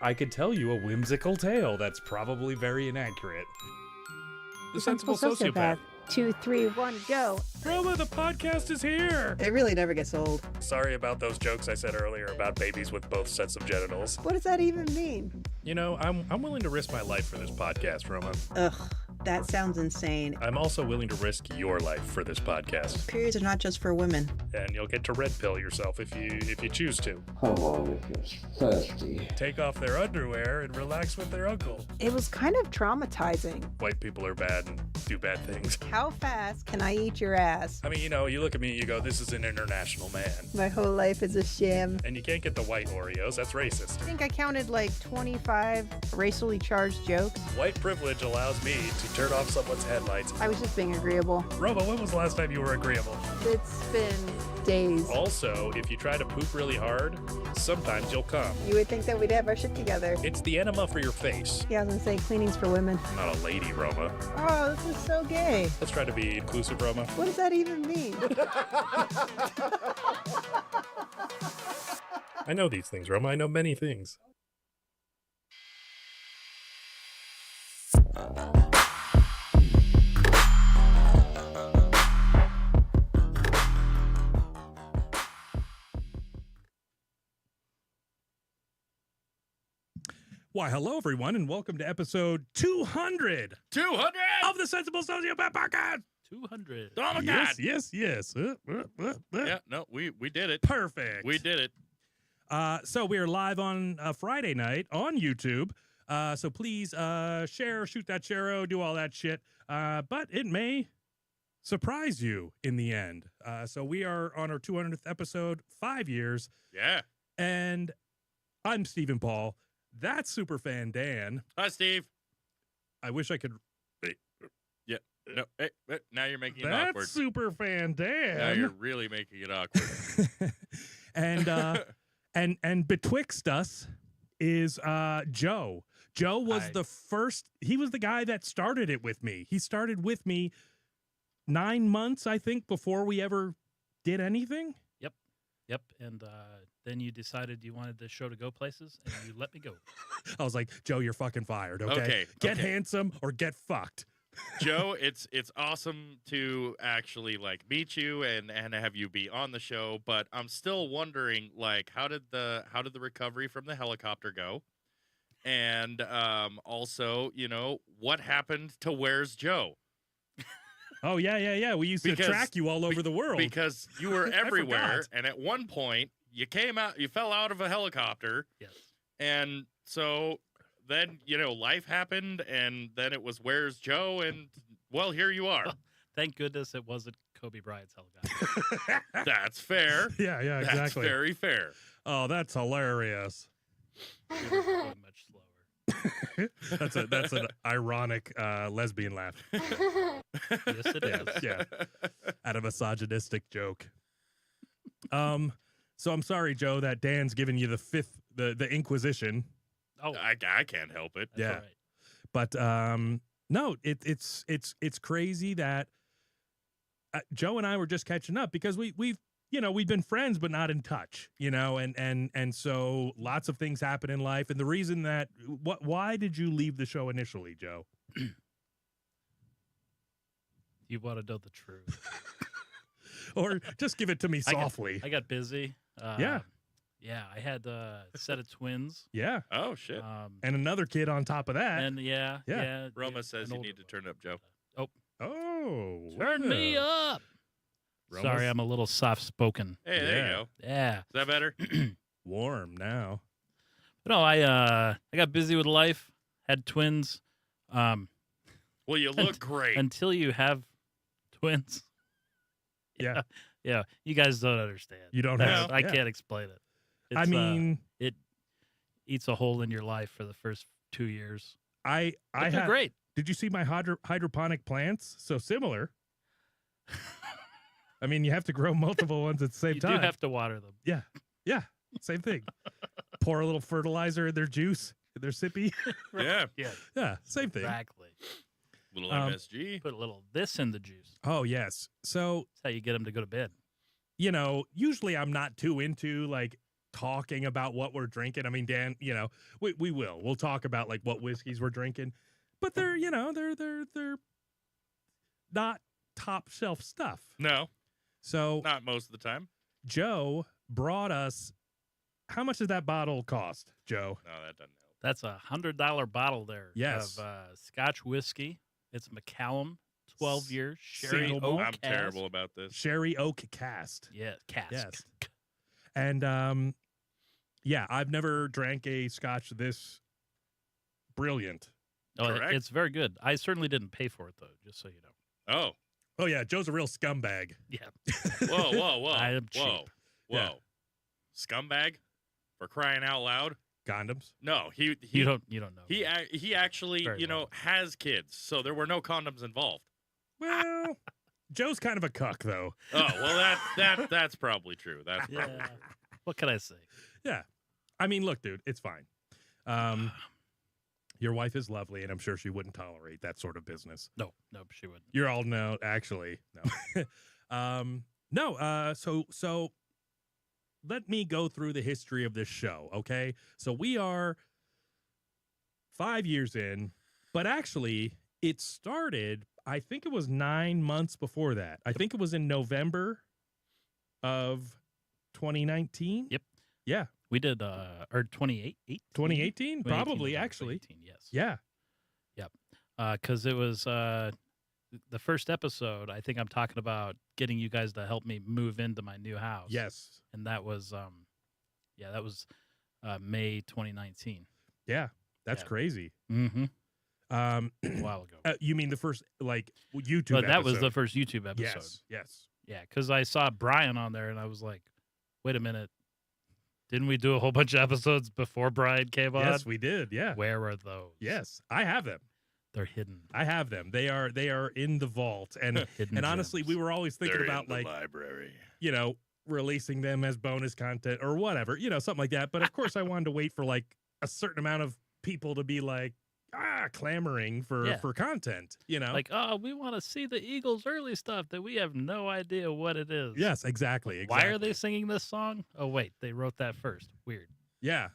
I could tell you a whimsical tale that's probably very inaccurate. The Sensible Sociopath. 2, 3, 1, go. Roma, the podcast is here! It really never gets old. Sorry about those jokes I said earlier about babies with both sets of genitals. What does that even mean? You know, I'm willing to risk my life for this podcast, Roma. Ugh, that sounds insane. I'm also willing to risk your life for this podcast. Periods are not just for women. And you'll get to red pill yourself if you choose to. Come on if you're thirsty. Take off their underwear and relax with their uncle. It was kind of traumatizing. White people are bad and do bad things. How fast can I eat your ass? I mean, you know, you look at me and you go, this is an international man. My whole life is a sham. And you can't get the white Oreos, that's racist. I think I counted like 25 racially charged jokes. White privilege allows me to turn off someone's headlights. I was just being agreeable. Roma, when was the last time you were agreeable? It's been days. Also, if you try to poop really hard, sometimes you'll come. You would think that we'd have our shit together. It's the enema for your face. Yeah, I was gonna say cleanings for women. I'm not a lady, Roma. Oh, this is so gay. Let's try to be inclusive, Roma. What does that even mean? I know these things, Roma. I know many things. Why, hello, everyone, and welcome to episode 200 of the Sensible Sociopath Podcast. 200. Oh, my God. Yes. Yeah, no, we did it. Perfect. We did it. So we are live on Friday night on YouTube. So please share, shoot that share, do all that shit. But it may surprise you in the end. So we are on our 200th episode, 5 years. Yeah. And I'm Stephen Paul. That's Superfan Dan. Hi, Steve. I wish I could. Yeah. No. Hey, now you're making it That's awkward. Superfan Dan. Now you're really making it awkward. and betwixt us is Joe. Joe was Hi. the first. He was the guy that started it with me. He started with me 9 months, I think, before we ever did anything. Yep, and then you decided you wanted the show to go places, and you let me go. I was like, Joe, you're fucking fired. Okay, Okay, get okay. handsome or get fucked. Joe, it's awesome to actually meet you and have you be on the show, but I'm still wondering how did the recovery from the helicopter go? And also, what happened to Where's Joe? Oh yeah. We used to track you all over the world Because you were everywhere, forgot. and at one point you fell out of a helicopter. Yes. And so then, life happened, and then it was Where's Joe? And, well, here you are. Thank goodness it wasn't Kobe Bryant's helicopter. That's fair. Yeah, That's exactly. very fair. Oh, that's hilarious. We were going much slower. That's an ironic lesbian laugh. Yes, it is. Yeah. Out of a misogynistic joke. So I'm sorry, Joe, that Dan's giving you the Inquisition. Oh, I can't help it. that's yeah. all right. But no, it's crazy that Joe and I were just catching up because we've been friends but not in touch, and so lots of things happen in life. And the reason that why did you leave the show initially, Joe? You want to know the truth. Or just give it to me I got- softly. I got busy. Yeah. Yeah, I had a set of twins. Yeah. Oh, shit. And another kid on top of that. And yeah. Roma says an you older need to one. turn up, Joe. Oh. Turn me well. up. Roma's Sorry, I'm a little soft-spoken. Hey, there Yeah. you go. Yeah. Is that better? warm now. No, I got busy with life, had twins. Well, you look great. Until you have twins. Yeah. Yeah. You guys don't understand. You don't That's- have. I yeah. can't explain it. I mean, it eats a hole in your life for the first 2 years. I But they're had. great. Did you see my hydroponic plants? So similar. I mean, you have to grow multiple ones at the same You time. do have to water them. Yeah, same thing. Pour a little fertilizer in their juice, in their sippy. Yeah. Yeah, Yeah, same thing. exactly. Little Um, MSG. Put a little this in the juice. Oh, yes. So, That's how you get them to go to bed. usually I'm not too into talking about what we're drinking. I mean, Dan, we will. We'll talk about like what whiskeys we're drinking, but they're they're not top shelf stuff. No, So not most of the time. Joe brought us. How much does that bottle cost, Joe? No, that doesn't help. That's a $100 bottle there. Yes. Of Scotch whiskey. It's Macallan, 12 years. Sherry Single oak malt. I'm cask. terrible about this. Sherry oak cast. Yeah, cask. Yes. And yeah, I've never drank a Scotch this brilliant. Oh, Correct. it's very good. I certainly didn't pay for it though, just so you know. Oh, Oh yeah, Joe's a real scumbag. Yeah. whoa, whoa, whoa, I am cheap. whoa, whoa, Yeah. scumbag, for crying out loud. Condoms. No, he You don't know. he actually Very low. has kids, so there were no condoms involved. Well, Joe's kind of a cuck though. Oh well, that's probably true. That's probably Yeah. true. What can I say? Yeah. I mean, look, dude, it's fine. Your wife is lovely, and I'm sure she wouldn't tolerate that sort of business. No, she wouldn't. You're all no, actually, no. No, so let me go through the history of this show, okay? So we are 5 years in, but actually it started, I think it was 9 months before that. I think it was in November of 2019. Yep. Yeah. We did or 2018? 2018? Probably, 2018, actually. 2018, yes. Yeah. Because it was the first episode. I think I'm talking about getting you guys to help me move into my new house. Yes. And that was May 2019. Yeah. That's Yeah. crazy. Mm-hmm. A while ago. You mean the first like YouTube But that was episode? the first YouTube episode. Yes. Yes. Yeah, because I saw Brian on there and I was like, wait a minute. Didn't we do a whole bunch of episodes before Brian came on? Yes, we did. Yeah. Where are those? Yes, I have them. They're hidden. I have them. They are in the vault. And Hidden and honestly, gems. we were always thinking They're about in the like, library. releasing them as bonus content or whatever, something like that. But of course, I wanted to wait for like a certain amount of people to be like, clamoring for Yeah. content, Like, oh, we want to see the Eagles' early stuff that we have no idea what it is. Yes, exactly. Why are they singing this song? Oh, wait, they wrote that first. Weird. Yeah.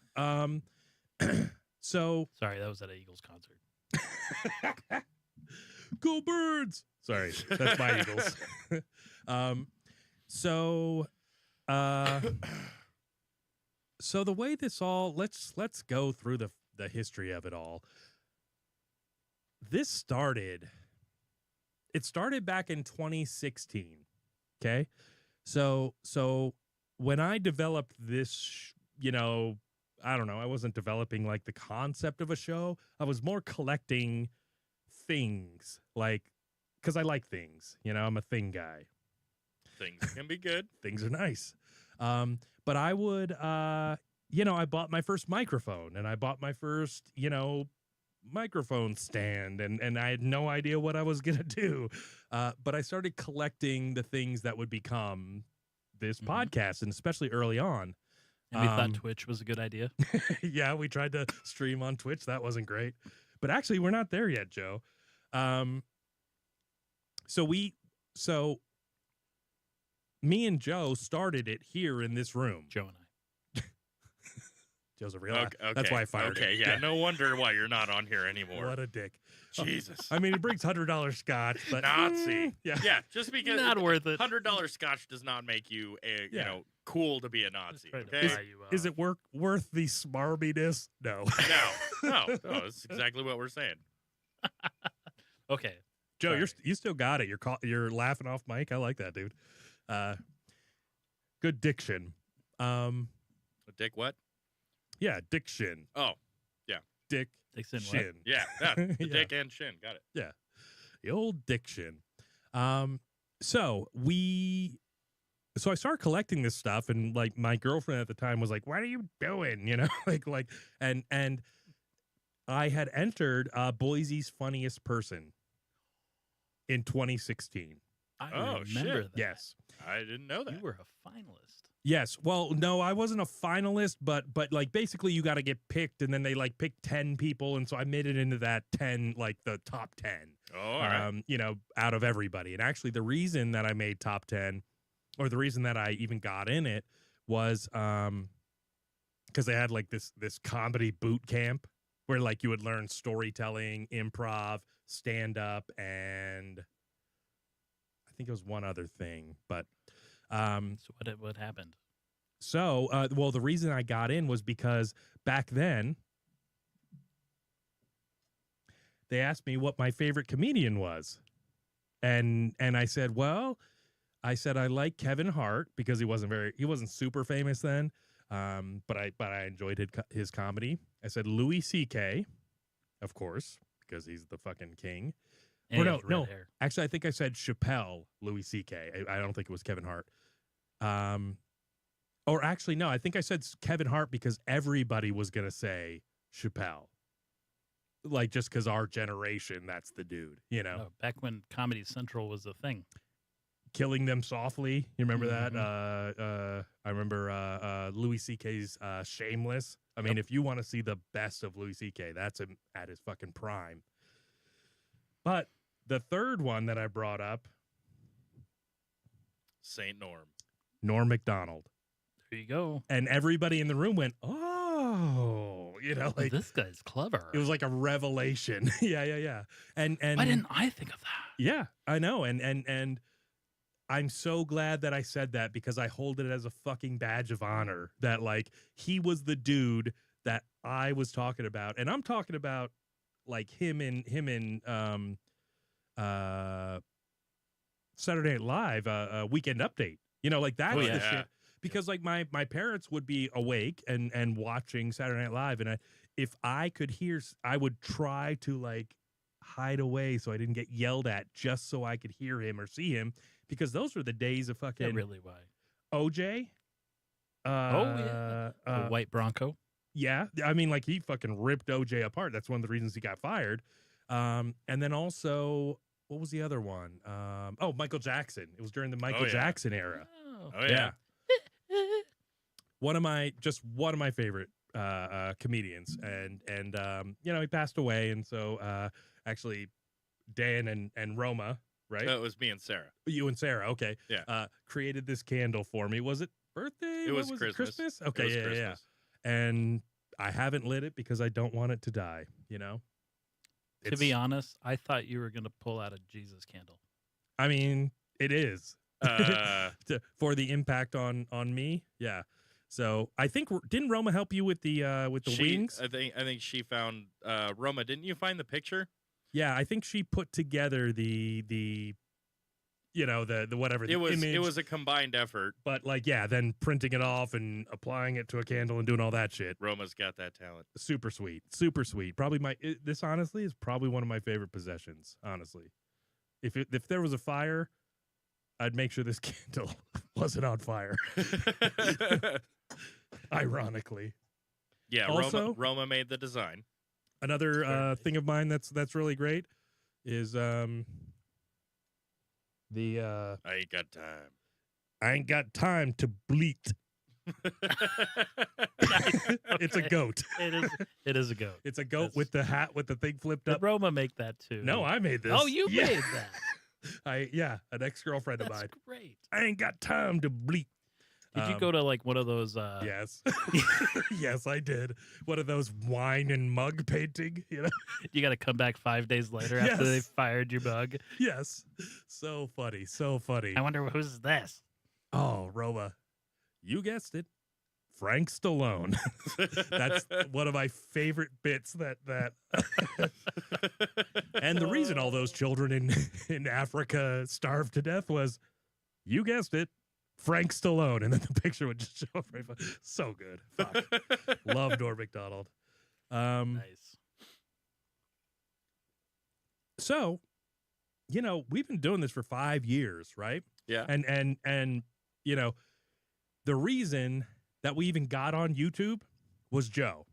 So Sorry, that was at an Eagles concert. go Birds. Sorry, that's my Eagles. So the way this all let's go through the history of it all. This started back in 2016. Okay. So when I developed this, I don't know, I wasn't developing like the concept of a show. I was more collecting things, like, because I like things, I'm a thing guy. Things can be good. Things are nice. But I would, I bought my first microphone and I bought my first, microphone stand and I had no idea what I was going to do. But I started collecting the things that would become this podcast, and especially early on. And we thought Twitch was a good idea. Yeah, we tried to stream on Twitch. That wasn't great. But actually, we're not there yet, Joe. So me and Joe started it here in this room. Joe and I. Joe's a real. Okay, That's why I fired him. Okay, yeah, no wonder why you're not on here anymore. What a dick. Jesus. I mean, he brings $100 scotch, but Nazi. yeah. Yeah, just because Not worth it. $100 scotch does not make you cool to be a Nazi. Trying to Okay? fry you up. Is it worth the smarminess? No. No, that's exactly what we're saying. Okay. Joe, Sorry. you still got it. You're laughing off mic. I like that, dude. Good diction. Dick what? Yeah, diction. Oh, Dick Dixon, what? shin. yeah. The Yeah. dick and shin. Got it. The old diction. So I started collecting this stuff, and like my girlfriend at the time was like, "What are you doing?" and I had entered Boise's Funniest Person in 2016. I Oh, remember shit. that. Yes. I didn't know that. You were a finalist. Yes. Well, no, I wasn't a finalist, but like basically you got to get picked, and then they like pick 10 people, and so I made it into that 10, like the top 10. Oh, all right. Out of everybody. And actually the reason that I made top 10, or the reason that I even got in it, was because they had like this comedy boot camp where like you would learn storytelling, improv, stand up, and I think it was one other thing. But So what happened? so well, the reason I got in was because back then they asked me what my favorite comedian was, and I said, well, I said I like Kevin Hart because he wasn't super famous then. But I enjoyed his comedy. I said Louis C.K., of course, because he's the fucking king. And Or he no, has red no. hair. Actually, I think I said Chappelle Louis C.K. I don't think it was Kevin Hart. Or actually, no, I think I said Kevin Hart because everybody was gonna say Chappelle, like just because our generation, that's the dude, you know. No, back when Comedy Central was a thing. Killing Them Softly. You remember that? I remember Louis C.K.'s Shameless. I mean, if you want to see the best of Louis C.K., that's him at his fucking prime. But the third one that I brought up, Saint Norm. Norm Macdonald. There you go. And everybody in the room went, oh, you know, like This guy's clever. it was like a revelation. yeah. And Why didn't I think of that? yeah, I know. And I'm so glad that I said that because I hold it as a fucking badge of honor that like he was the dude that I was talking about. And I'm talking about like him in Saturday Night Live, Weekend Update. You know, like that's Oh, the yeah. shit. Because like my parents would be awake and watching Saturday Night Live, and if I could hear, I would try to like hide away so I didn't get yelled at, just so I could hear him or see him, because those were the days of Is that fucking really why? OJ. The white Bronco. Yeah, I mean, like he fucking ripped OJ apart. That's one of the reasons he got fired. And then also, what was the other one? Michael Jackson. It was during the Michael yeah. Jackson era. Oh yeah. One of my favorite comedians, and you know, he passed away, and so actually Dan and Roma, right? It was me and Sarah. You and Sarah, okay. Yeah. Created this candle for me. Was it birthday? It What was Christmas. Okay, It was yeah. Christmas. And I haven't lit it because I don't want it to die, you know? To be honest, I thought you were going to pull out a Jesus candle. I mean, it is. Uh, For the impact on me. Yeah. So I think didn't Roma help you with the wings? I think she found Roma. Didn't you find the picture? Yeah, I think she put together the you know, the whatever the It image. was a combined effort. But like, yeah, then printing it off and applying it to a candle and doing all that shit. Roma's got that talent. Super sweet. Probably this honestly is probably one of my favorite possessions. Honestly, if there was a fire, I'd make sure this candle wasn't on fire. Ironically, Yeah. Also- Roma made the design. another Very thing of mine that's really great is the I ain't got time. I ain't got time to bleat. It's a goat. It is a goat. It's a goat That's- with the hat with the thing flipped Did up. Roma make that too? No, I made this. Oh, you Yeah. made that. An ex-girlfriend of That's mine. great. I ain't got time to bleat. Did you go to like one of those? Yes. Yes, I did. One of those wine and mug painting, you know? You got to come back 5 days later after they Yes. fired your bug. Yes. So funny. So funny. I wonder who's this. Oh, Roma. You guessed it. Frank Stallone. That's one of my favorite bits that and the reason all those children in Africa starved to death was, you guessed it, Frank Stallone. And then the picture would just show up right. So good. Fuck. Love Norm Macdonald. Nice. So, you know, we've been doing this for 5 years, right? Yeah. And you know, the reason that we even got on YouTube was Joe.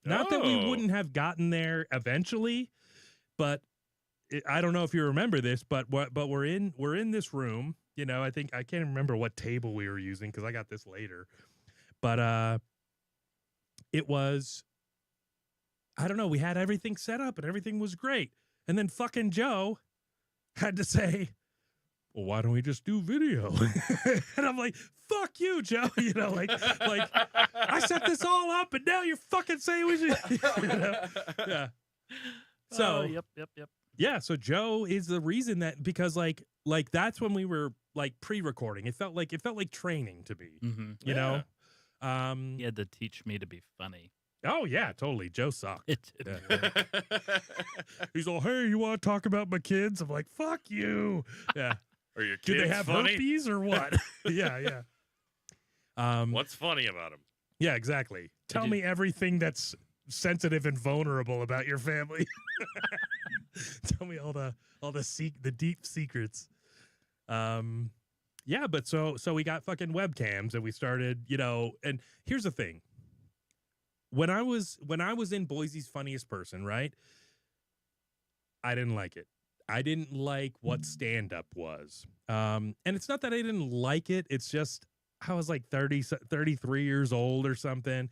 Not that we Oh. wouldn't have gotten there eventually, but I don't know if you remember this, but we're in this room. You know, I can't remember what table we were using because I got this later, but it was, I don't know. We had everything set up and everything was great, and then fucking Joe had to say, well, why don't we just do video? And I'm like, fuck you, Joe. You know, like I set this all up and now you're fucking saying we should. You know? Yeah. So, yep. yeah. So Joe is the reason that, because like that's when we were like pre-recording. It felt like training to me, Mm-hmm. you know? He had to teach me to be funny. Oh yeah, totally. Joe sucked. It did. Yeah. He's all, hey, you want to talk about my kids? I'm like, fuck you. Yeah. Are your Do kids they have funny? herpes or what? Yeah. What's funny about them? Yeah, exactly. Tell you- me everything that's sensitive and vulnerable about your family. Tell me all the deep secrets. Yeah, but so we got fucking webcams and we started, you know, and here's the thing. When I was in Boise's Funniest Person, right? I didn't like it. I didn't like what stand-up was. And it's not that I didn't like it. It's just I was like 33 years old or something.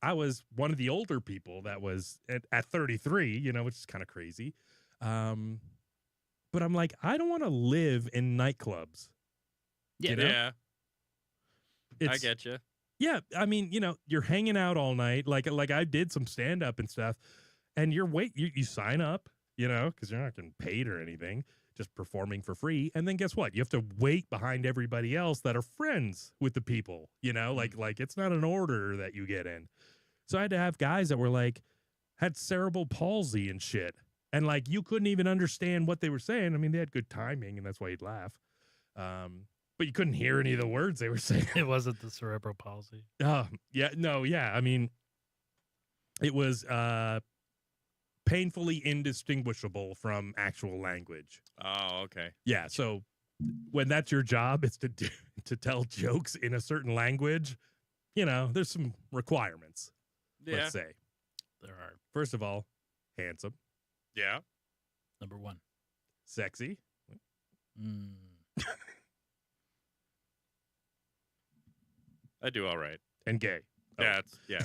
I was one of the older people that was at 33, you know, which is kind of crazy. But I'm like, I don't want to live in nightclubs. Yeah. You know? Yeah, I It's- get you. Yeah, I mean, you know, you're hanging out all night. Like I did some stand up and stuff, and you sign up, you know, because you're not getting paid or anything, just performing for free. And then guess what? You have to wait behind everybody else that are friends with the people, you know, like it's not an order that you get in. So I had to have guys that were like had cerebral palsy and shit, and like you couldn't even understand what they were saying. I mean, they had good timing, and that's why you'd laugh. But you couldn't hear any of the words they were saying. It wasn't the cerebral palsy. Yeah. I mean, it was painfully indistinguishable from actual language. Oh, okay. Yeah. So when that's your job, is to tell jokes in a certain language, you know, there's some requirements. Yeah. Let's say, There are. first of all, handsome, Yeah. Number one. sexy, Mm. I do all right. and gay. Oh. Yeah,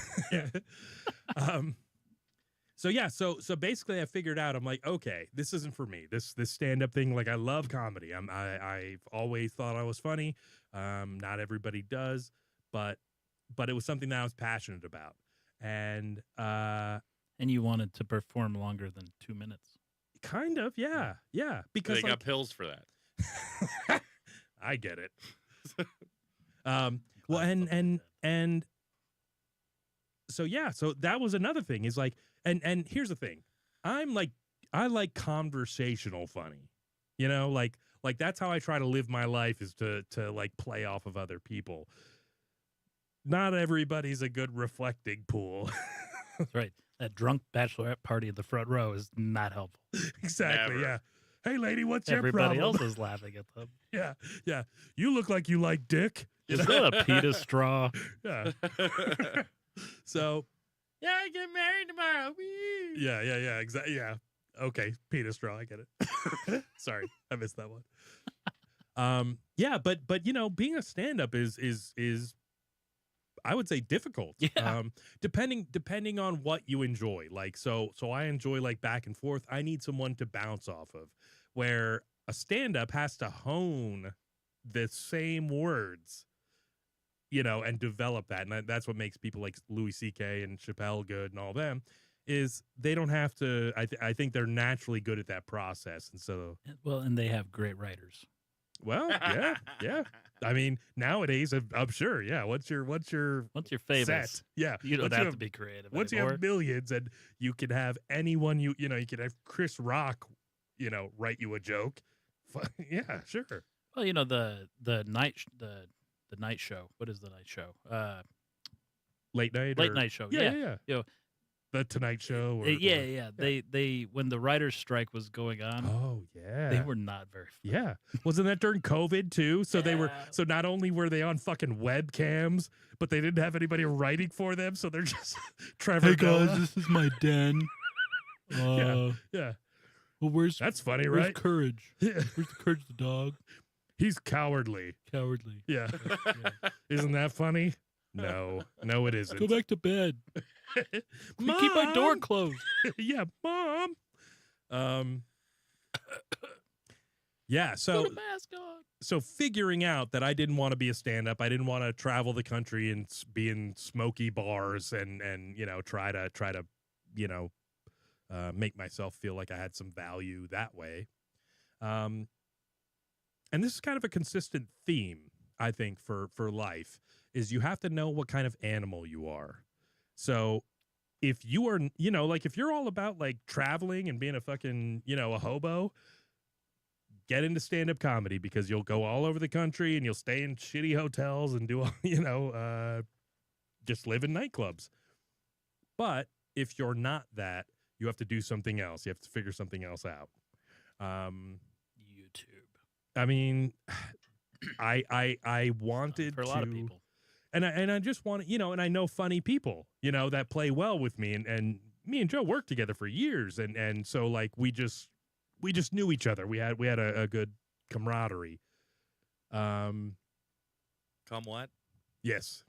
yeah. So basically I figured out, I'm like, okay, this isn't for me. This stand-up thing, like I love comedy. I've always thought I was funny. Not everybody does, but it was something that I was passionate about. And And you wanted to perform longer than 2 minutes. kind of, yeah. Because They like, got pills for that. I get it. Well, Glad something like and so yeah, so that was another thing is like, and here's the thing, I like conversational funny, you know, like that's how I try to live my life, is to like play off of other people. Not everybody's a good reflecting pool. That's right. That drunk bachelorette party in the front row is not helpful. Exactly. Never. Yeah. Hey, lady, what's your Everybody problem? else is laughing at them. Yeah. You look like you like dick. You Is know? that a pita straw? Yeah. So Yeah, I get married tomorrow. Woo. yeah. Exactly. Yeah. Okay. Penis straw. I get it. Sorry, I missed that one. Yeah, but you know, being a stand-up is I would say difficult. Yeah. Depending on what you enjoy. Like so I enjoy like back and forth. I need someone to bounce off of. Where a stand-up has to hone the same words, you know, and develop that. And that's what makes people like Louis C.K. and Chappelle good and all them, is they don't have to. I think they're naturally good at that process. And so, Well, and they have great writers. well, yeah. I mean, nowadays, I'm sure. Yeah. What's your Once you're famous, set? Yeah. you don't Once have you to be creative Once you anymore. have millions, and you can have anyone you know, you can have Chris Rock, you know, write you a joke. Yeah, sure. Well, you know the night show. What is the night show? Late night. Late or- night show. Yeah. Yeah. You know, The Tonight Show. Or, yeah. They when the writers' strike was going on, Oh yeah. they were not very funny. Yeah. Wasn't that during COVID too? So they were, Yeah. so not only were they on fucking webcams, but they didn't have anybody writing for them. So they're just Trevor Noah. this is my den. Yeah. Well, where's That's funny, right? Courage? Yeah. Where's the Courage the dog? He's cowardly. Cowardly. Yeah. Yeah. Isn't that funny? No, it isn't. Go back to bed. Keep my door Mom! closed. Yeah, Mom. Yeah, so Put a mask on. so figuring out that I didn't want to be a stand-up, I didn't want to travel the country and be in smoky bars and try to make myself feel like I had some value that way. And this is kind of a consistent theme, I think, for life, is you have to know what kind of animal you are. So if you are, like if you're all about like traveling and being a fucking, a hobo, get into stand-up comedy because you'll go all over the country and you'll stay in shitty hotels and do, just live in nightclubs. But if you're not that, you have to do something else. You have to figure something else out. YouTube. I mean, I wanted For a lot of people. and I just want to, and I know funny people, that play well with me, and me and Joe worked together for years, and so like we just knew each other. We had a good camaraderie. Come what? Yes,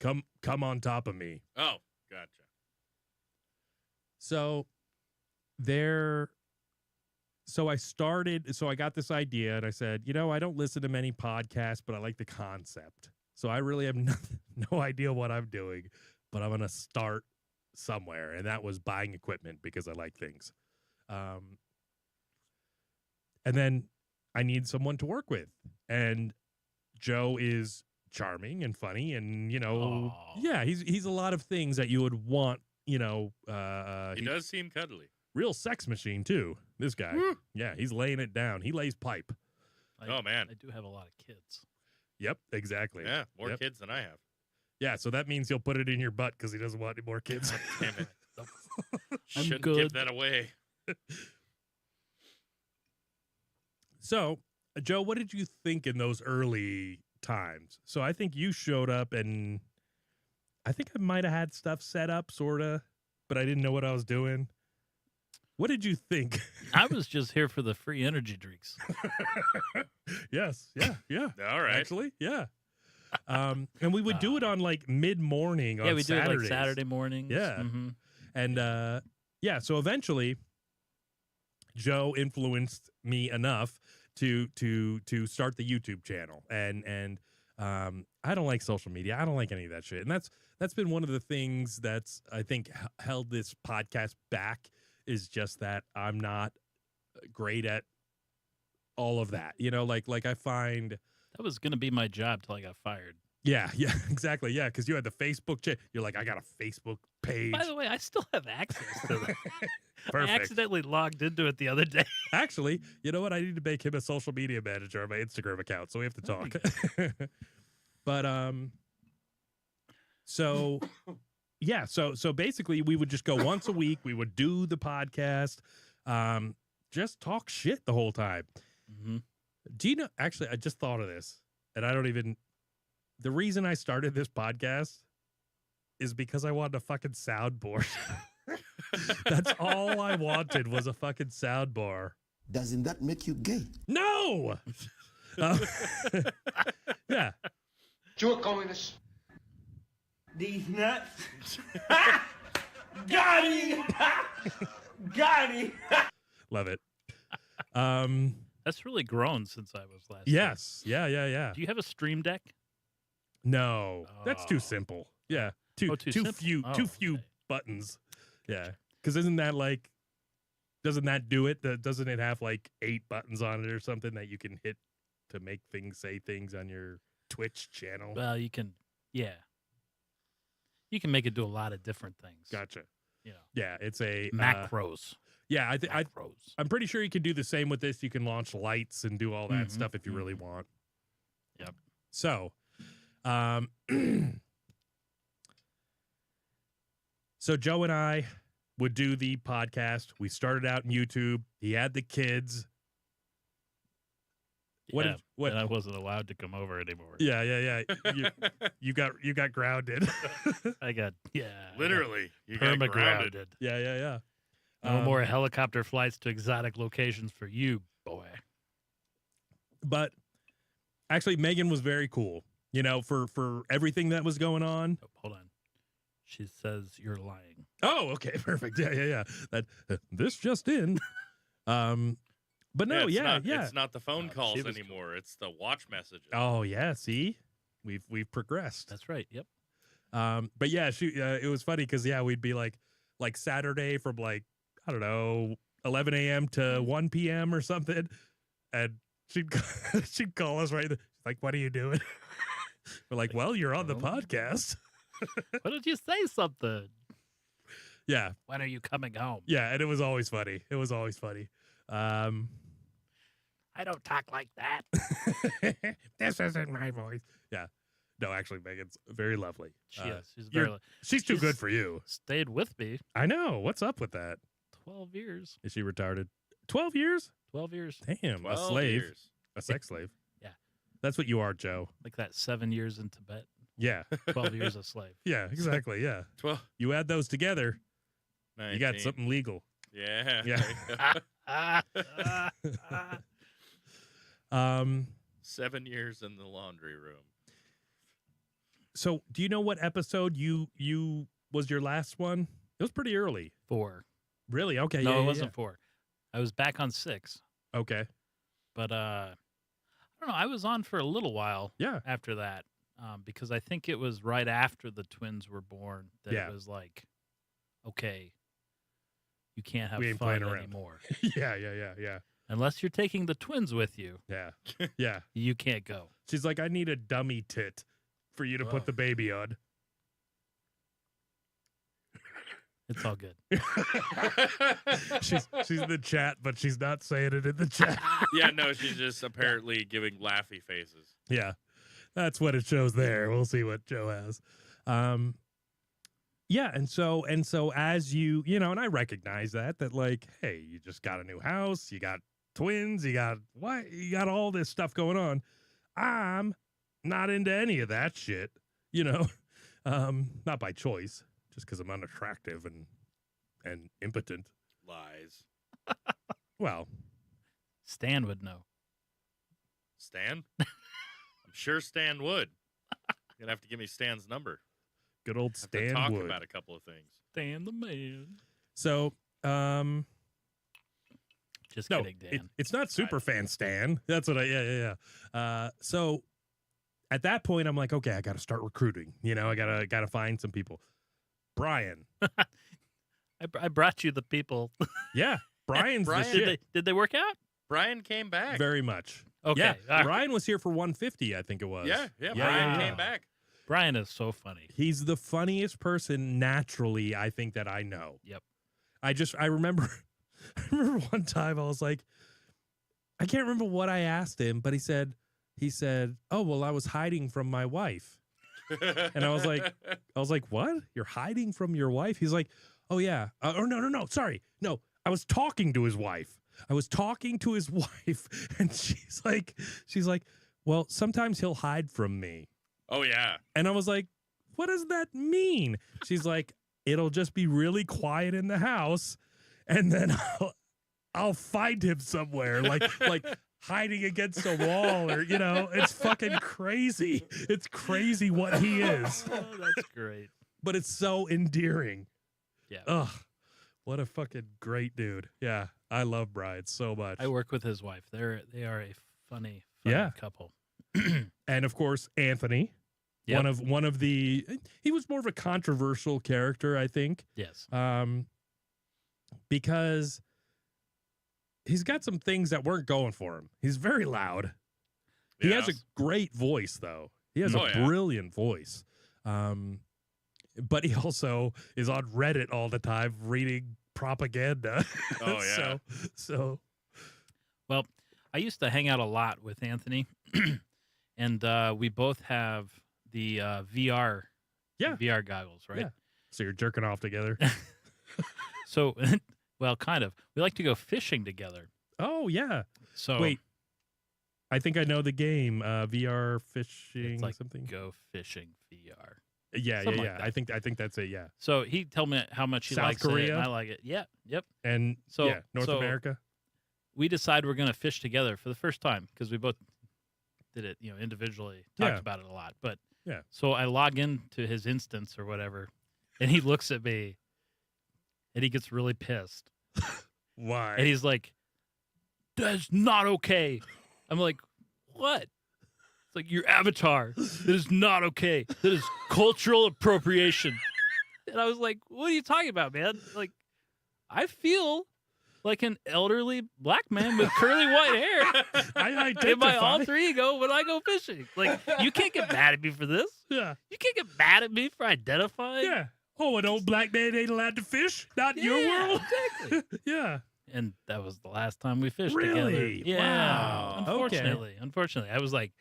come on top of me. Oh, gotcha. So I got this idea and I said, I don't listen to many podcasts, but I like the concept. So I really have no idea what I'm doing, but I'm going to start somewhere. And that was buying equipment because I like things. And then I need someone to work with. And Joe is charming and funny and, Aw. yeah, he's a lot of things that you would want, He does seem cuddly. real sex machine too. This guy. Woo. Yeah, he's laying it down. He lays pipe. Oh, man. I do have a lot of kids. Yep, exactly. Yeah, more Yep. kids than I have. Yeah, so that means he'll put it in your butt because he doesn't want any more kids. Damn it. I'm Shouldn't good. give that away. So, Joe, what did you think in those early times? So I think you showed up and I think I might have had stuff set up, sort of, but I didn't know what I was doing. What did you think? I was just here for the free energy drinks. Yes, yeah. All right. Actually, yeah. And we would do it on like mid-morning on Yeah, we do it Saturdays. like Saturday mornings. Yeah. Mhm. And so eventually Joe influenced me enough to start the YouTube channel. And I don't like social media. I don't like any of that shit. And that's been one of the things that's I think held this podcast back, is just that I'm not great at all of that. Like I find That was going to be my job till I got fired. yeah, exactly. Yeah, because you had the Facebook chat. You're like, I got a Facebook page. By the way, I still have access to that. I Perfect. accidentally logged into it the other day. Actually, you know what? I need to make him a social media manager on my Instagram account, so we have to talk. But so yeah, so basically we would just go once a week. We would do the podcast, just talk shit the whole time. Mm-hmm. Do you know? Actually, I just thought of this, and I don't even. The reason I started this podcast is because I wanted a fucking soundboard. That's all I wanted was a fucking soundbar. Doesn't that make you gay? No. Yeah. You're a communist. These nuts. Got him. Got him. Love it. That's really grown since I was last. Yes. Yeah. Do you have a Stream Deck? No, that's too Oh. simple. Yeah. Too simple. few. Oh, Too few okay. buttons. Yeah. Because isn't that like? Doesn't that do it? Doesn't it have like 8 buttons on it or something that you can hit to make things say things on your Twitch channel? Well, you can. Yeah. You can make it do a lot of different things. Gotcha. You know, Yeah, it's a macros. yeah, Macros. I'm pretty sure you can do the same with this. You can launch lights and do all that Mhm, stuff if you really want. Yep. So, so Joe and I would do the podcast. We started out in YouTube. He had the kids. What Yeah, did- what- and I wasn't allowed to come over anymore. Yeah. You got grounded. I got Literally. You got perma grounded. grounded. yeah. No more helicopter flights to exotic locations for you, boy. But actually, Megan was very cool. For everything that was going on. Oh, hold on. She says you're lying. Oh, okay, perfect. Yeah. That this just in. But no, it's yeah, not, yeah. It's not the phone she calls was cool. anymore. It's the watch messages. Oh yeah, see, we've progressed. That's right. Yep. But yeah, it was funny because we'd be like Saturday from like I don't know 11 a.m. to 1 p.m. or something, and she'd call us right. She's like, "What are you doing?" We're like, "Well, you're on the podcast." Why don't you say something? Yeah, When are you coming home? yeah, and it was always funny. It was always funny. I don't talk like that. This isn't my voice. Yeah, no, actually, Megan's very lovely. She is. She's you're- very. She's too she's- good for you. Stayed with me I know. What's up with that? 12 years. Is she retarded? 12 years? 12 years. Damn, a 12 slave. years. A sex slave. Yeah. That's what you are, Joe. Like that 7 years in Tibet. Yeah. 12 years a slave. Yeah, exactly. Yeah. 12. You add those together, 19. you got something legal. Yeah. Yeah. there you go. Ah, ah, ah. 7 years in the laundry room. So, do you know what episode you was your last one? It was pretty early. 4. Really? Okay. No, yeah, it yeah, wasn't 4. I was back on 6. yeah. Okay. But I don't know. I was on for a little while Yeah. after that because I think it was right after the twins were born that Yeah. it was like, okay, you can't have We ain't fun playing around. anymore. Yeah. Unless you're taking the twins with you, Yeah. Yeah. you can't go. She's like, I need a dummy tit for you to Whoa. put the baby on. It's all good. she's in the chat, but she's not saying it in the chat. Yeah, no, she's just apparently giving laughy faces. Yeah, that's what it shows there. We'll see what Joe has. Yeah, and so as you know, and I recognize that like, hey, you just got a new house, you got twins, you got all this stuff going on. I'm not into any of that shit, you know, not by choice, just because I'm unattractive and impotent. Lies. Well, Stan would know. Stan? I'm sure Stan would. You're gonna have to give me Stan's number. good old Have to Stan talk Wood. about a couple of things. Stan the man. So, Just no, kidding, Dan. it's not super fan Stan. That's what yeah. So at that point, I'm like, okay, I got to start recruiting. You know, I gotta find some people. Brian, I brought you the people. yeah, Brian's Brian- the Did shit. they work out? Brian came back. Very much. Okay. Yeah, all right. Brian was here for 150, I think it was. Yeah, Yeah, Brian yeah. came back. Brian is so funny. He's the funniest person naturally, I think, that I know. Yep. I remember one time I was like, I can't remember what I asked him, but he said, oh, well, I was hiding from my wife. And I was like, what? You're hiding from your wife? He's like, oh yeah. Oh, no. Sorry. No, I was talking to his wife. And she's like, well, sometimes he'll hide from me. Oh yeah. And I was like, what does that mean? She's like, it'll just be really quiet in the house. And then I'll find him somewhere, like hiding against a wall, or, you know, it's fucking crazy. It's crazy what he is, Oh, that's great. but it's so endearing. Yeah. Ugh, what a fucking great dude. Yeah, I love Brian so much. I work with his wife. They are a funny Yeah. couple. And of course, Anthony, Yep. one of the, he was more of a controversial character, I think. Yes. Because he's got some things that weren't going for him. He's very loud. He has a Yes. great voice, though. He has Oh, a yeah. brilliant voice. But he also is on Reddit all the time reading propaganda. Oh, yeah. So Well, I used to hang out a lot with Anthony, and we both have the VR, Yeah. VR goggles, right? Yeah. So you're jerking off together. So, well, kind of. We like to go fishing together. Oh yeah. So Wait. I think I know the game. VR fishing it's like something. go fishing VR. Yeah. something like that. I think that's it. Yeah. So he told me how much he South likes it, Korea? and I like it. Yeah, yep. And So- yeah, North so- America. We decide we're going to fish together for the first time because we both did it, individually. Talked Yeah. about it a lot, but Yeah. So I log into his instance or whatever, and he looks at me, and he gets really pissed, Why? and he's like, that's not okay. I'm like, what? It's like your avatar. That is not okay. That is cultural appropriation. And I was like, what are you talking about, man? Like, I feel like an elderly black man with curly white hair I in my identify. alter ego when I go fishing. Like, you can't get mad at me for this. Yeah. You can't get mad at me for identifying. Yeah. Oh, an old black man ain't allowed to fish? Not in your Yeah, world? exactly. Yeah. And that was the last time we fished together. Really? Yeah. Wow. Okay. Unfortunately, I was like,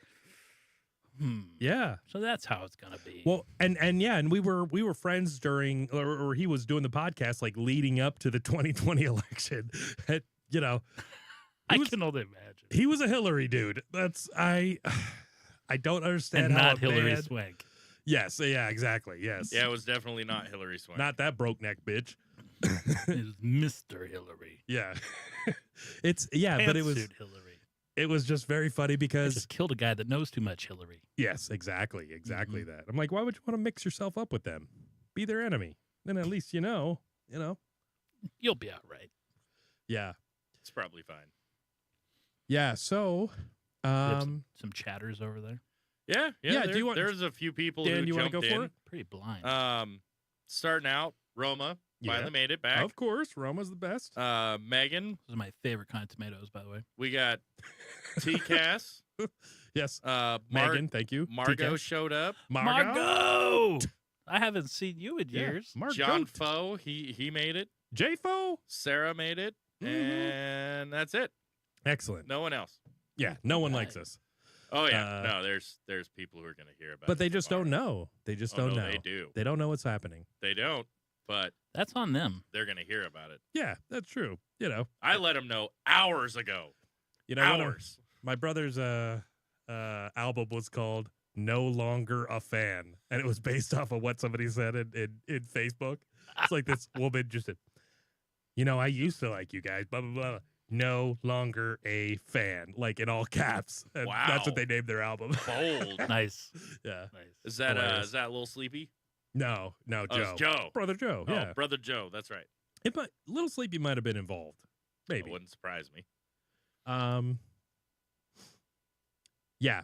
Yeah. So that's how it's gonna be. Well, and yeah, and we were friends during, or he was doing the podcast like leading up to the 2020 election. You know, I was- can only imagine. he was a Hillary dude. That's I don't understand And how not a Hillary man- Swank. Yes, yeah, exactly. Yes. Yeah, it was definitely not Hillary Swank. Not that broke neck bitch. It was Mr. Hillary. Yeah. But Pantsuit Hillary. it was just very funny I because just killed a guy that knows too much Hillary. yes, exactly Mm-hmm. that. I'm like, why would you want to mix yourself up with them? Be their enemy. Then at least you know. You'll be all right. Yeah. It's probably fine. Yeah, so We have some chatters over there. Yeah, Yeah, do there- you want- there's a few people Dan, who you wanna jumped go for in. it? Pretty blind. Starting out, Roma Yeah. finally made it back. Of course, Roma's the best. Megan, Those are my favorite kind of tomatoes, by the way. we got T-Cass. Yes. Megan, Thank you. Margot TK. showed up. Margot! I haven't seen you in Yeah, years. Margot. John Foe, he made it. J-Fo. Sarah made it. Mhm. And that's it. Excellent. No one else. Yeah, no one Right. likes us. Oh yeah, Uh, no. There's people who are gonna hear about it. But they from just don't afar. know. They just Oh, don't no, know. They do. They don't know what's happening. They don't. But That's on them. they're gonna hear about it. Yeah, that's true. I let them know hours ago. One of- Hours. my brother's album was called "No Longer a Fan," and it was based off of what somebody said in Facebook. It's like this woman just said, I used to like you guys, blah blah blah. No longer a fan, like in all caps. And that's what Wow. they named their album. Bold. Nice. Yeah. Nice. Is that Hilarious. is that a little sleepy? No, Oh, Joe. it's Joe. Brother Joe. Oh, Yeah. brother Joe. That's right. Little Sleepy might have been involved. That Maybe. wouldn't surprise me. Yeah.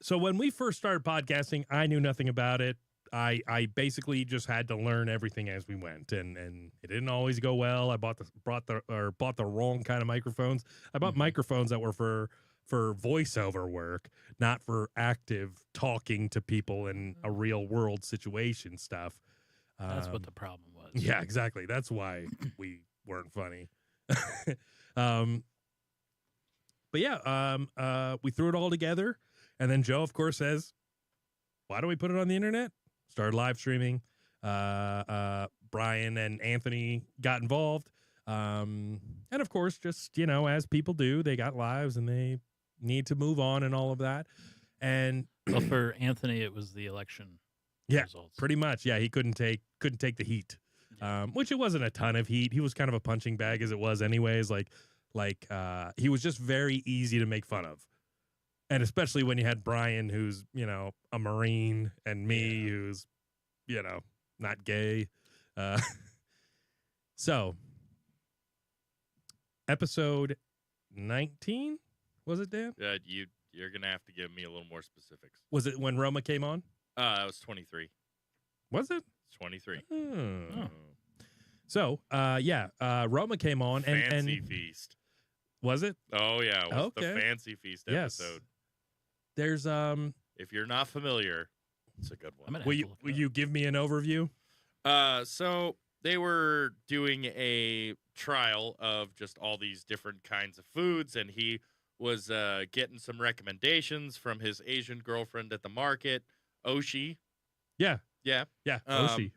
So when we first started podcasting, I knew nothing about it. I basically just had to learn everything as we went, and it didn't always go well. I bought the wrong kind of microphones. I bought microphones that were for voiceover work, not for active talking to people in a real world situation stuff. That's what the problem was. Yeah, exactly. That's why we weren't funny. But yeah, we threw it all together, and then Joe, of course, says, "Why don't we put it on the internet?" Started live streaming. Brian and Anthony got involved, and of course, just as people do, they got lives and they need to move on and all of that. And Well, for Anthony, it was the election Yeah, results. pretty much, yeah, he couldn't take the heat, which it wasn't a ton of heat. He was kind of a punching bag as it was, anyways. He was just very easy to make fun of. And especially when you had Brian, who's, a Marine, and me, who's, not gay. So, episode 19, was it, Dan? You're gonna have to give me a little more specifics. Was it when Roma came on? It was 23. Was it? It's 23. Hmm. So, Roma came on, Fancy and Feast. was it? Oh yeah, it was the Okay. Fancy Feast Yes. episode. There's If you're not familiar, it's a good one. I'm gonna will have you to look it will up. you give me an overview? So they were doing a trial of just all these different kinds of foods, and he was getting some recommendations from his Asian girlfriend at the market, Oshi. Yeah. Yeah. Yeah, Um, Oshi.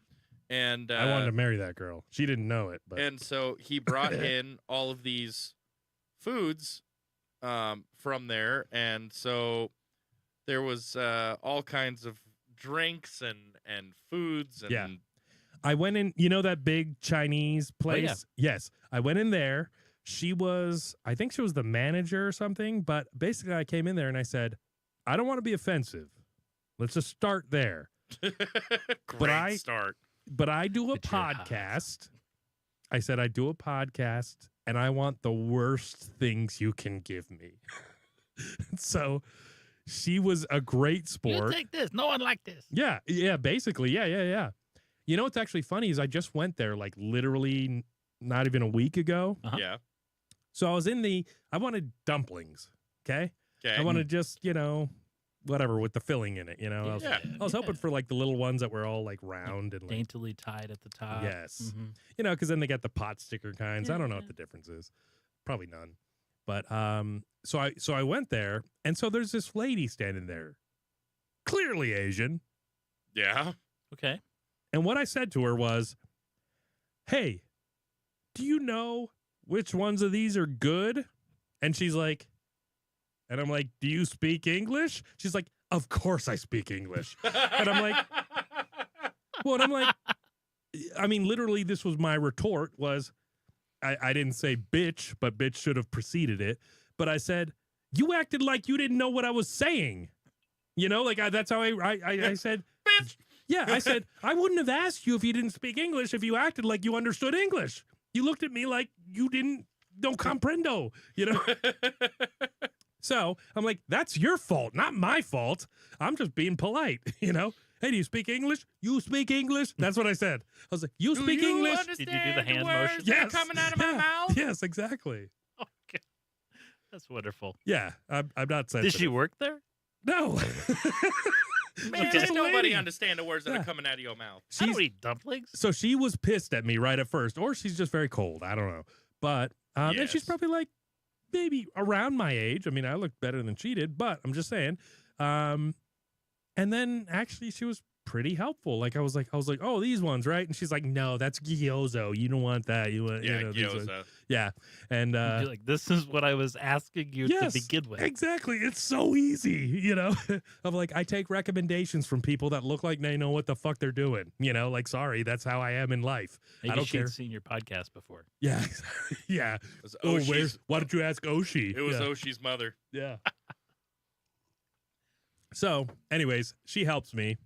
And I wanted to marry that girl. She didn't know it, but and so he brought in all of these foods from there, and so there was all kinds of drinks and foods and Yeah. I went in, that big Chinese place? Yes. I went in there. I think she was the manager or something, but basically I came in there and I said, I don't want to be offensive. Let's just start there. Great start. But I do a But you're hot. podcast. I said I do a podcast and I want the worst things you can give me. So she was a great You sport. take this. No one like this. Yeah, basically. Yeah. You know what's actually funny is I just went there like literally not even a week ago. Uh-huh. Yeah. So I wanted dumplings, okay? Okay. I wanted just, whatever with the filling in it, Yeah. I was hoping for like the little ones that were all like round and like, Daintily tied at the top. yes. Mhm. Because then they got the pot sticker kinds. I don't know Yeah. what the difference is. Probably none. But so I went there, and so there's this lady standing there, clearly Asian. Yeah. Okay. And what I said to her was, "Hey, do you know which ones of these are good?" And she's like, and I'm like, "Do you speak English?" She's like, "Of course I speak English." And I'm like, well, and I'm like, I mean, literally, this was my retort was, I didn't say bitch, but bitch should have preceded it. But I said, you acted like you didn't know what I was saying. That's how I said, bitch. Yeah, I said, I wouldn't have asked you if you didn't speak English if you acted like you understood English. You looked at me like you don't comprendo, So I'm like, that's your fault, not my fault. I'm just being polite, Hey, do you speak English? You speak English? That's what I said. I was like, you Do speak you English? understand Did you do the hand words motion? that are Yes. coming out of my Yeah. mouth? Yes, exactly. Okay. That's wonderful. Yeah, I'm not sensitive. Did she work there? No. Man, Just a nobody lady. understand the words that Yeah. are coming out of your mouth. I She's don't eat dumplings. so she was pissed at me right at first, or she's just very cold. I don't know. But and she's Yes. probably like maybe around my age. I mean, I look better than she did, but I'm just saying. And then actually she was pretty helpful. Like I was like, oh, these ones, right? And she's like, no, that's gyozo. You don't want that. You want, Yeah, these ones. gyoza. Yeah. And You're like, this is what I was asking you yes, to begin with. exactly. It's so easy, I'm like, I take recommendations from people that look like they know what the fuck they're doing. Like, sorry, that's how I am in life. Maybe I don't she'd care. seen your podcast before. Yeah. Yeah. It was Oh, Oshi's, why don't you ask Oshi? it was yeah. Oshi's mother. Yeah. So, anyways, she helps me.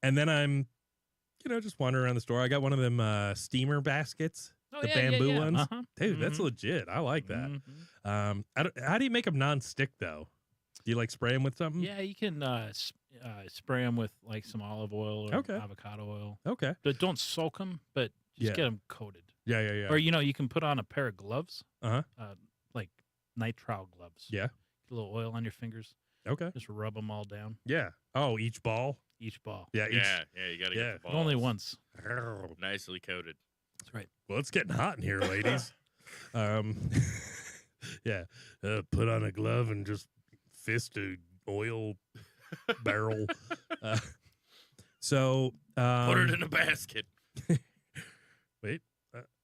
And then I'm, just wandering around the store. I got one of them steamer baskets, the bamboo ones. Uh-huh. Dude, that's Mhm. legit. I like that. Mhm. How do you make them non-stick, though? Do you, like, spray them with something? Yeah, you can spray them with like some olive oil or Okay. avocado oil. Okay. But don't soak them, but just Yeah. get them coated. Yeah. Or, you can put on a pair of gloves, Uh-huh. like nitrile gloves. Yeah. Get a little oil on your fingers. Okay. Just rub them all down, Yeah. Oh, each ball? each ball. Yeah. Yeah, you got to yeah. get the But only balls once. nicely coated. That's right. Well, it's getting hot in here, ladies. Yeah. Put on a glove and just fist a oil barrel. So Put it in a basket. wait.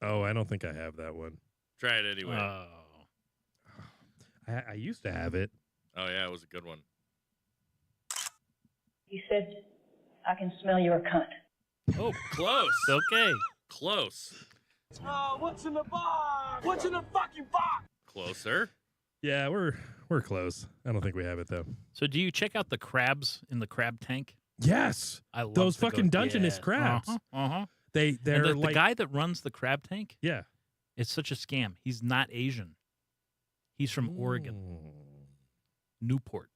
I don't think I have that one. Try it anyway. Oh. I used to have it. Oh yeah, it was a good one. He said, I can smell your cunt. Oh, close. Okay. Close. What's in the box? What's in the fucking box? Closer. Yeah, we're close. I don't think we have it though. So do you check out the crabs in the crab tank? Yes, I love those to go- fucking Dungeness yeah. crabs. Uh-huh. They're And the like guy that runs the crab tank, yeah. it's such a scam. He's not Asian. He's from Oregon, Newport.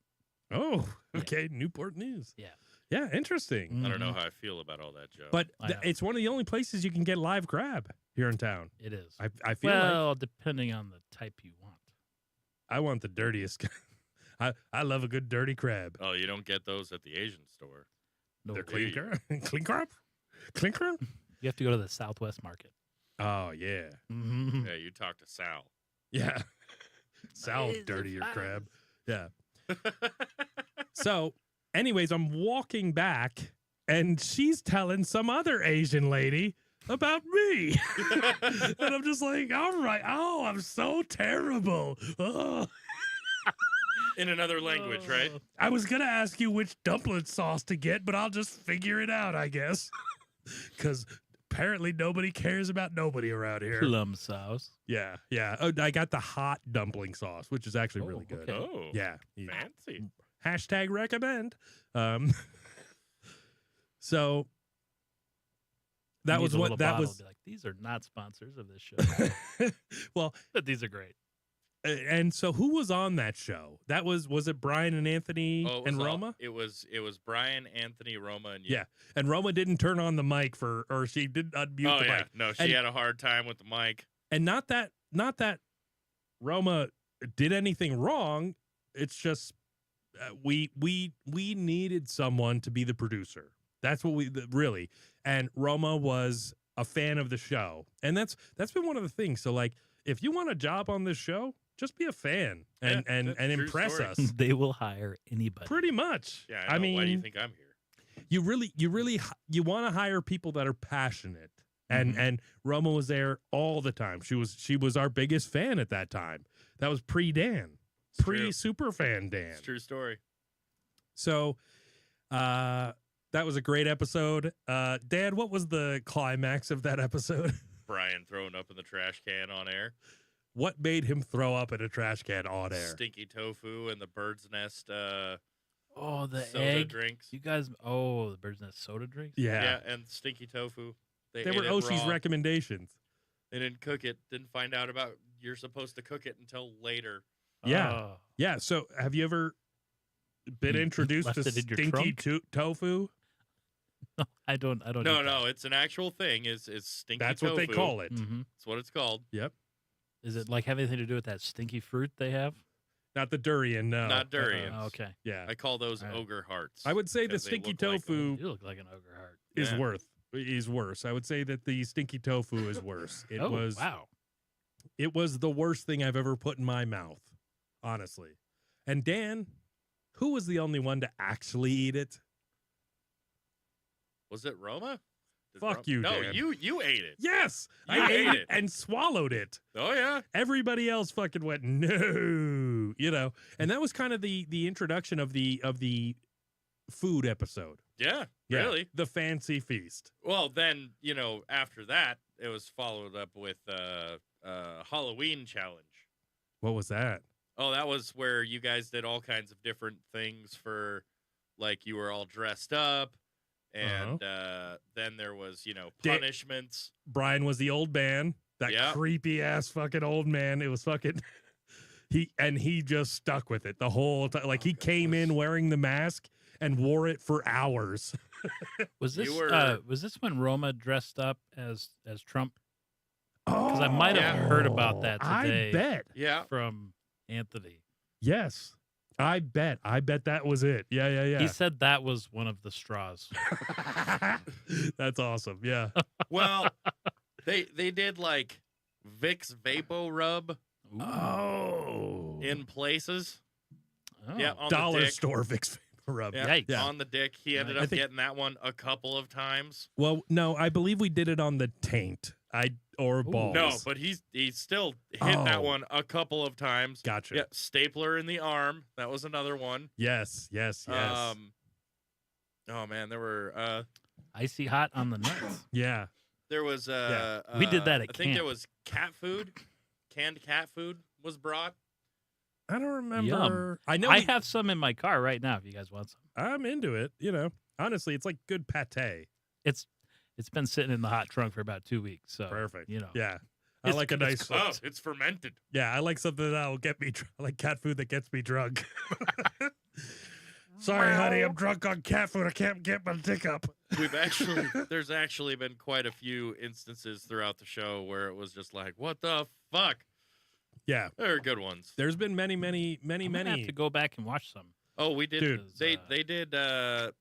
Oh, Yeah. okay. Newport News. Yeah. Yeah, interesting. I don't know Mhm. how I feel about all that, Joe. But I know. it's one of the only places you can get live crab here in town. It is. I feel like Well, depending on the type you want. I want the dirtiest. I love a good dirty crab. oh, you don't get those at the Asian store. No, They're way. clean crab. Clinker. you have to go to the Southwest Market. Oh yeah, Mm-hmm. Yeah, you talk to Sal. yeah. Sal Is it dirtier fine? crab. Yeah. So, anyways, I'm walking back, and she's telling some other Asian lady about me, and I'm just like, all right. Oh, I'm so terrible. Oh. In another language, right? I was gonna ask you which dumpling sauce to get, but I'll just figure it out, I guess. Because apparently nobody cares about nobody around here. Plum sauce. Yeah. Oh, I got the hot dumpling sauce, which is actually really good. okay. Oh, Yeah. fancy. Hashtag recommend. So That He was needs a what little that bottle was. to be like, these are not sponsors of this show, Well, but these are great. and so who was on that show? That was it Brian and Anthony Oh, and Roma? It was Brian, Anthony, Roma, and you. Yeah. And Roma didn't turn on the mic or she did unmute Oh the yeah. mic. No, she And- had a hard time with the mic. And not that Roma did anything wrong. It's just we needed someone to be the producer. That's what really. And Roma was a fan of the show, and that's been one of the things. So like, if you want a job on this show, just be a fan and Yeah, that's a true impress story. us. They will hire anybody. Pretty much. Yeah. I know. mean, Why do you think I'm here? you really want to hire people that are passionate. And Roma was there all the time. She was our biggest fan at that time. That was pre-Dan. It's true. Pre-super fan Dan. It's a true story. So that was a great episode. Dad, what was the climax of that episode? Brian throwing up in the trash can on air. What made him throw up in a trash can on air? Stinky tofu and the bird's nest Oh, the soda egg. drinks. You guys. Oh, the bird's nest soda drinks. Yeah. and stinky tofu. They ate were it Oshi's raw. recommendations. They didn't cook it. Didn't find out about you're supposed to cook it until later. Yeah. Oh. Yeah. So have you ever been You introduced left to it in your stinky trunk? tofu? I don't. No, eat that. no, it's an actual thing. Is stinky That's tofu. what they call it. Mhm. That's what it's called. Yep. Is it like have anything to do with that stinky fruit they have? Not the durian, no. Not durian. Oh, okay. Yeah. I call those All right. ogre hearts. I would say the 'cause they stinky look like tofu You look like an ogre heart. is Yeah. worse. I would say that the stinky tofu is worse. It oh, was wow. it was the worst thing I've ever put in my mouth, honestly. And Dan, who was the only one to actually eat it? Was it Roma? Did Fuck you, No, Dan. you ate it. Yes, You I ate ate it. and swallowed it. Oh yeah. Everybody else fucking went no, and that was kind of the introduction of the food episode. Yeah. Yeah, Really? the fancy feast. Well, then after that, it was followed up with Halloween challenge. What was that? Oh, that was where you guys did all kinds of different things for, like you were all dressed up, and then there was punishments. Brian was the old man, that Yeah. creepy ass fucking old man. It was fucking he just stuck with it the whole time. Like he came in wearing the mask and wore it for hours. Was You this were- was this when Roma dressed up as Trump? Because I might have heard about that I today. bet. Yeah. From Anthony. Yes. I bet that was it. Yeah. He said that was one of the straws. That's awesome. Yeah. Well, they did like Vicks Vapo Rub Oh. in places. Oh. Yeah, on Dollar the dick. store Vicks Vapor Rub. Yeah, Yikes. Yeah. on the dick. He ended I up think- getting that one a couple of times. Well, no, I believe we did it on the taint. Or balls. No, but he still hit that Oh. one a couple of times. Gotcha. Yeah, stapler in the arm. That was another one. Yes. Oh man, there were Icy hot on the nuts. Yeah. there was We did that at I think there camp. was cat food. Canned cat food was brought. I don't remember. Yum. I know I have some in my car right now if you guys want some. I'm into it. Honestly, it's like good pate. It's been sitting in the hot trunk for about 2 weeks. So Perfect. Yeah. I It's- like a it's nice. cooked. Oh, it's fermented. Yeah, I like something that'll get me. I like cat food that gets me drunk. Sorry, honey, I'm drunk on cat food. I can't get my dick up. There's actually been quite a few instances throughout the show where it was just like, what the fuck? Yeah, There are good ones. there's been many. I'm gonna have to go back and watch some. Oh, we did. Dude. They did the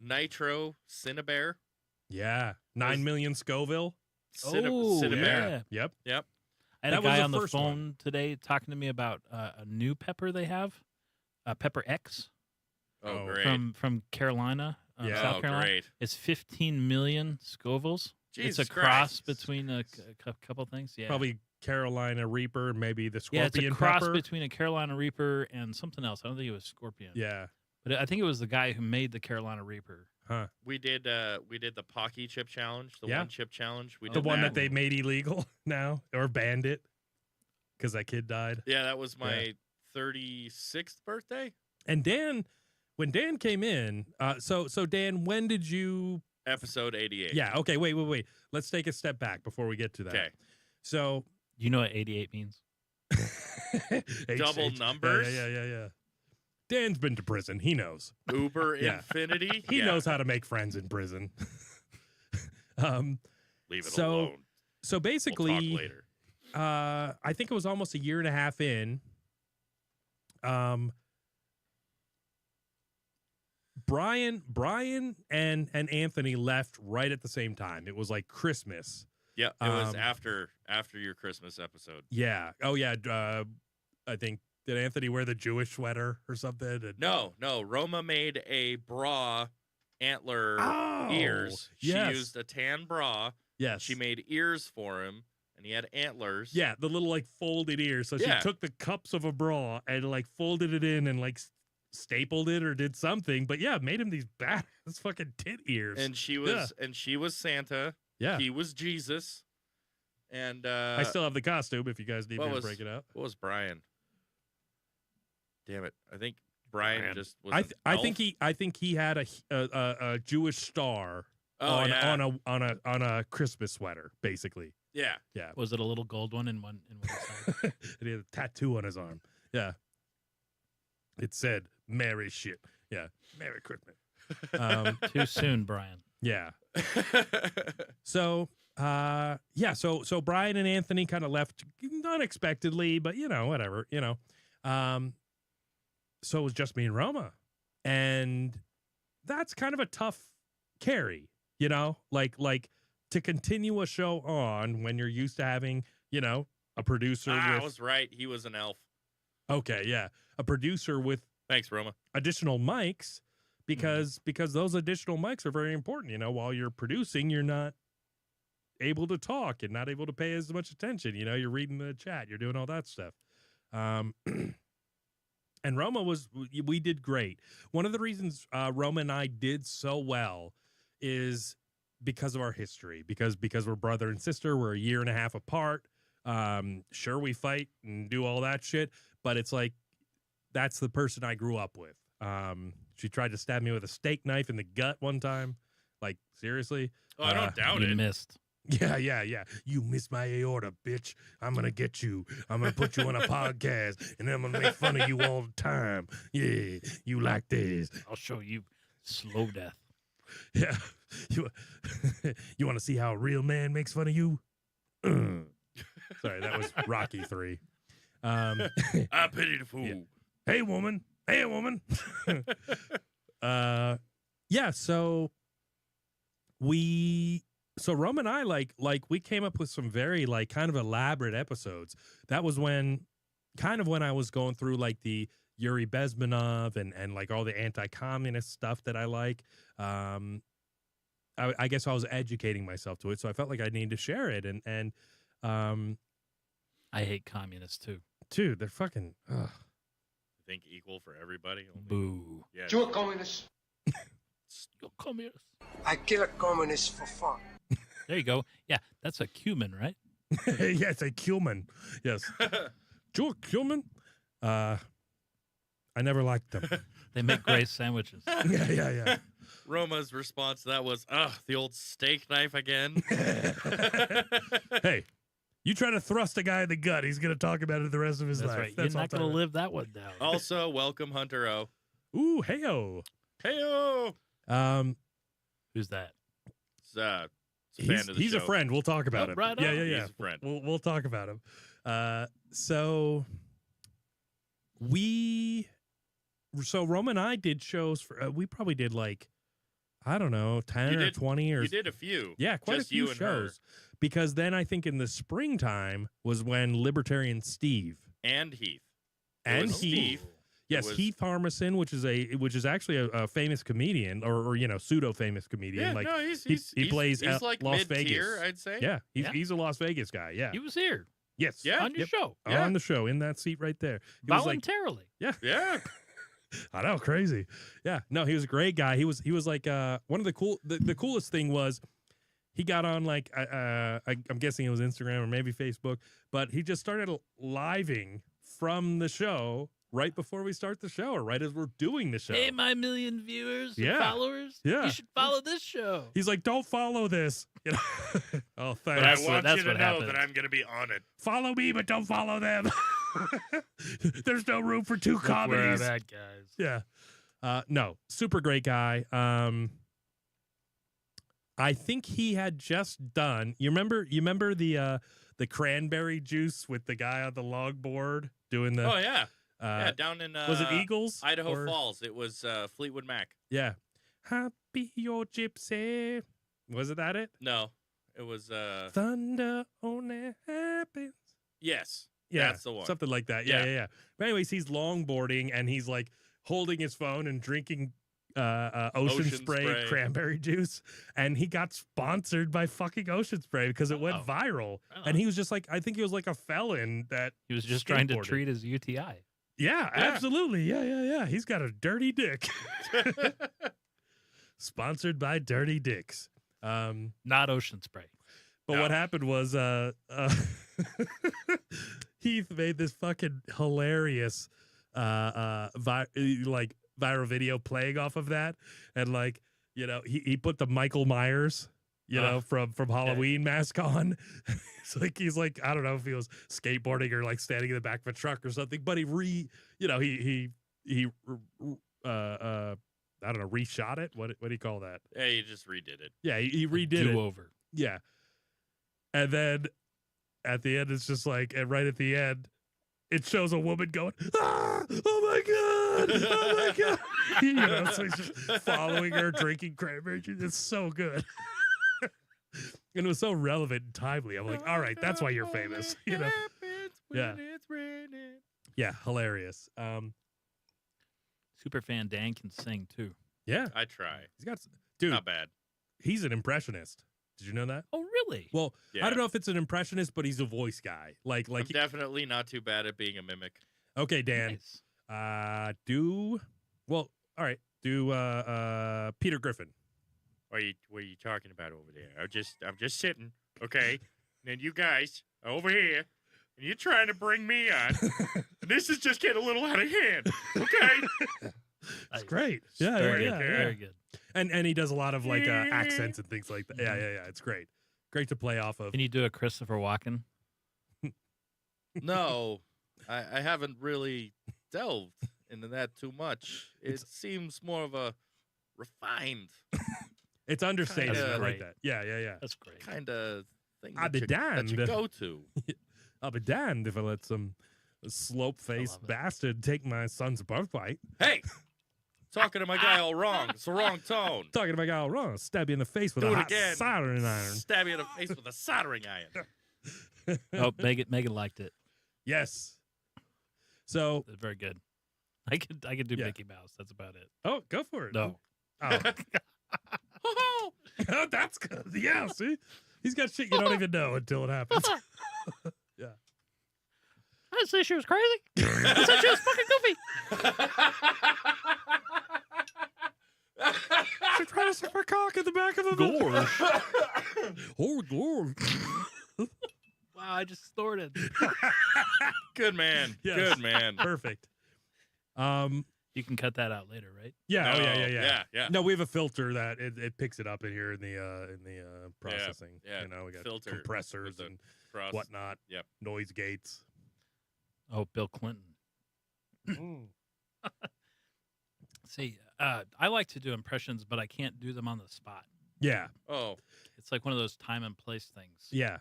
Nitro Cinnabar. Yeah, 9 million Scoville. Cinnabar. Yep. Yep. I had That a was guy the on the first phone one. today talking to me about a new pepper they have, Pepper X Oh, Oh, great. from Carolina, Yeah. South Oh, Carolina. great. It's 15 million Scovilles. Jesus it's a cross Christ. between a couple things. Yeah, Probably Carolina Reaper, maybe the Yeah, it's Scorpion a cross pepper. between a Carolina Reaper and something else. I don't think it was Scorpion. Yeah. But I think it was the guy who made the Carolina Reaper. Huh. We did the Pocky chip challenge, the Yeah. one chip challenge. We The did one that they made illegal now or banned it because that kid died. Yeah, that was my 36th birthday. And Dan, when Dan came in, so Dan, when did you Episode 88. Yeah. Okay. Wait. Let's take a step back before we get to that. Okay. So You know what 88 means? Double numbers? Yeah. Dan's been to prison. He knows. Uber Yeah. infinity. He Yeah. knows how to make friends in prison. Leave it so- alone. So We'll basically, talk later. I think it was almost a year and a half in. Brian and Anthony left right at the same time. It was like Christmas. Yeah, it was um, after your Christmas episode. Yeah. Oh yeah. I think did Anthony wear the Jewish sweater or something? And, No. Roma made a bra antler Oh, ears. She yes. used a tan bra. yes. She made ears for him, and he had antlers. Yeah, the little like folded ears. So Yeah. she took the cups of a bra and like folded it in and like stapled it or did something. But yeah, made him these badass fucking tit ears. And she was Santa. yeah, He was Jesus. And I still have the costume if you guys need what me to was- break it out. what was Brian? Damn it! I think Brian Brian. just was. I think he had a Jewish star on a Christmas sweater, basically. Yeah. Yeah, Was it a little gold one in one side? and he had a tattoo on his arm. Yeah, it said "Merry shit." Yeah, Merry Christmas. Too soon, Brian. Yeah. So, so Brian and Anthony kind of left unexpectedly, but whatever, so it was just me and Roma, and that's kind of a tough carry, like to continue a show on when you're used to having, a producer I with, was right. He was an elf. okay, yeah, a producer with Thanks, Roma. additional mics because those additional mics are very important. While you're producing, you're not able to talk and not able to pay as much attention. You're reading the chat, you're doing all that stuff. And Roma we did great. One of the reasons Roma and I did so well is because of our history, because we're brother and sister. We're a year and a half apart. Sure, we fight and do all that shit, but it's like that's the person I grew up with. She tried to stab me with a steak knife in the gut one time. Like, seriously? Oh, I don't doubt You it. missed. Yeah. You missed my aorta, bitch. I'm going to get you. I'm going to put you on a podcast, and I'm going to make fun of you all the time. Yeah, you like this. I'll show you slow death. Yeah. You want to see how a real man makes fun of you? Sorry, that was Rocky 3. I pity the fool. Yeah. Hey, woman. Yeah, so Rome and I like we came up with some very like kind of elaborate episodes. That was when I was going through like the Yuri Bezmenov and like all the anti-communist stuff that I like. I guess I was educating myself to it, so I felt like I needed to share it. And I hate communists too. dude, they're fucking. Ugh. Think equal for everybody. Boo. Yeah. You're a communist. You're communist. I kill a communist for fun. There you go. Yeah, that's a cumin, right? Yeah, it's a cumin. Yes, Joe cumin. I never liked them. They make great sandwiches. Yeah. Roma's response to that was, the old steak knife again. Hey, you try to thrust a guy in the gut, he's going to talk about it the rest of his That's life. right. That's You're all not going to time. live that one down. Also, welcome Hunter O. Ooh, hey-o. Hey-o! Who's that? It's a fan of the He's show. a friend. We'll talk about Oh, him. right Yeah. on. He's a friend. We'll talk about him. So Roma and I did shows for we probably did like I don't know 10 You or did- 20 or You did a few. yeah, quite Just a few you and her. shows. Because then I think in the springtime was when Libertarian Steve And Heath. It and was Heath, Steve. yes, was- Heath Harmison, which is actually a famous comedian or pseudo famous comedian. Yeah, like no, he plays he's at like Las mid-tier, Vegas. I'd say. Yeah, Yeah. he's a Las Vegas guy. Yeah, He was here yes, Yeah. on your Yep. show Yeah. on the show in that seat right there. He was like, voluntarily. Yeah. I know, crazy. Yeah, no, he was a great guy. He was like one of the coolest thing was he got on like I'm guessing it was Instagram or maybe Facebook, but he just started living from the show right before we start the show, or right as we're doing the show. Hey, my million viewers, and Yeah. followers. Yeah. You should follow this show. He's like, don't follow this. You know? Oh, thanks. But I That's what- want that's you to what know happened. that I'm going to be on it. Follow me, but don't follow them. There's no room for two Look where I'm comedies. at, guys. Yeah. No, super great guy. I think he had just done. You remember the cranberry juice with the guy on the longboard doing the. Oh, yeah. Yeah, down in was it Eagles? Idaho or- Falls. It was Fleetwood Mac. Yeah. Happy your gypsy. Was it that it? No, it was Thunder only happens. yes. Yeah, That's the one. something like that. Yeah. But anyways, he's longboarding and he's like holding his phone and drinking Ocean Spray cranberry juice, and he got sponsored by fucking Ocean Spray because it went Oh. viral. Oh. And he was just like, I think he was like a felon that. He was just trying to skateboarded. treat his UTI. Yeah, absolutely. Yeah. He's got a dirty dick. Sponsored by Dirty Dicks. Not Ocean Spray. But No. what happened was Heath made this fucking hilarious viral video playing off of that, and like, you know, he put the Michael Myers, you know, from Halloween mask on. He's like I don't know if he was skateboarding or like standing in the back of a truck or something, but he I don't know, reshot it. What do you call that? Yeah, you just redid it. Yeah, he redid it. Do-over. Yeah. And then at the end, it's just like, and right at the end, it shows a woman going, ah, oh my God, oh my God. You know, so he's just following her, drinking cranberry juice. It's so good. And it was so relevant and timely. I'm like, all right, that's why you're famous. You know? Yeah. Yeah, hilarious. Superfan Dan can sing too. Yeah. I try. He's got, dude, Not bad. he's an impressionist. Did you know that? Oh, really? Well, Yeah. I don't know if it's an impressionist, but he's a voice guy. I'm Like, definitely not too bad at being a mimic. okay, Dan. Nice. Do Peter Griffin. What are you talking about over there? I'm just sitting, okay? And then you guys are over here, and you're trying to bring me on. And this is just getting a little out of hand, okay? It's great. Yeah, Very yeah, good. yeah, Very good. And he does a lot of like accents and things like that. Yeah. It's great. Great to play off of. Can you do a Christopher Walken? No, I haven't really delved into that too much. It seems more of a refined It's understated. Kinda- I like Great. that. Yeah. That's great. kind of thing I'll be that you damned. go to. I'll be damned if I let some slope-faced love it. bastard take my son's birthright. Hey, talking to my guy all wrong. It's the wrong tone. Talking to my guy all wrong. Stab you in the face with Do a it hot again. soldering iron. Stab you in the face with a soldering iron. Oh, Megan liked it. Yes. So, It's very good. I could do Yeah. Mickey Mouse. That's about it. oh, go for it. No. Oh. That's good. Yeah, see? He's got shit you don't even know until it happens. Yeah. I didn't say she was crazy. I said she was fucking goofy. She's trying to stick my cock in the back of a Gorge. Oh, gorge. Wow, I just snorted. Good man. Yes. Good man. Perfect. You can cut that out later, right? Yeah. No, Oh, yeah. Yeah. No, we have a filter that it picks it up in here in the processing. yeah, You know, we got filter compressors with the and cross. whatnot. Yep. Noise gates. Oh, Bill Clinton. See, I like to do impressions, but I can't do them on the spot. Yeah. Oh, It's like one of those time and place things. Yeah.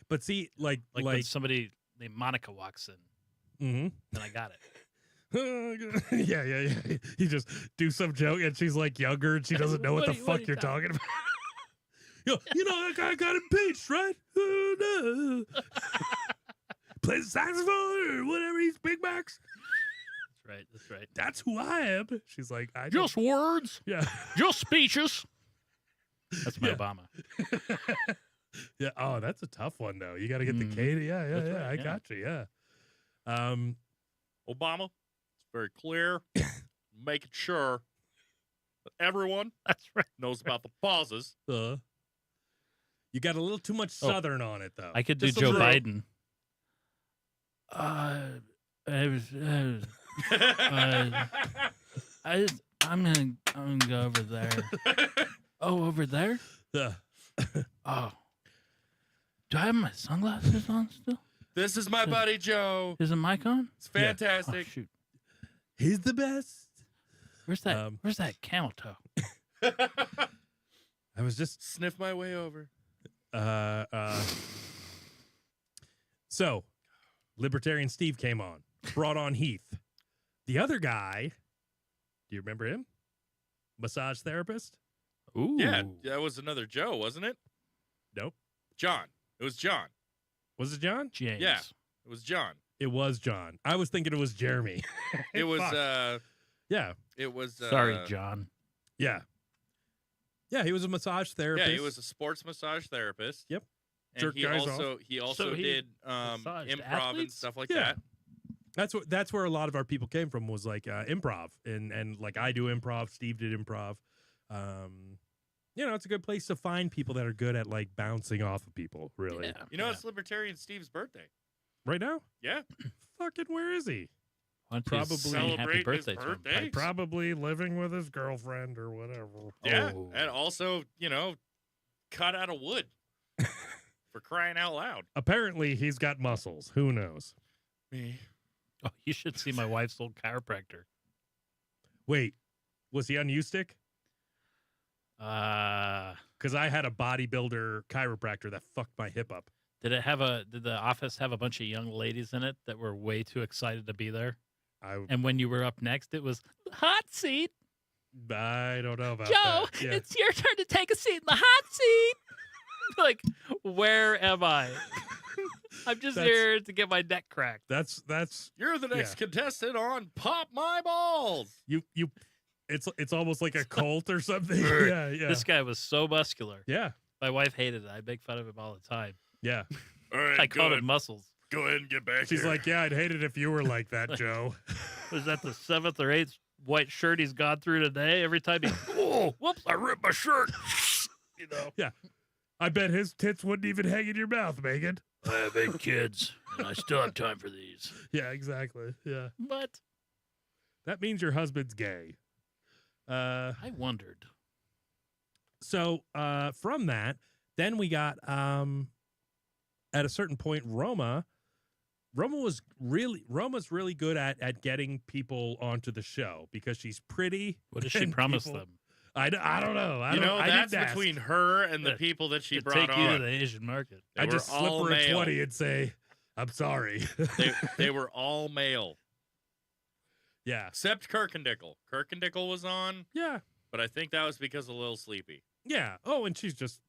But see, like when somebody named Monica walks in, mm-hmm. then I got it. yeah. You just do some joke and she's like younger and she doesn't know what the What are fuck you you're talking about. you know that guy got impeached, right? Plays saxophone or whatever. He's Big Macs. That's right. That's who I am. She's like, I Just words, yeah. just speeches. That's my Yeah. Obama. Yeah. Oh, that's a tough one though. You got to get the Mhm. K. Yeah. That's right, I yeah. got you. Yeah. Obama. It's very clear. Making sure that everyone That's right. knows about the pauses. You got a little too much Oh. Southern on it though. I could do Just a Joe little. Biden. I was I'm gonna go over there. Oh, over there? Yeah. Oh. Do I have my sunglasses on still? This is my buddy Joe. Is the mic on? It's Oh, fantastic. shoot. He's the best. Where's that camel toe? I was just Sniff my way over. So, Libertarian Steve came on, brought on Heath. The other guy, do you remember him? Massage therapist? Ooh. Yeah, that was another Joe, wasn't it? Nope. John. It was John. Was it John? James. Yeah. It was John. It was John. I was thinking it was Jeremy. It was Fuck. Yeah. it was Sorry, John. Yeah. Yeah, he was a massage therapist. Yeah, he was a sports massage therapist. Yep. And Jerk he guys also he also So he did massaged improv and athletes? stuff like Yeah. that. That's where a lot of our people came from, was like improv, and like I do improv, Steve did improv. It's a good place to find people that are good at like bouncing off of people. Really, Yeah. You know, it's Libertarian Steve's birthday. right now. Yeah. Fucking where is he? Why don't you Probably sing happy celebrate his birthday to him? birthday. Probably living with his girlfriend or whatever. Yeah. Oh. And also, cut out of wood. For crying out loud. Apparently, he's got muscles. Who knows? Me. Oh, you should see my wife's old chiropractor. Wait, was he on U-Stick? Uh, Because I had a bodybuilder chiropractor that fucked my hip up. did the office have a bunch of young ladies in it that were way too excited to be there? And when you were up next, it was hot seat. I don't know about Joe, that. Yeah. it's your turn to take a seat in the hot seat. Like, where am I? I'm just That's- here to get my neck cracked. That's You're the next contestant on Pop My Balls. you. It's almost like a cult or something. Yeah. This guy was so muscular. Yeah. My wife hated it. I make fun of him all the time. Yeah. All right, I called him muscles. Go ahead and get back She's here. like, yeah, I'd hate it if you were like that, Joe. Was that the 7th or 8th white shirt he's gone through today? Every time he, oh, whoops, I ripped my shirt. Yeah. I bet his tits wouldn't even hang in your mouth, Megan. I have 8 kids, and I still have time for these. Yeah, exactly. Yeah. But That means your husband's gay. I wondered. So from that, then we got at a certain point, Roma's really good at getting people onto the show because she's pretty. What did she and promise people- them? I don't know. I that's didn't ask. between her and the Yeah. people that she To brought take you to on. the Asian market. They I were just slip all her a male. 20 and say, I'm sorry. They were all male, Yeah. except Kirkendickel. Kirkendickel was on, Yeah. but I think that was because of Lil Sleepy. Yeah. Oh, and she's just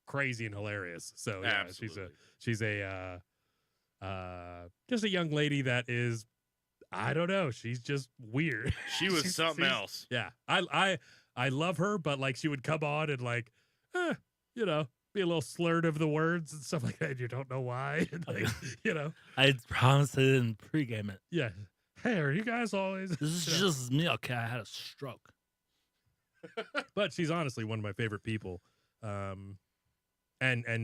crazy and hilarious. So yeah, Absolutely. she's a just a young lady that is, I don't know, she's just weird. She was something else. Yeah. I love her, but like she would come on and like, be a little slurred of the words and stuff like that. And you don't know why. And like, I promised I didn't pregame it. yeah. Hey, are you guys always? This is just me. Okay, I had a stroke. But she's honestly one of my favorite people. And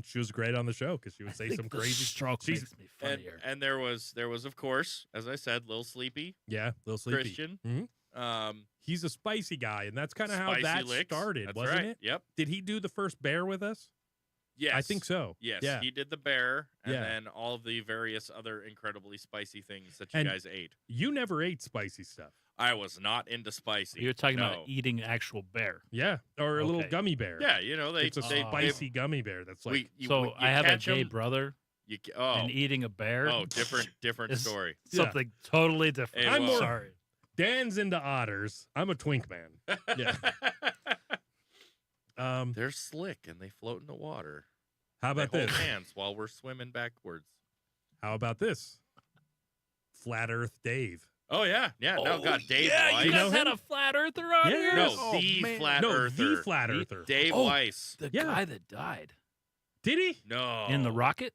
she was great on the show because she would say some crazy stroke she's- makes me funnier. And there was of course, as I said, Lil Sleepy, Yeah, Lil Sleepy. Christian. Mhm. He's a spicy guy, and that's kind of how Spicy that Licks. started, That's wasn't right. it? Yep. Did he do the first bear with us? Yes. I think so. Yes. Yeah. He did the bear and Yeah. then all of the various other incredibly spicy things that you And- guys ate. You never ate spicy stuff. I was not into spicy. You're talking No. about eating actual bear. Yeah, or a little Okay. gummy bear. Yeah, they It's a they, spicy gummy bear. That's like So I have a catch gay 'em, brother, You, and eating a bear. oh, different is story. Yeah. something totally different. Hey, I'm more- sorry. Dan's into otters. I'm a twink man. Yeah. They're slick and they float in the water. How They about hold this? hands while we're swimming backwards. How about this? Flat Earth Dave. Oh yeah. No, God, Dave yeah, Weiss. you know guys had him? a flat earther on Yeah. here. No, Oh, the man. flat No, earther. the Flat Earther. Dave Oh. Weiss. The Yeah. guy that died Did he? No. in the rocket.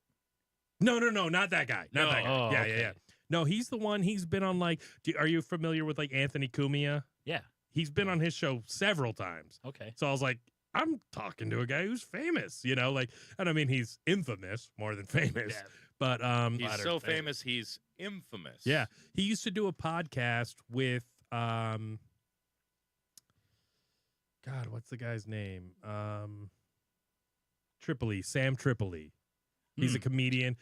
No, not that guy. Not No. that guy. Oh, yeah, okay. yeah. No, he's the one. He's been on like. Are you familiar with like Anthony Cumia? Yeah. He's been on his show several times. Okay. So I was like, I'm talking to a guy who's famous, like, and I mean, he's infamous more than famous, Yeah. But He's Flattered so face. famous, he's infamous. yeah, he used to do a podcast with God, what's the guy's name? Tripoli, Sam Tripoli. He's a comedian.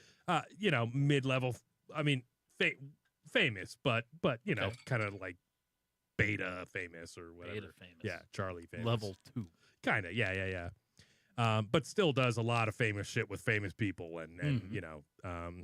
You know, mid-level. I mean, famous, but you know, Okay. kind of like beta famous or whatever. Beta famous. Yeah, Charlie famous. Level 2. Kind of. Yeah. But still does a lot of famous shit with famous people, and Mhm. you know,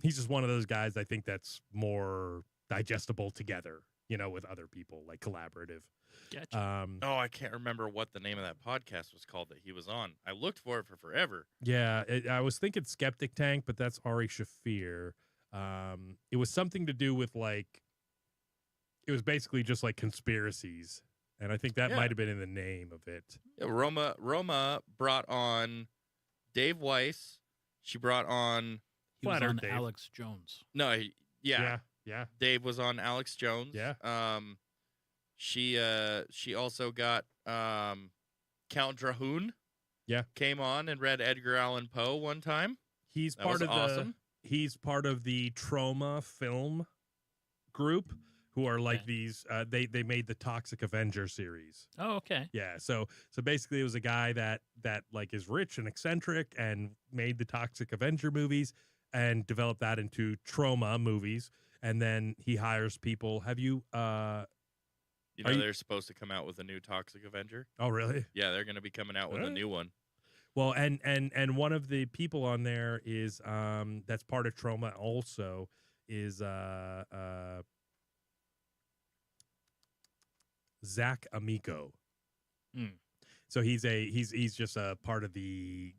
he's just one of those guys. I think that's more digestible together. You know, with other people, like collaborative. Gotcha. Oh, I can't remember what the name of that podcast was called that he was on. I looked for it for forever. Yeah, I was thinking Skeptic Tank, but that's Ari Shafir. It was something to do with like, it was basically just like conspiracies, and I think that Yeah. might have been in the name of it. Yeah, Roma brought on Dave Weiss. She brought on He was Flat Earth on Dave. Alex Jones. yeah. Yeah. Dave was on Alex Jones. Yeah. She also got Count Drahoon. Yeah. Came on and read Edgar Allan Poe one time. He's That part was of awesome. he's part of the Trauma film group, who are like Okay. these. They made the Toxic Avenger series. Oh, okay. Yeah, so basically it was a guy that like is rich and eccentric and made the Toxic Avenger movies and developed that into Trauma movies, and then he hires people. Have you You Are know you- they're supposed to come out with a new Toxic Avenger. Oh, really? Yeah, they're going to be coming out with a Really? new one. Well, and one of the people on there is that's part of Trauma also is Zach Amico. Hmm. So he's just a part of the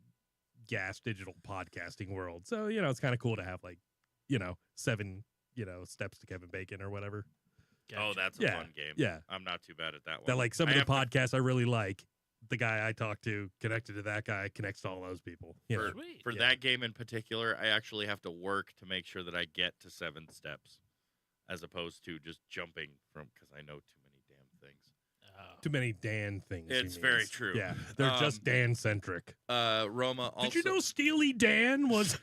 Gas digital podcasting world. So, you know, it's kind of cool to have like, you know, 7, you know, steps to Kevin Bacon or whatever. Oh, Gotcha. that's a Yeah, fun game. yeah. I'm not too bad at that one. That like some I of the have to- podcasts I really like, the guy I talk to connected to that guy connects to all those people. You know? Sweet. For Yeah. that game in particular, I actually have to work to make sure that I get to 7 steps, as opposed to just jumping from, because I know too many damn things. Oh. Too many Dan things. he It's very means. true. Yeah, they're just Dan centric. Roma also. Did you know Steely Dan was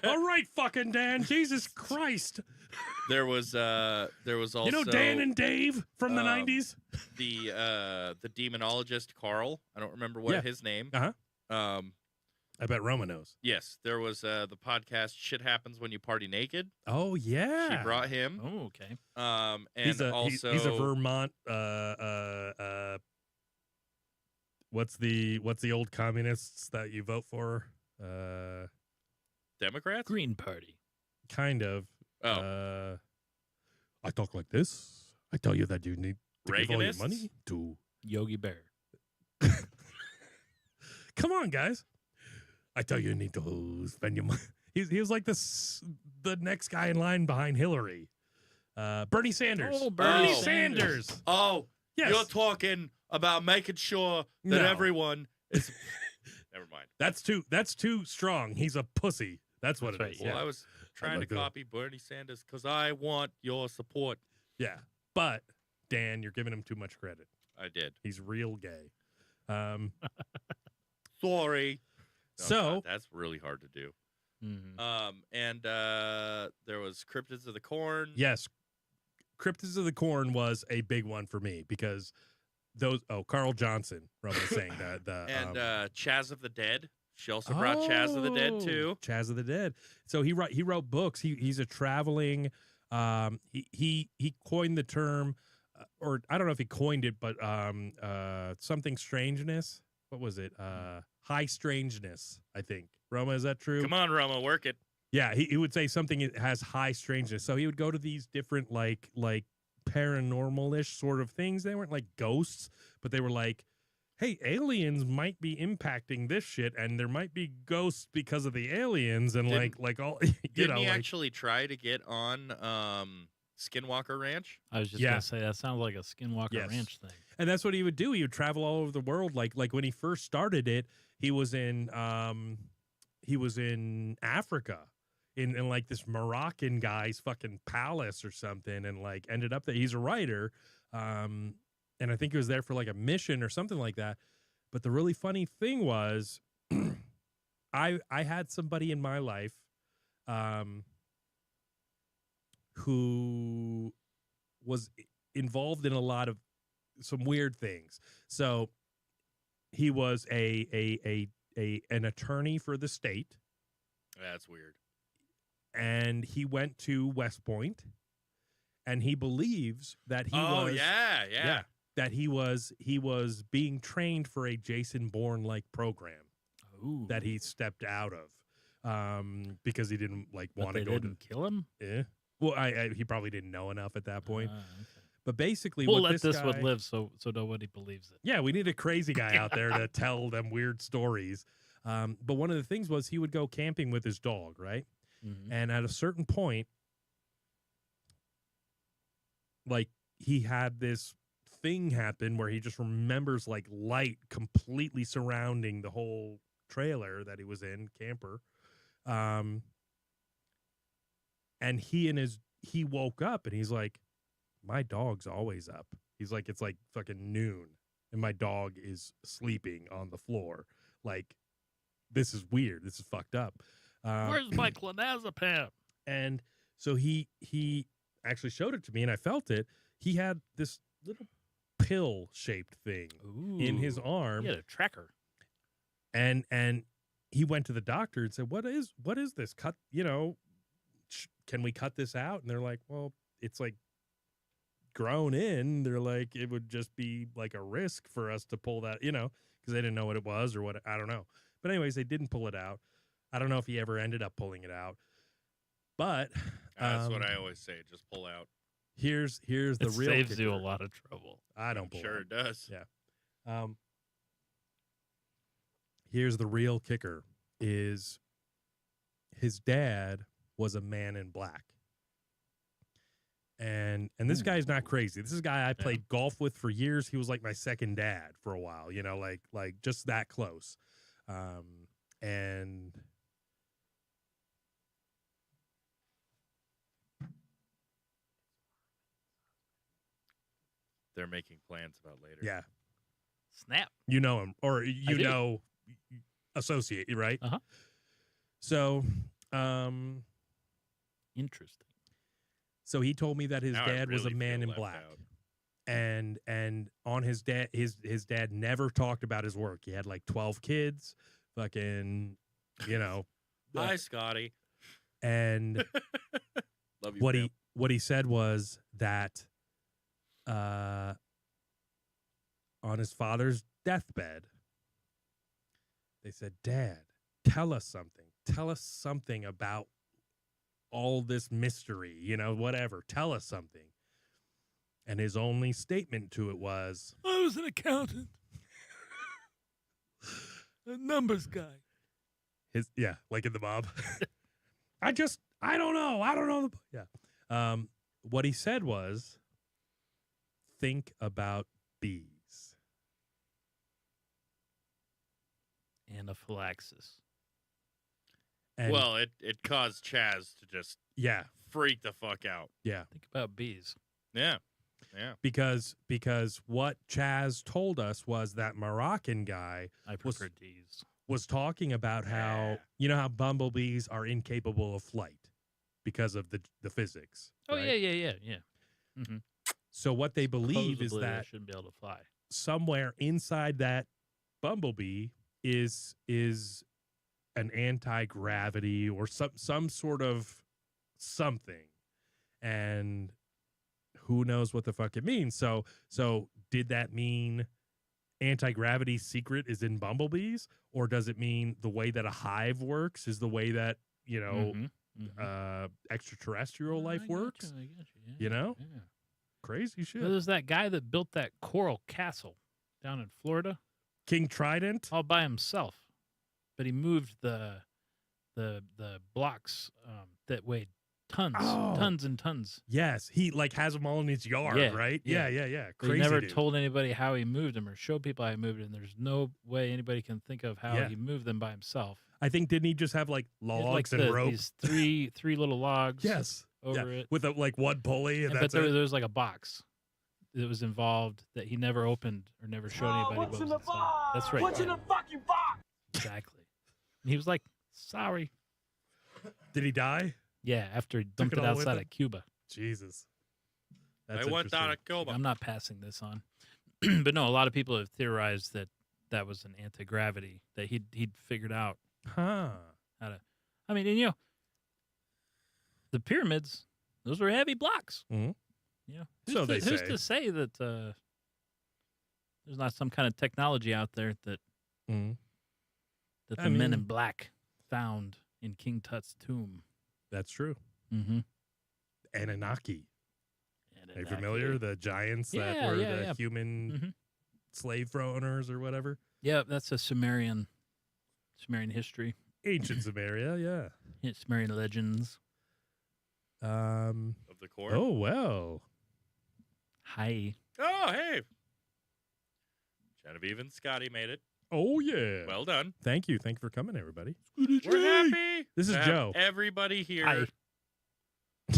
all right? Fucking Dan, Jesus Christ! there was also You know Dan and Dave from the um, '90s. the demonologist Carl. I don't remember what Yeah. his name. Uh-huh. Um, I bet Roma knows. yes, there was the podcast "Shit Happens When You Party Naked." Oh yeah, She brought him. Oh, okay. And he's a also he's a Vermont. What's the old communists that you vote for? Democrats. Green Party. Kind of. Oh, I talk like this. I tell you that you need to give all your Reaganists? money to. Yogi Bear. Come on, guys. I tell you need to spend your money. He was like the next guy in line behind Hillary. Bernie Sanders. Oh, Bernie Bernie Sanders. Sanders. oh, Yes. you're talking about making sure that No. everyone is. Never mind. That's too strong. He's a pussy. That's what That's it right, is. Well, Yeah. I was trying like to that. copy Bernie Sanders because I want your support. Yeah. But Dan, you're giving him too much credit. I did. He's real gay. Sorry. No, So- God, that's really hard to do. Mhm. And there was Cryptids of the Corn. Yes. Cryptids of the Corn was a big one for me because Carl Johnson, Roman was saying the And Chaz of the Dead. She also brought Chaz of the Dead too. Chaz of the Dead. So he wrote books. He's a traveling. He coined the term, or I don't know if he coined it, but something strangeness. What was it? High strangeness. I think. Roma, is that true? Come on, Roma, work it. Yeah, he would say something that has high strangeness. So he would go to these different like paranormal-ish sort of things. They weren't like ghosts, but they were like, hey, aliens might be impacting this shit, and there might be ghosts because of the aliens, and Didn't- like all Didn't he like, actually try to get on Skinwalker Ranch? I was just Yeah. gonna say that sounds like a Skinwalker Yes. Ranch thing. and that's what he would do. He would travel all over the world. Like when he first started it, he was in Africa. In like this Moroccan guy's fucking palace or something, and like ended up that he's a writer, and I think he was there for like a mission or something like that. But the really funny thing was, I had somebody in my life who was involved in a lot of some weird things. So he was an attorney for the state, That's weird. and he went to West Point, and he believes that he was that he was being trained for a Jason Bourne like program Ooh. that he stepped out of because he didn't But want to they go didn't kill him. to. Well, he probably didn't know enough at that point. Okay. But basically, We'll what let this one guy- live so nobody believes it. Yeah, we need a crazy guy out there to tell them weird stories. But one of the things was he would go camping with his dog, right? Mhm. And at a certain point, like he had this thing happen where he just remembers like light completely surrounding the whole trailer that he was in, camper. And he woke up and he's like, my dog's always up. He's like, it's like fucking noon and my dog is sleeping on the floor. Like, this is weird. This is fucked up. Where's my clonazepam? And so he actually showed it to me and I felt it. He had this little pill shaped thing in his Ooh. arm. He had a tracker. And he went to the doctor and said, what is this? Cut, can we cut this out? And they're like, well, it's like grown in. They're like, it would just be like a risk for us to pull that, because they didn't know what it was or what, I don't know. But anyways, they didn't pull it out. I don't know if he ever ended up pulling it out. But That's what I always say. Just pull out. here's the It real saves you a kicker. lot of trouble. I don't pull Sure out. it does. Yeah. Here's the real kicker is his dad was a man in black. And this guy's not crazy. This is a guy I played golf with for years. He was like my second dad for a while, like just that close. And They're making plans about later. yeah, Snap. you know him or you do. know associate, right? Uh-huh. So, Interesting. so he told me that his Now I dad was a really man feel in left black. out. And on his dad his dad never talked about his work. He had like 12 kids, fucking, Hi, Scotty. and Love you. what he said was that on his father's deathbed they said, Dad, tell us something about all this mystery, whatever, tell us something. And his only statement to it was, I was an accountant. A numbers guy. like in the mob. I don't know. Yeah. What he said was, think about bees. Anaphylaxis. And Well, it caused Chaz to just yeah, freak the fuck out. yeah. Think about bees. Yeah. Yeah. Because what Chaz told us was that Moroccan guy I prefer D's. was talking about how how bumblebees are incapable of flight because of the physics. Oh right? yeah. Mm-hmm. So what they believe is Supposedly, I that shouldn't be able to fly. somewhere inside that bumblebee is an anti-gravity or some sort of something, and who knows what the fuck it means. So did that mean anti-gravity secret is in bumblebees, or does it mean the way that a hive works is the way that extraterrestrial life I got works? you, I got you. You know? Yeah. Crazy shit. There's that guy that built that coral castle down in Florida King Trident. all by himself, but he moved the blocks that weighed tons, Oh. tons and tons. Yes, he like has them all in his yard, Yeah, right? yeah. Yeah. But Crazy. he never dude. told anybody how he moved them or showed people how he moved it. And there's no way anybody can think of how Yeah. he moved them by himself. I think didn't he just have like He had, logs like and rope? these three little logs. Yes. over it. With like one pulley, and But that's there it. was like a box that was involved that he never opened or never showed anybody what What's was in the inside. box? That's right. What's in the fucking box? Exactly. And he was like, sorry. Did he die? Yeah, after he dumped it it all with outside him? of Cuba. Jesus. I went down interesting. to Cuba. I'm not passing this on. But no, a lot of people have theorized that that was an anti-gravity, that he'd figured out Huh. how to. I mean, and the pyramids, those were heavy blocks. Mhm. Who's So to, they who's say. to say that there's not some kind of technology out there that Mhm. that I the men in mean- black found in King Tut's tomb? That's true. Mm-hmm. Anunnaki. Are you familiar? The giants that Yeah, were yeah, the yeah. human Mhm. slave owners or whatever. Yeah, that's a Sumerian history, Ancient Samaria, yeah. Sumerian legends. Of the court. Oh, well. Hi. Oh, hey. Genevieve and Scotty made it. Oh, yeah. Well done. Thank you. Thank you for coming, everybody. We're happy. This is to have Joe. Everybody here. Hi.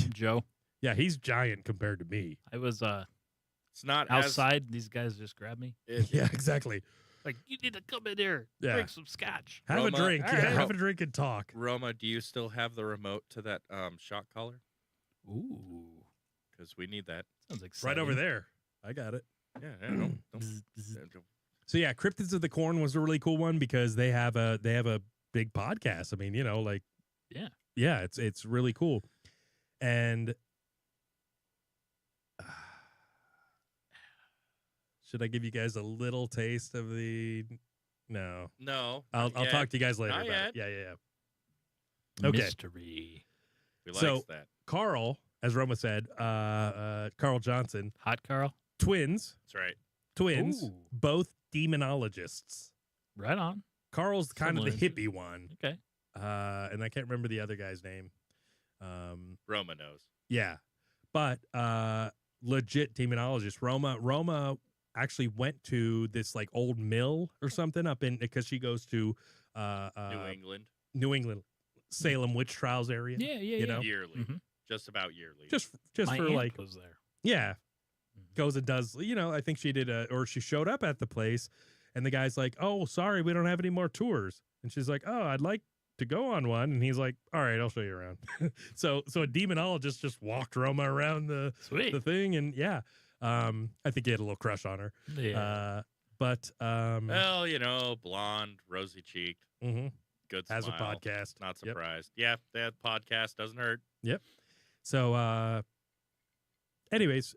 Joe. Yeah, he's giant compared to me. I was It's not outside. These guys just grabbed me. As, Yeah, exactly. Like, you need to come in here. Yeah. Drink some scotch. Have Roma- a drink. All Yeah, right. have a drink and talk. Roma, do you still have the remote to that shot collar? Ooh. Because we need that. Sounds exciting. Right over there. I got it. Yeah, don't Bzz, bzz. So yeah, Cryptids of the Corn was a really cool one because they have a big podcast. I mean, like Yeah. it's really cool. And should I give you guys a little taste of the? No, No. I'll not yet. talk to you guys later Not about yet. it. Yeah. Okay. Mystery. We So- likes that. Carl, as Roma said, Carl Johnson, Hot Carl. twins, That's right. Ooh. both demonologists. Right on. Carl's kind of the Similar. hippie one, Okay. and I can't remember the other guy's name. Roma knows. Yeah, but legit demonologist. Roma actually went to this like old mill or something up in because she goes to New England. Salem witch trials area. Yeah, yeah, you yeah. know, Yearly. Mhm. Just about yearly. just My for aunt like was there. yeah, Mhm. goes and does. I think she did or she showed up at the place, and the guy's like, "Oh, sorry, we don't have any more tours," and she's like, "Oh, I'd like to go on one," and he's like, "All right, I'll show you around." so a demonologist just walked Roma around the Sweet. thing, and yeah, I think he had a little crush on her. Yeah. But Well, blonde, rosy cheeked, mhm, good has smile. a podcast. Not Yep. surprised. Yeah, that podcast doesn't hurt. So, anyways,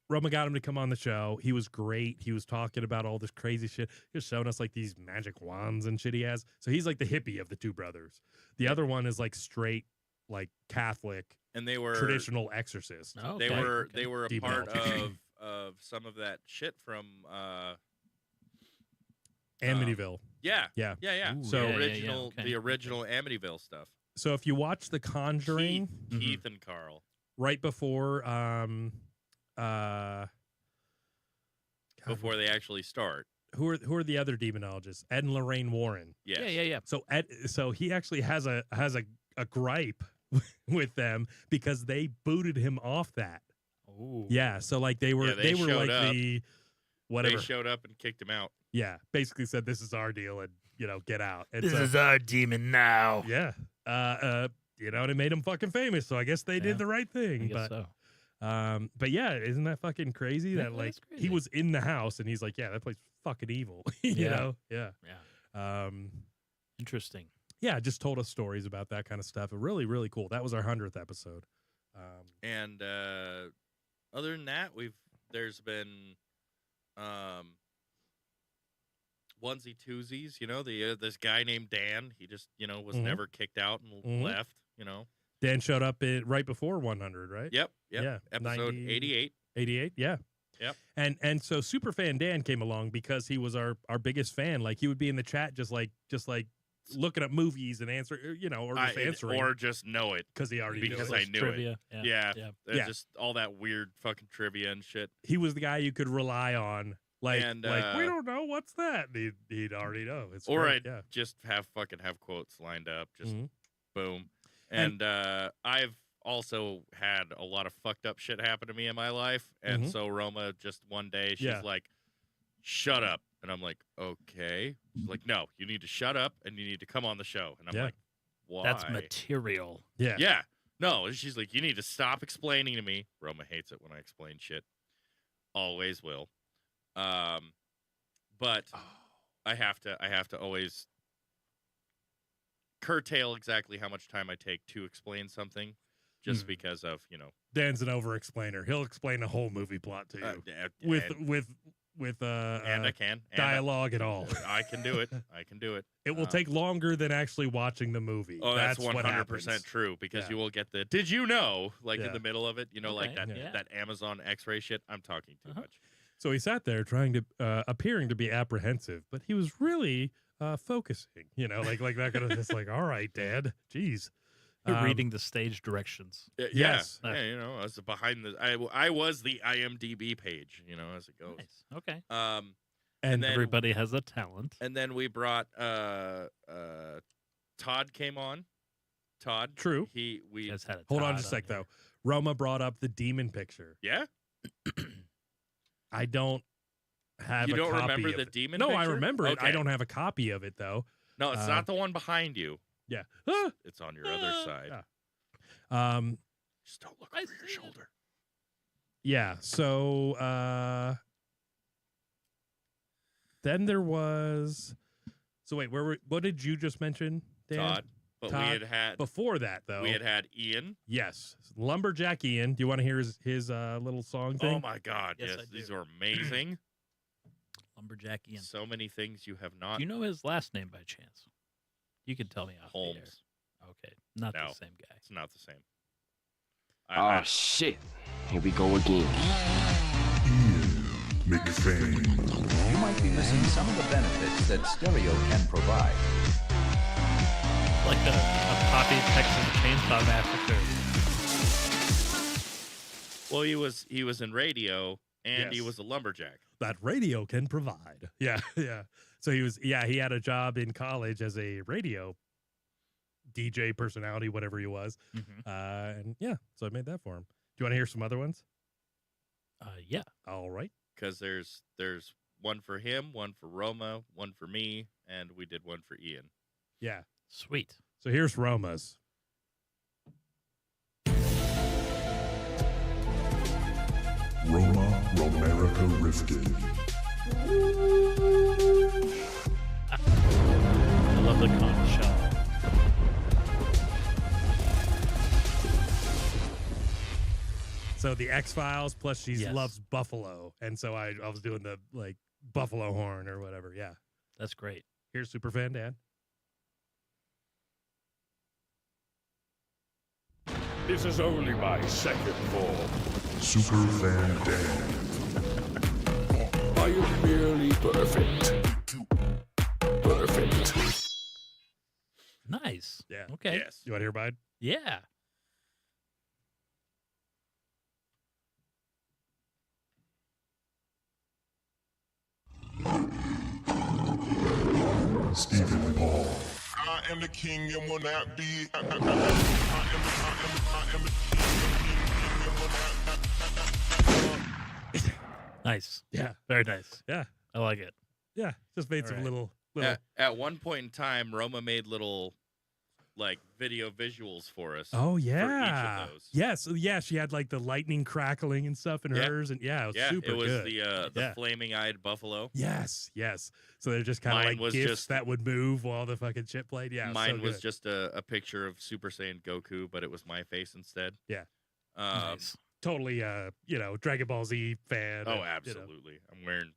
Roma got him to come on the show. He was great. He was talking about all this crazy shit. He was showing us like these magic wands and shit he has. So he's like the hippie of the two brothers. The other one is like straight, like Catholic, And they were traditional exorcist. Oh, They okay, were okay. they were a Deep part knowledge. of some of that shit from Amityville. yeah. Yeah. Ooh, So- the yeah, yeah, original okay. the original Amityville stuff. So if you watch The Conjuring Keith and Carl. right before, God, Before they actually start. who are the other demonologists? Ed and Lorraine Warren. Yes. Yeah. So he actually has a gripe with them because they booted him off that. Ooh. Yeah, so like they were Yeah, they were showed like up. the whatever. They showed up and kicked him out. Yeah, basically said this is our deal and get out. And This so, is our demon now. yeah. And it made him fucking famous. So I guess they Yeah, did the right I thing. guess But so. but yeah, isn't that fucking crazy Yeah, that like that's he crazy. was in the house and he's like, yeah, that place is fucking evil. you Yeah. know? Yeah. Yeah. Um Interesting. yeah, just told us stories about that kind of stuff. Really, really cool. That was our 100th episode. And other than that, there's been onesie twosies. This guy named Dan. He just was Mhm. never kicked out and Mhm. left. Dan showed up right before 100, right? Yep. Yeah, Episode 90 88. 88, yeah. Yep. And so Superfan Dan came along because he was our biggest fan. Like he would be in the chat just like looking up movies and answer, or just answering or just know it. because he already knew because it. I knew it. Trivia. Yeah. Yeah. Yeah. Just all that weird fucking trivia and shit. He was the guy you could rely on. Like And, we don't know what's that. And he'd already know. It's Or great, I'd yeah. just have quotes lined up. Just Mhm. boom. And- And I've also had a lot of fucked up shit happen to me in my life. And Mhm. so Roma just one day, she's Yeah. like, shut up. And I'm like, okay. She's like, no, you need to shut up and you need to come on the show. And I'm Yeah. like, why. That's material. Yeah. Yeah. No, she's like, you need to stop explaining to me. Roma hates it when I explain shit. Always will. But I have to always curtail exactly how much time I take to explain something, just because of, Dan's an over-explainer. He'll explain a whole movie plot to you with and I can dialogue and all. I can do it. I can do it. It will take longer than actually watching the movie. Oh, that's what 100% happens. true, because Yeah. you will get the "did you know" in Yeah. the middle of it, like Okay, that yeah. that Amazon X-ray shit. I'm talking too much. So he sat there trying to, appearing to be apprehensive, but he was really focusing. Like that kind of. It's like, all right, Dad. Jeez. You're reading the stage directions. Yes. Yeah, I was behind the. I was the IMDb page, as it goes. Nice. Okay. And then Everybody has a talent. And then we brought Todd came on. Todd. True. We Has had a Hold on Todd just a sec, here. though. Roma brought up the demon picture. yeah. I don't have You a don't copy remember of the it. demon No, I picture? remember it. I Okay. don't have a copy of it, though. No, it's not the one behind you. Yeah. It's on your other side. Just don't look over your shoulder. Yeah. So then there was. So wait, what did you just mention, Dan? Todd. But Todd. we had Before that, though. we had Ian. Yes, Lumberjack Ian. Do you want to hear his little song thing? Oh my God! Yes, Yes, I these do. are amazing. Lumberjack Ian. So many things you have not. Do you know his last name by chance? You can tell me off the air. Holmes. Okay, not No. the same guy. It's not the same. Oh, shit. Here we go again. McFain. You might be missing some of the benefits that stereo can provide. Like a copy of Texas Chainsaw Massacre. Well, he was in radio and he Yes. was a lumberjack. That radio can provide. Yeah, yeah. So he had a job in college as a radio DJ personality, whatever he was. And yeah, so I made that for him. Do you want to hear some other ones? Yeah. All right. Because there's one for him, one for Roma, one for me, and we did one for Ian. Yeah. Sweet. So here's Roma's. Roma Romerica Rifkin. I love the conch shell. So the X-Files plus she Yes. loves Buffalo. And so I was doing the like Buffalo horn or whatever. Yeah. That's great. Here's Superfan Dan. This is only my second form. Superfan Dan. I am merely perfect. Perfect. Nice. Yeah. Okay. Yes. You want to hear mine? Yeah. Stephen Paul. I am the king and will not be. I am the king and will not. Nice. Yeah. Very nice. Yeah. I like it. Yeah. Just made All some right. little At one point in time, Roma made little like video visuals for us. Oh For each yeah. of those. Yes. Yeah. She had like the lightning crackling and stuff in Yeah. hers, and yeah, it was Yeah, super it was good. the Yeah. flaming-eyed buffalo. Yes. Yes. So they're just kind of Mine like was gifs just- that would move while the fucking shit played. Yeah. Mine so was good. just a picture of Super Saiyan Goku, but it was my face instead. Yeah. Nice. totally Dragon Ball Z fan. Oh, and, absolutely. I'm wearing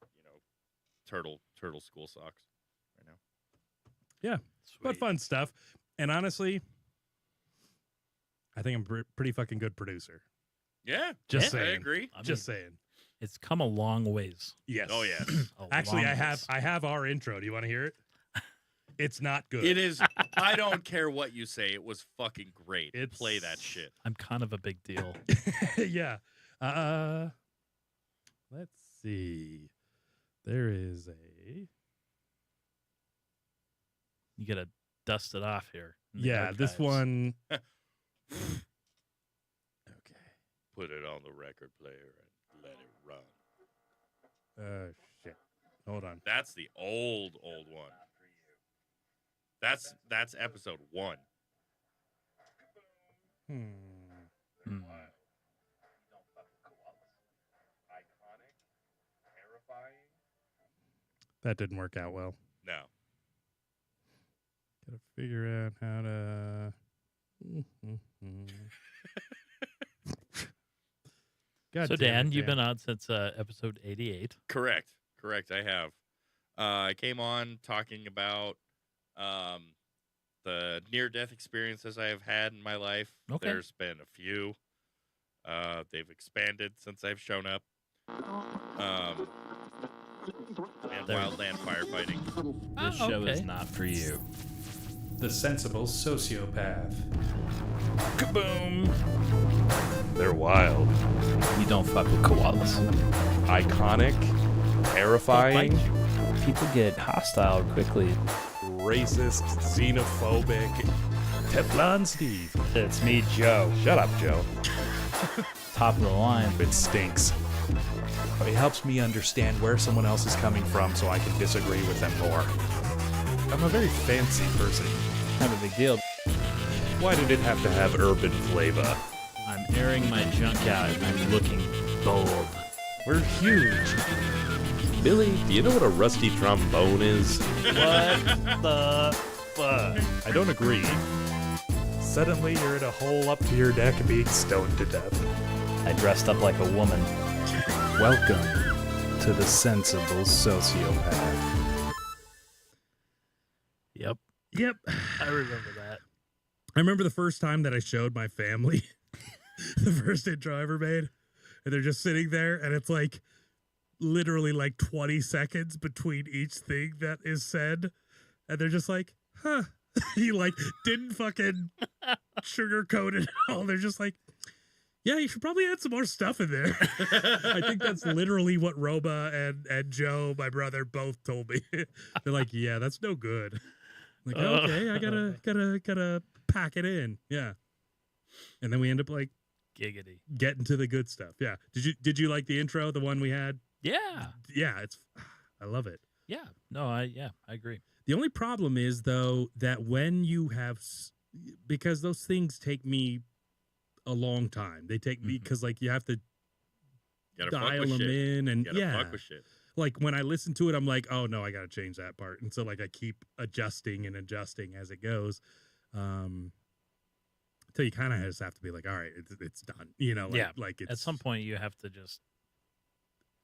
turtle school socks right now. Yeah. But Sweet. fun stuff. And honestly, I think I'm a pretty fucking good producer. Yeah, Just I saying. agree. I Just mean, saying. It's come a long ways. Yes. Oh yeah, Actually, long I ways. have our intro. Do you want to hear it? It's not good. it is. I don't care what you say. It was fucking great. It's- Play that shit. I'm kind of a big deal. Yeah. Let's see. There is a. You gotta dust it off here. in the Yeah, this archives. one. Okay. Put it on the record player and let it run. Shit. Hold on. That's the old one. That's episode 1. That didn't work out well. No. Gotta figure out how to. God So, damn Dan, it, you've been on since episode 88. Correct. I have. I came on talking about the near-death experiences I have had in my life. Okay. There's been a few. They've expanded since I've shown up. And wildland firefighting. This show is not for you. The Sensible Sociopath. Kaboom! They're wild. You don't fuck with koalas. Iconic. Terrifying. People get hostile quickly. Racist. Xenophobic. Teflon Steve. It's me, Joe. Shut up, Joe. Top of the line. It stinks. It helps me understand where someone else is coming from so I can disagree with them more. I'm a very fancy person. Not a big deal. Why did it have to have urban flavor? I'm airing my junk out and I'm looking bold. We're huge. Billy, do you know what a rusty trombone is? What the fuck? I don't agree. Suddenly you're in a hole up to your neck being stoned to death. I dressed up like a woman. Welcome to the Sensible Sociopath. Yep. I remember that. I remember the first time that I showed my family the first intro I ever made, and they're just sitting there, and it's like literally like 20 seconds between each thing that is said, and they're just like, huh. He like didn't fucking sugarcoat it at all. They're just like, yeah, you should probably add some more stuff in there. I think that's literally what Roma and Joe, my brother, both told me. They're like, yeah, that's no good. Like, okay, I gotta pack it in. Yeah. And then we end up like Giggity. getting to the good stuff. Yeah. Did you like the intro, the one we had? Yeah. Yeah, I love it. Yeah. No, I agree. The only problem is though that when you have because those things take me a long time. They take me because like you have to dial them in and fuck with shit. Like when I listen to it, I'm like, oh no, I got to change that part. And so like I keep adjusting as it goes. Until you kind of just have to be like, all right, it's done. You know, like it's, at some point you have to just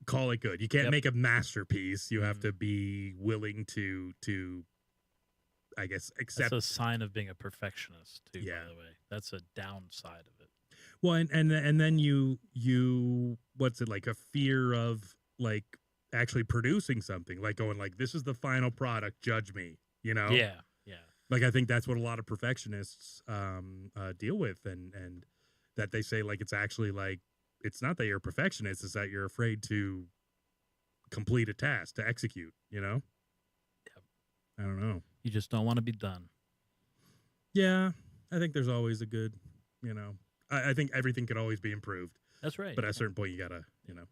call it good. You can't make a masterpiece. You have to be willing to I guess accept. That's a sign of being a perfectionist too, by the way. That's a downside of it. Well, and then you what's it like a fear of like actually producing something, like going like, this is the final product, judge me, you know? Yeah. Like I think that's what a lot of perfectionists deal with, and that they say like it's actually like it's not that you're a perfectionist, it's that you're afraid to complete a task, to execute, you know? Yep. I don't know. You just don't want to be done. Yeah, I think there's always a good, you know, I think everything could always be improved. That's right. But at a certain point, you gotta, you know.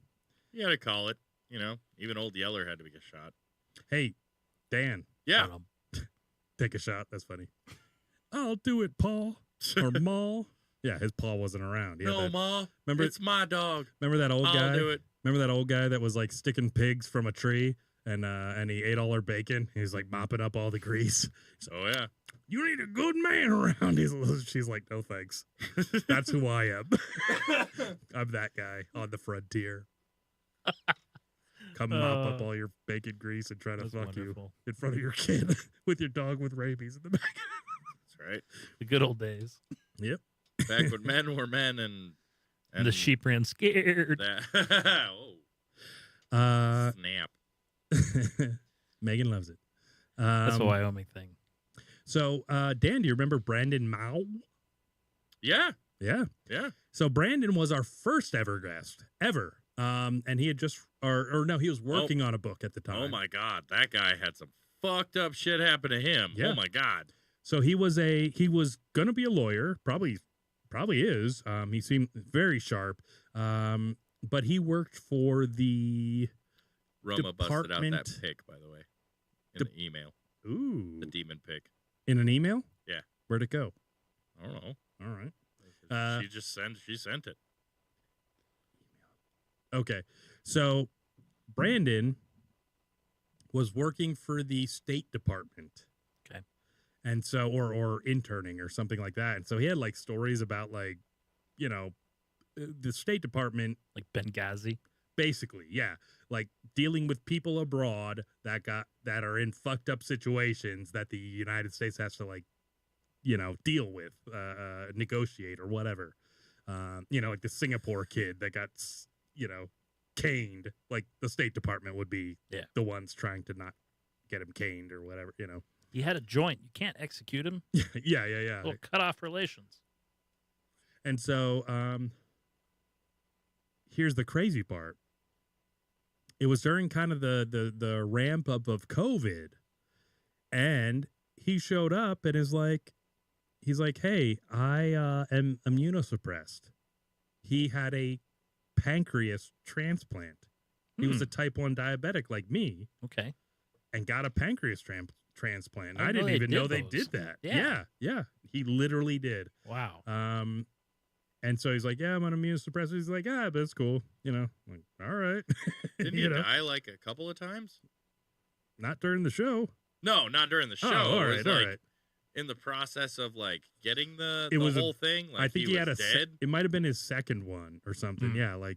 You gotta call it. You know, even Old Yeller had to be a shot. Hey, Dan. Yeah. Take a shot. That's funny. I'll do it, Paul. Or Maul. Yeah, his Paul wasn't around. No, Ma. Remember, it's my dog. Remember that old guy? I'll do it. Remember that old guy that was like sticking pigs from a tree and he ate all her bacon? He's like mopping up all the grease. Oh, yeah. You need a good man around. She's like, no thanks. That's who I am. I'm that guy on the frontier. Come mop up all your bacon grease and try to fuck wonderful. You in front of your kid with your dog with rabies in the back. That's right. The good old days. Yep. Back when men were men and the sheep ran scared. Snap. Megan loves it. That's a Wyoming thing. So, Dan, do you remember Brandon Mao? Yeah. Yeah. So Brandon was our first ever guest, ever. And he had just, or no, he was working on a book at the time. Oh my God. That guy had some fucked up shit happen to him. Yeah. Oh my God. So he was going to be a lawyer, probably is. He seemed very sharp. But he worked for the Roma busted out that pic, by the way, in the email. Ooh. The demon pic. In an email? Yeah. Where'd it go? I don't know. All right. She sent it. Okay. So Brandon was working for the State Department. Okay. And so or interning or something like that. And so he had like stories about like, you know, the State Department, like Benghazi. Basically, yeah. Like dealing with people abroad that are in fucked up situations that the United States has to like, you know, deal with, negotiate or whatever. You know, like the Singapore kid that got, you know, caned, like the State Department would be the ones trying to not get him caned or whatever, you know. He had a joint. You can't execute him. Yeah. We'll cut off relations. And so here's the crazy part. It was during kind of the ramp up of COVID, and he showed up and he's like, hey, I am immunosuppressed. He had a pancreas transplant. He was a type 1 diabetic like me. Okay. And got a pancreas transplant. I didn't know even know they they did that. Yeah. Yeah. He literally did. Wow. And so he's like, yeah, I'm on immunosuppressant. He's like, but it's cool. You know, I'm like, all right. Didn't you die like a couple of times? Not during the show. No, not during the show. Oh, all It right, was, all like, right. in the process of like getting the was whole thing. Like I think he was had a dead. it might have been his second one or something. Yeah, like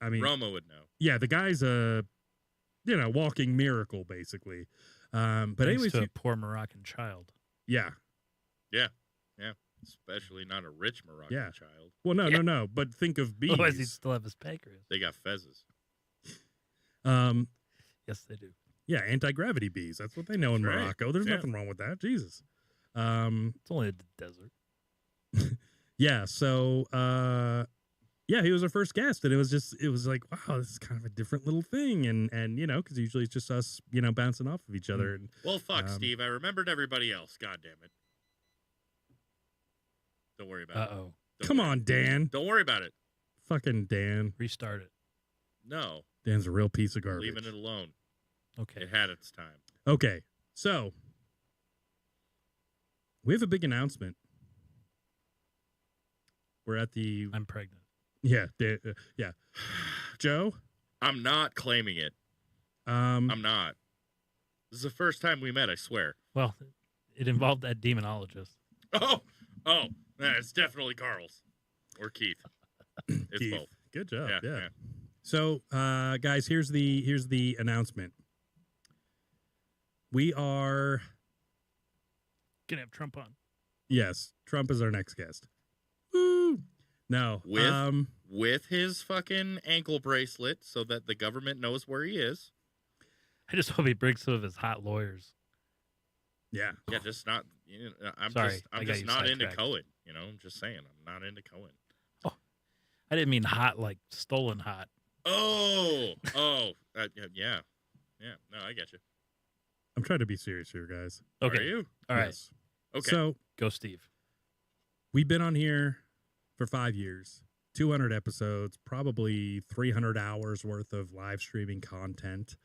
I mean, Roma would know. Yeah, the guy's a walking miracle basically. But Thanks anyways, to a poor Moroccan child. Yeah. Especially not a rich Moroccan child. Well, no. But think of bees. Otherwise, he'd still have his pancreas. They got fezzes. Yes, they do. Yeah, anti-gravity bees. That's what they know in That's right. Morocco. There's Yeah. nothing wrong with that. Jesus. It's only the desert. Yeah. So, he was our first guest, and it was like, wow, this is kind of a different little thing, and you know, because usually it's just us, you know, bouncing off of each other. And Well, fuck, Steve. I remembered everybody else. God damn it. Don't worry about it. Uh-oh. Come on, Dan. Don't worry about it. Fucking Dan. Restart it. No. Dan's a real piece of garbage. Leaving it alone. Okay. It had its time. Okay, so we have a big announcement. We're at the. I'm pregnant. Yeah, yeah. Joe, I'm not claiming it. I'm not. This is the first time we met, I swear. Well, it involved that demonologist. Oh, it's definitely Carl's or Keith. It's Keith. both. Good job. Yeah, Yeah. yeah. So, guys, here's the announcement. We are. Gonna have Trump on. Yes, Trump is our next guest. Woo! No, With his fucking ankle bracelet so that the government knows where he is. I just hope he brings some of his hot lawyers. Yeah. Yeah, just not. You know, I'm Sorry, I I'm got just you not into sidetracked. Cohen. You know, I'm just saying, I'm not into Cohen. I didn't mean hot like stolen hot. Yeah. No, I get you. I'm trying to be serious here, guys. Okay. Are you? All right. Yes. Okay. So Go, Steve. we've been on here for 5 years, 200 episodes, probably 300 hours worth of live streaming content.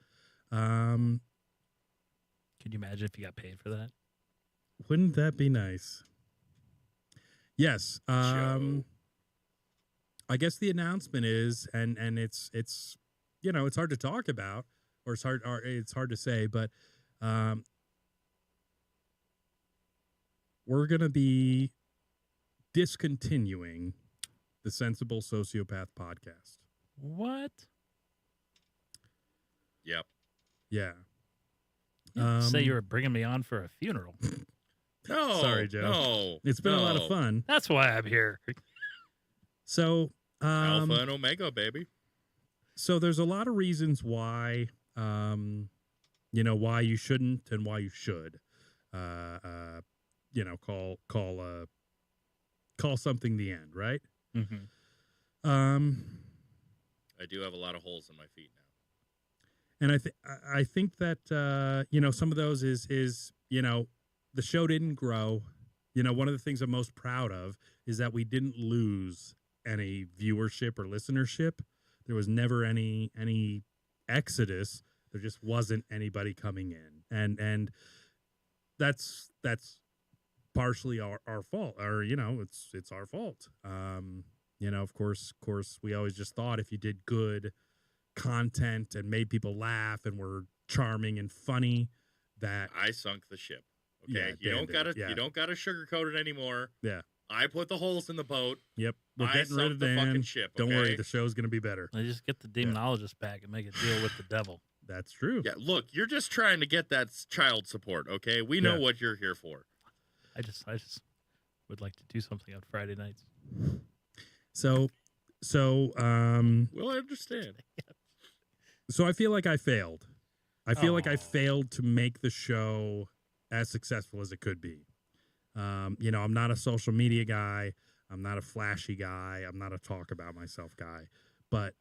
Could you imagine if you got paid for that? Wouldn't that be nice? Yes. Joe. I guess the announcement is, and it's you know, it's hard to talk about, or it's hard to say, but we're gonna be discontinuing the Sensible Sociopath podcast. What? Yep. Yeah. You didn't say you were bringing me on for a funeral. No. Sorry, Joe. No. It's been a lot of no. fun. That's why I'm here. So Alpha and Omega, baby. So there's a lot of reasons why, you know, why you shouldn't and why you should, you know, call something the end, right? Mm-hmm. I do have a lot of holes in my feet now. And I think that you know, some of those is you know, the show didn't grow. You know, one of the things I'm most proud of is that we didn't lose any viewership or listenership. There was never any exodus. There just wasn't anybody coming in, and that's partially our fault, or it's our fault. Of course, we always just thought if you did good content and made people laugh and were charming and funny, that I sunk the ship. Okay, Yeah, you Dan don't did gotta it, yeah. you don't gotta sugarcoat it anymore. Yeah. I put the holes in the boat. Yep, we're I getting rid sunk of the fucking Dan. ship. Don't worry, okay? the show's gonna be better. I just get the demonologist back and make a deal with the devil. That's true. Yeah, look, you're just trying to get that child support. Okay, we know Yeah. what you're here for. I just would like to do something on Friday nights. So, Well, I understand. so I feel like I failed. I feel like I failed to make the show as successful as it could be. I'm not a social media guy. I'm not a flashy guy. I'm not a talk about myself guy. But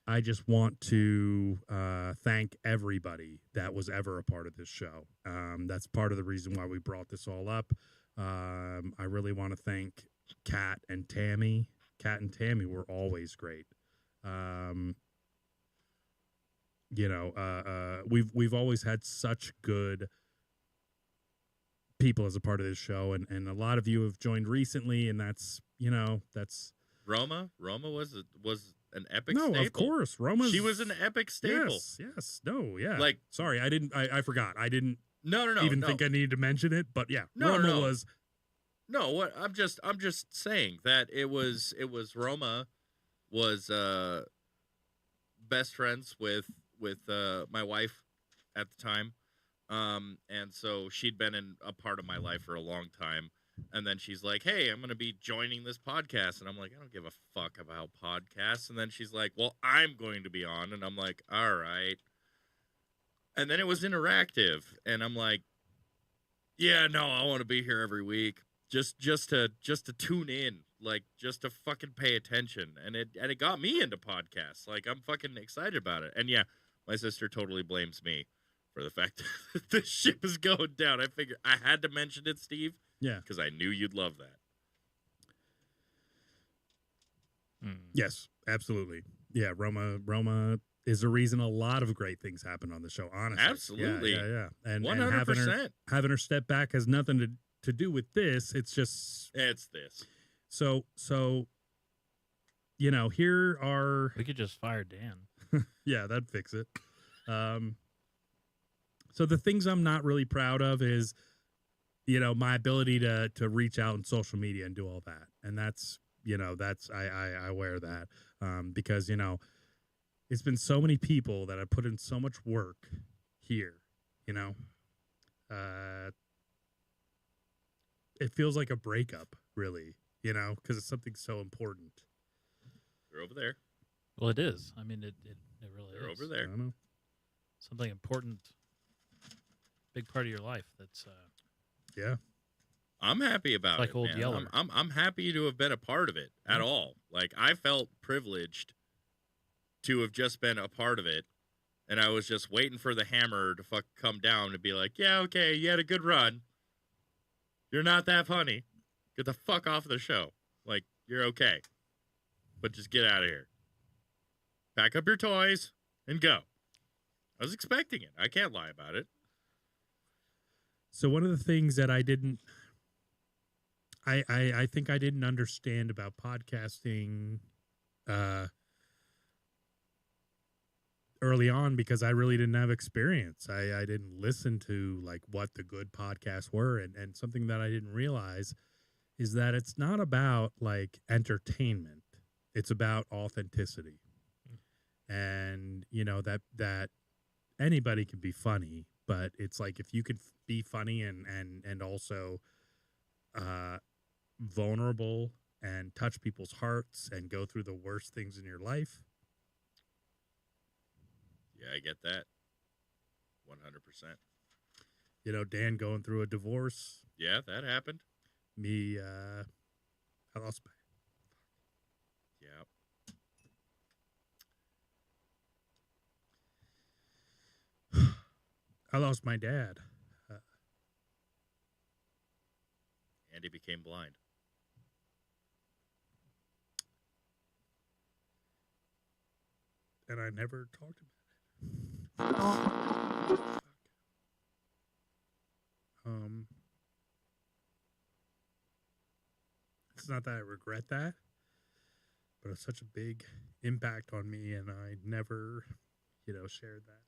I just want to thank everybody that was ever a part of this show. That's part of the reason why we brought this all up. I really want to thank Kat and Tammy. Kat and Tammy were always great. We've always had such good people as a part of this show, and a lot of you have joined recently, and that's Roma was an epic no, staple. of course, Roma's. She was an epic staple. Yes, no, yeah. Like, sorry, I forgot. I didn't no, even think I needed to mention it, but yeah, No, Roma no. was. No, what I'm just saying that it was Roma was best friends with my wife at the time. And so she'd been a part of my life for a long time. And then she's like, "Hey, I'm going to be joining this podcast." And I'm like, "I don't give a fuck about podcasts." And then she's like, "Well, I'm going to be on." And I'm like, "All right." And then it was interactive, and I'm like, "Yeah, no, I want to be here every week." Just to tune in, like just to fucking pay attention, and it got me into podcasts. Like I'm fucking excited about it, and yeah, my sister totally blames me for the fact that the ship is going down. I figured I had to mention it, Steve. Yeah, because I knew you'd love that. Yes, absolutely. Yeah, Roma is the reason a lot of great things happen on the show. Honestly, Absolutely. yeah. And 100%. having her step back has nothing to do with this. It's just it's this. So here are We could just fire Dan. yeah, that'd fix it. So the things I'm not really proud of is, my ability to reach out on social media and do all that. And that's I wear that because, it's been so many people that have put in so much work here, it feels like a breakup, really, because it's something so important. They're over there. Well, it is. I mean, it really They're is. over there. I know. Something important, big part of your life. That's Yeah. I'm happy about like it. Old Man. Yeller. I'm happy to have been a part of it at all. Like I felt privileged to have just been a part of it, and I was just waiting for the hammer to come down and be like, "Yeah, okay, you had a good run. You're not that funny. Get the fuck off the show. Like you're okay, but just get out of here. Pack up your toys and go." I was expecting it. I can't lie about it. So one of the things that I think I didn't understand about podcasting early on, because I really didn't have experience. I didn't listen to like what the good podcasts were, and something that I didn't realize is that it's not about like entertainment. It's about authenticity. And that anybody can be funny, but it's like if you could be funny and also vulnerable and touch people's hearts and go through the worst things in your life. Yeah, I get that. 100%. Dan going through a divorce. Yeah, that happened. Me, I lost my... Yeah. I lost my dad. Andy became blind. And I never talked about it. It's not that I regret that, but it's such a big impact on me, and I never, shared that.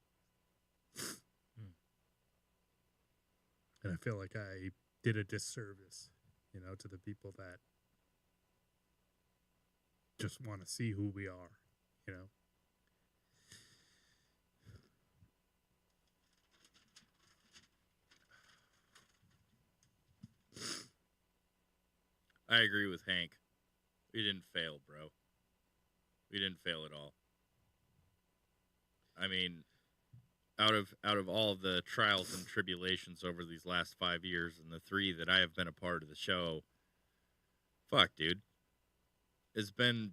And I feel like I did a disservice, to the people that just want to see who we are, I agree with Hank. We didn't fail, bro. We didn't fail at all. I mean, out of all of the trials and tribulations over these last 5 years and the 3 that I have been a part of the show, fuck, dude. It's been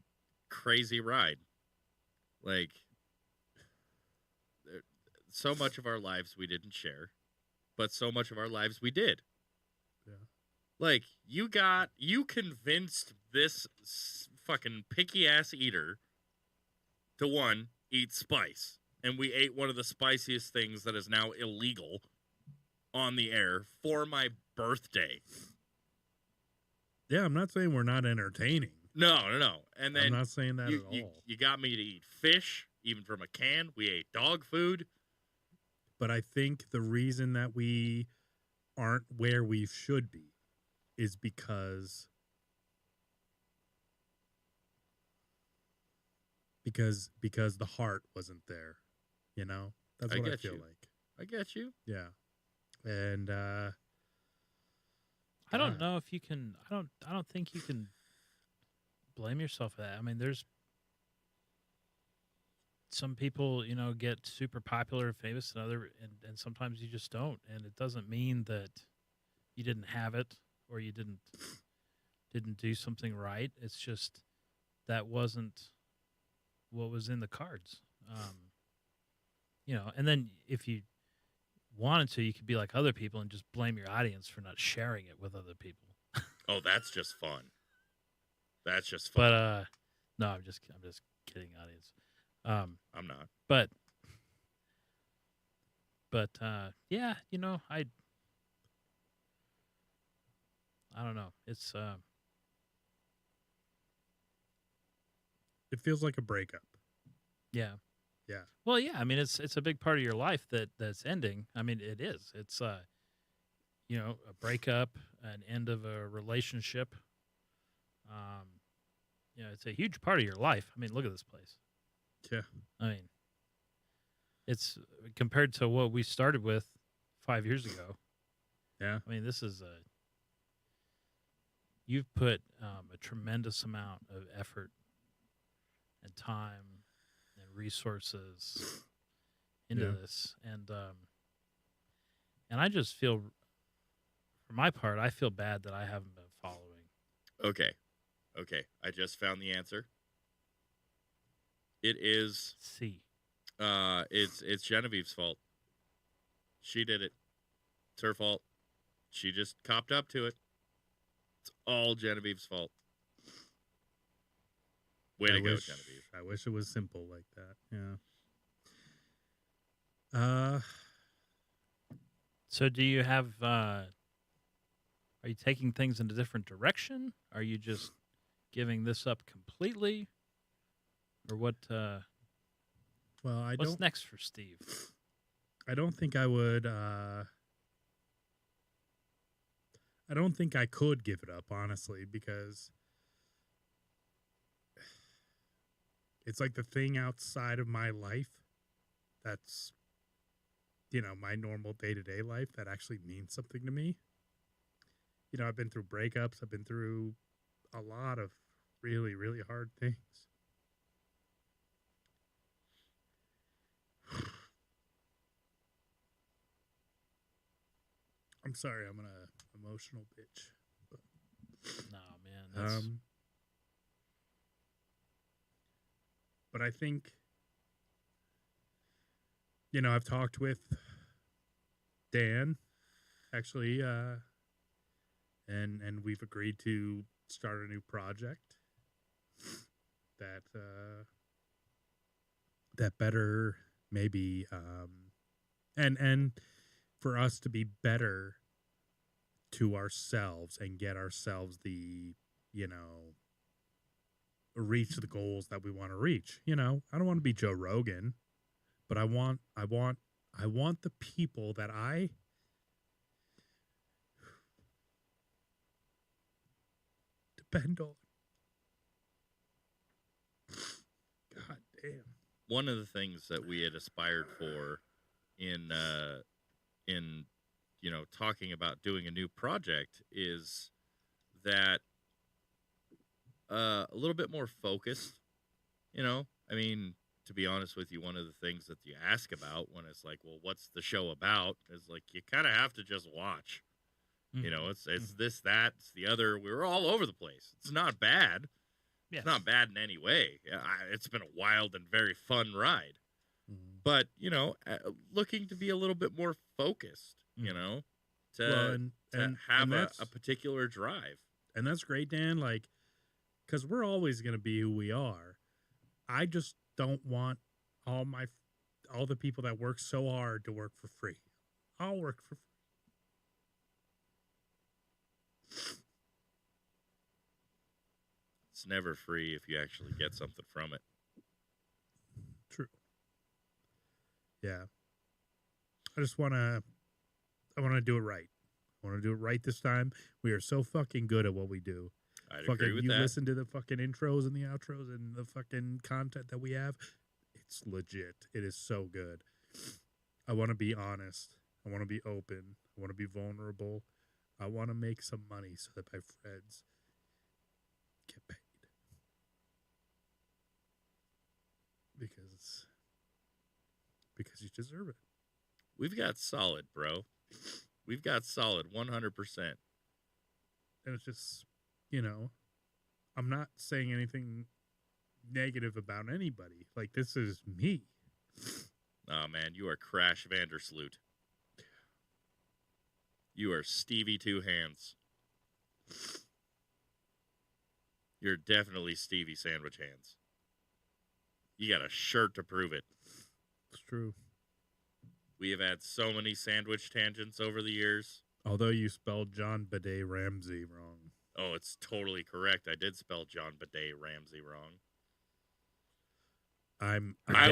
crazy ride. Like, so much of our lives we didn't share, but so much of our lives we did. Yeah. Like, you convinced this fucking picky ass eater to, one, eat spice. And we ate one of the spiciest things that is now illegal on the air for my birthday. Yeah, I'm not saying we're not entertaining. No. And then I'm not saying that at all. You got me to eat fish, even from a can. We ate dog food. But I think the reason that we aren't where we should be is because the heart wasn't there. That's what I feel like. I get you. Yeah. And I don't know if you can. I don't think you can blame yourself for that. I mean, there's some people, get super popular and famous, and sometimes you just don't. And it doesn't mean that you didn't have it or you didn't do something right. It's just that wasn't what was in the cards. And then if you wanted to, you could be like other people and just blame your audience for not sharing it with other people. Oh, that's just fun. That's just fun. But no, I'm just kidding, audience. I'm not. But yeah, I don't know. It's it feels like a breakup. Yeah. Yeah. Well, yeah. I mean, it's a big part of your life that's ending. I mean, it is. It's a breakup, an end of a relationship. It's a huge part of your life. I mean, look at this place. Yeah. I mean, it's compared to what we started with 5 years ago. Yeah. I mean, this is you've put a tremendous amount of effort and time and resources into this, and I just feel, for my part, I feel bad that I haven't been following. Okay, I just found the answer. It is C. It's Genevieve's fault. She did it. It's her fault. She just copped up to it. It's all Genevieve's fault. Way to go, Genevieve. I wish it was simple like that. Yeah. So do you have, are you taking things in a different direction? Are you just giving this up completely? Or what, well, what's next for Steve? I don't think I would, I don't think I could give it up, honestly, because it's like the thing outside of my life that's, my normal day-to-day life that actually means something to me. I've been through breakups. I've been through a lot of really, really hard things. I'm sorry, I'm an emotional bitch. But, no, man. That's... but I think, I've talked with Dan, actually, and we've agreed to start a new project that better maybe, and for us to be better to ourselves and get ourselves the reach the goals that we want to reach. I don't want to be Joe Rogan, but I want the people that I depend on. God damn. One of the things that we had aspired for in talking about doing a new project is that a little bit more focused. I mean, to be honest with you, one of the things that you ask about when it's like, well, what's the show about, is like you kind of have to just watch. It's this, that, it's the other. We were all over the place. It's not bad. Yes. It's not bad in any way. It's been a wild and very fun ride. But, looking to be a little bit more focused, to have a particular drive. And that's great, Dan, because we're always going to be who we are. I just don't want all the people that work so hard to work for free. I'll work for free. It's never free if you actually get something from it. True. Yeah. I want to do it right. I want to do it right this time. We are so fucking good at what we do. I'd agree with that. You listen to the fucking intros and the outros and the fucking content that we have. It's legit. It is so good. I want to be honest. I want to be open. I want to be vulnerable. I want to make some money so that my friends get paid. Because you deserve it. We've got solid, bro. We've got solid 100%. And it's just, I'm not saying anything negative about anybody. This is me. Oh, man, you are Crash Vandersloot. You are Stevie Two Hands. You're definitely Stevie Sandwich Hands. You got a shirt to prove it. It's true. We have had so many sandwich tangents over the years. Although you spelled John Bidet Ramsey wrong. Oh, it's totally correct. I did spell John Bidet Ramsey wrong. I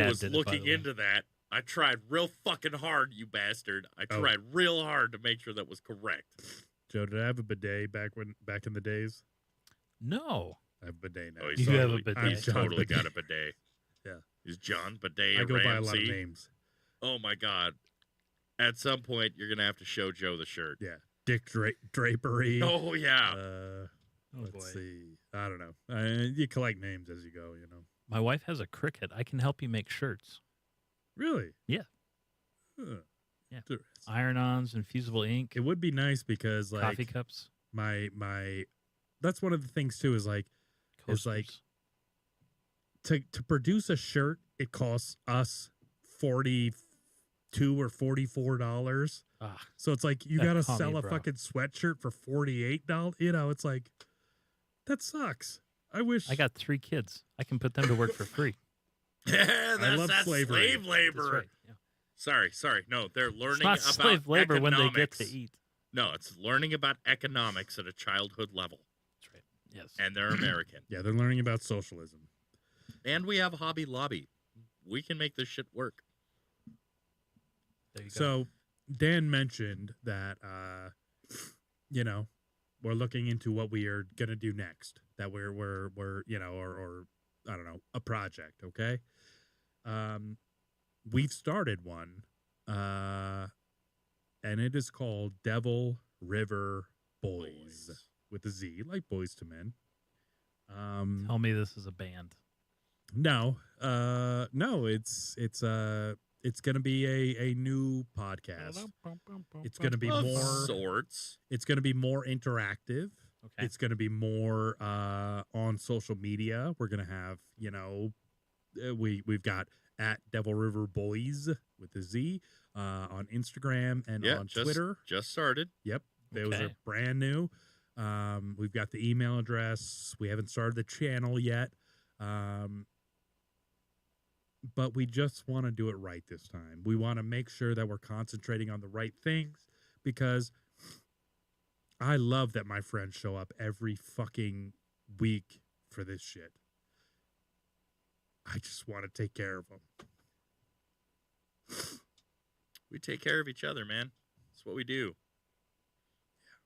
was looking into that. I tried real fucking hard, you bastard. I tried real hard to make sure that was correct. Joe, did I have a bidet back in the days? No. I have a bidet now. Oh, you have a bidet. He's totally got a bidet. Yeah. He's John Bidet I go Ramsey. by a lot of names. Oh, my God. At some point, you're going to have to show Joe the shirt. Yeah. Dick Drapery. Oh, yeah. Let's see. I don't know. You collect names as you go, My wife has a Cricut. I can help you make shirts. Really? Yeah. Huh. Yeah. Iron-ons, infusible ink. It would be nice because coffee cups. My that's one of the things too is Coasters. to produce a shirt, it costs us $42 or $44. So it's you gotta sell a fucking sweatshirt for $48. It's that sucks. I wish I got 3 kids. I can put them to work for free. I love slavery. Slave labor. That's right. Yeah. Sorry. No, they're learning it's not about slave labor economics. when they get to eat. No, it's learning about economics at a childhood level. That's right. Yes. And they're American. Yeah, they're learning about socialism. And we have Hobby Lobby. We can make this shit work. There you go. So Dan mentioned that we're looking into what we are gonna do next. That we're or I don't know, a project, okay? We've started one, and it is called Devil River Boys. With a Z, like Boys to Men. Tell me this is a band. No, it's gonna be a new podcast. It's gonna be of more sorts. It's gonna be more interactive. Okay. It's gonna be more on social media. We're gonna have we've got at Devil River Boys with a Z on Instagram and on Twitter. Just started. Yep, those are brand new. We've got the email address. We haven't started the channel yet. But we just want to do it right this time. We want to make sure that we're concentrating on the right things because I love that my friends show up every fucking weak for this shit. I just want to take care of them. We take care of each other, man. That's what we do. Yeah.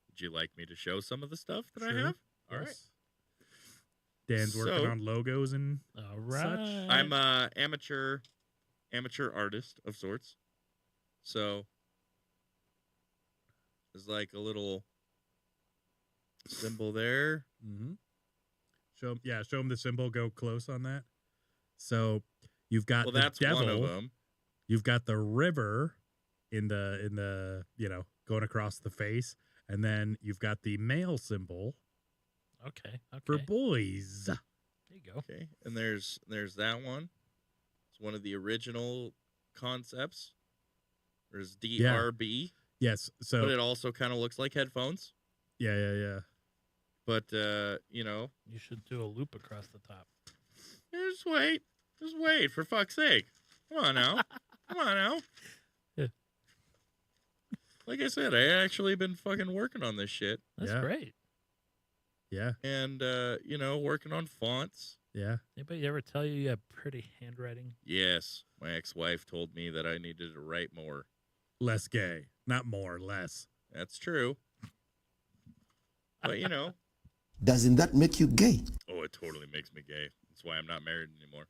Would you like me to show some of the stuff that I have? All right. Dan's working So- on logos and All such. right. I'm a amateur artist of sorts. So there's like a little symbol there. Mm-hmm. Show him the symbol. Go close on that. So you've got Well, the that's devil. one of them. You've got the river in the going across the face, and then you've got the male symbol Okay. for boys. There you go. Okay, and there's that one. It's one of the original concepts. There's DRB, Yes. So but it also kind of looks like headphones. yeah. But you know, You should do a loop across the top. just wait, for fuck's sake. Come on now. Yeah. Like I said, I actually been fucking working on this shit, That's Yeah. great. Yeah. and you know, working on fonts. Yeah. Anybody ever tell you have pretty handwriting? Yes, my ex-wife told me that I needed to write more. Less gay, not more. Less. That's true. But you know, Doesn't that make you gay? oh, it totally makes me gay. That's why I'm not married anymore.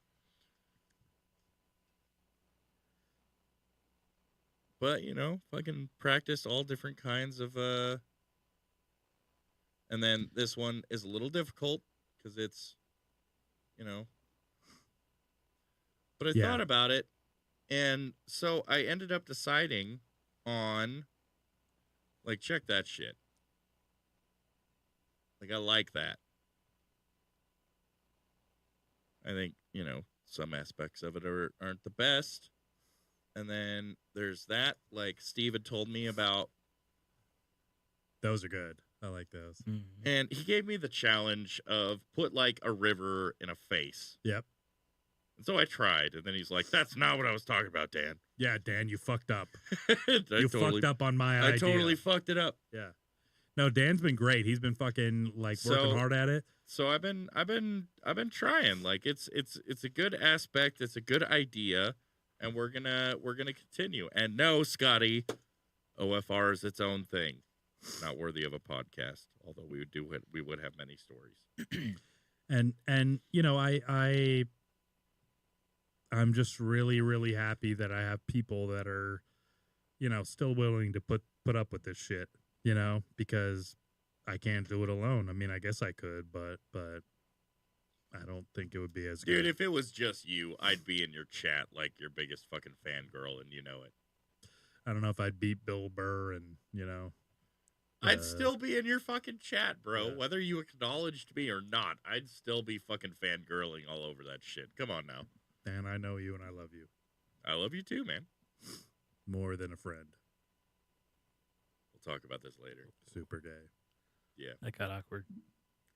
But, you know, fucking practice all different kinds of, and then this one is a little difficult because it's, you know, but I Yeah. thought about it, and so I ended up deciding on, like, check that shit. Like, I like that. I think, you know, some aspects of it aren't the best. And then there's that, like Steve had told me about. Those are good. I like those. And he gave me the challenge of put like a river in a face. Yep. And so I tried. And then he's like, that's not what I was talking about, Dan. Yeah, Dan, you fucked up. You Fucked up on my idea. I totally fucked it up. Yeah. No, Dan's been great. He's been fucking like working hard at it. So I've been trying. Like it's a good aspect. It's a good idea. And we're gonna continue. And no, Scotty, OFR is its own thing. Not worthy of a podcast. Although we would have many stories. And you know, I'm just really, really happy that I have people that are, you know, still willing to put up with this shit, you know, because I can't do it alone. I mean, I guess I could, but I don't think it would be as Dude, good. if it was just you, I'd be in your chat like your biggest fucking fangirl, and you know it. I don't know if I'd beat Bill Burr and, you know. I'd still be in your fucking chat, bro. Yeah. Whether you acknowledged me or not, I'd still be fucking fangirling all over that shit. Come on now. And I know you and I love you I love you too, man. more than a friend. We'll talk about this later. Super gay. Yeah. That got awkward.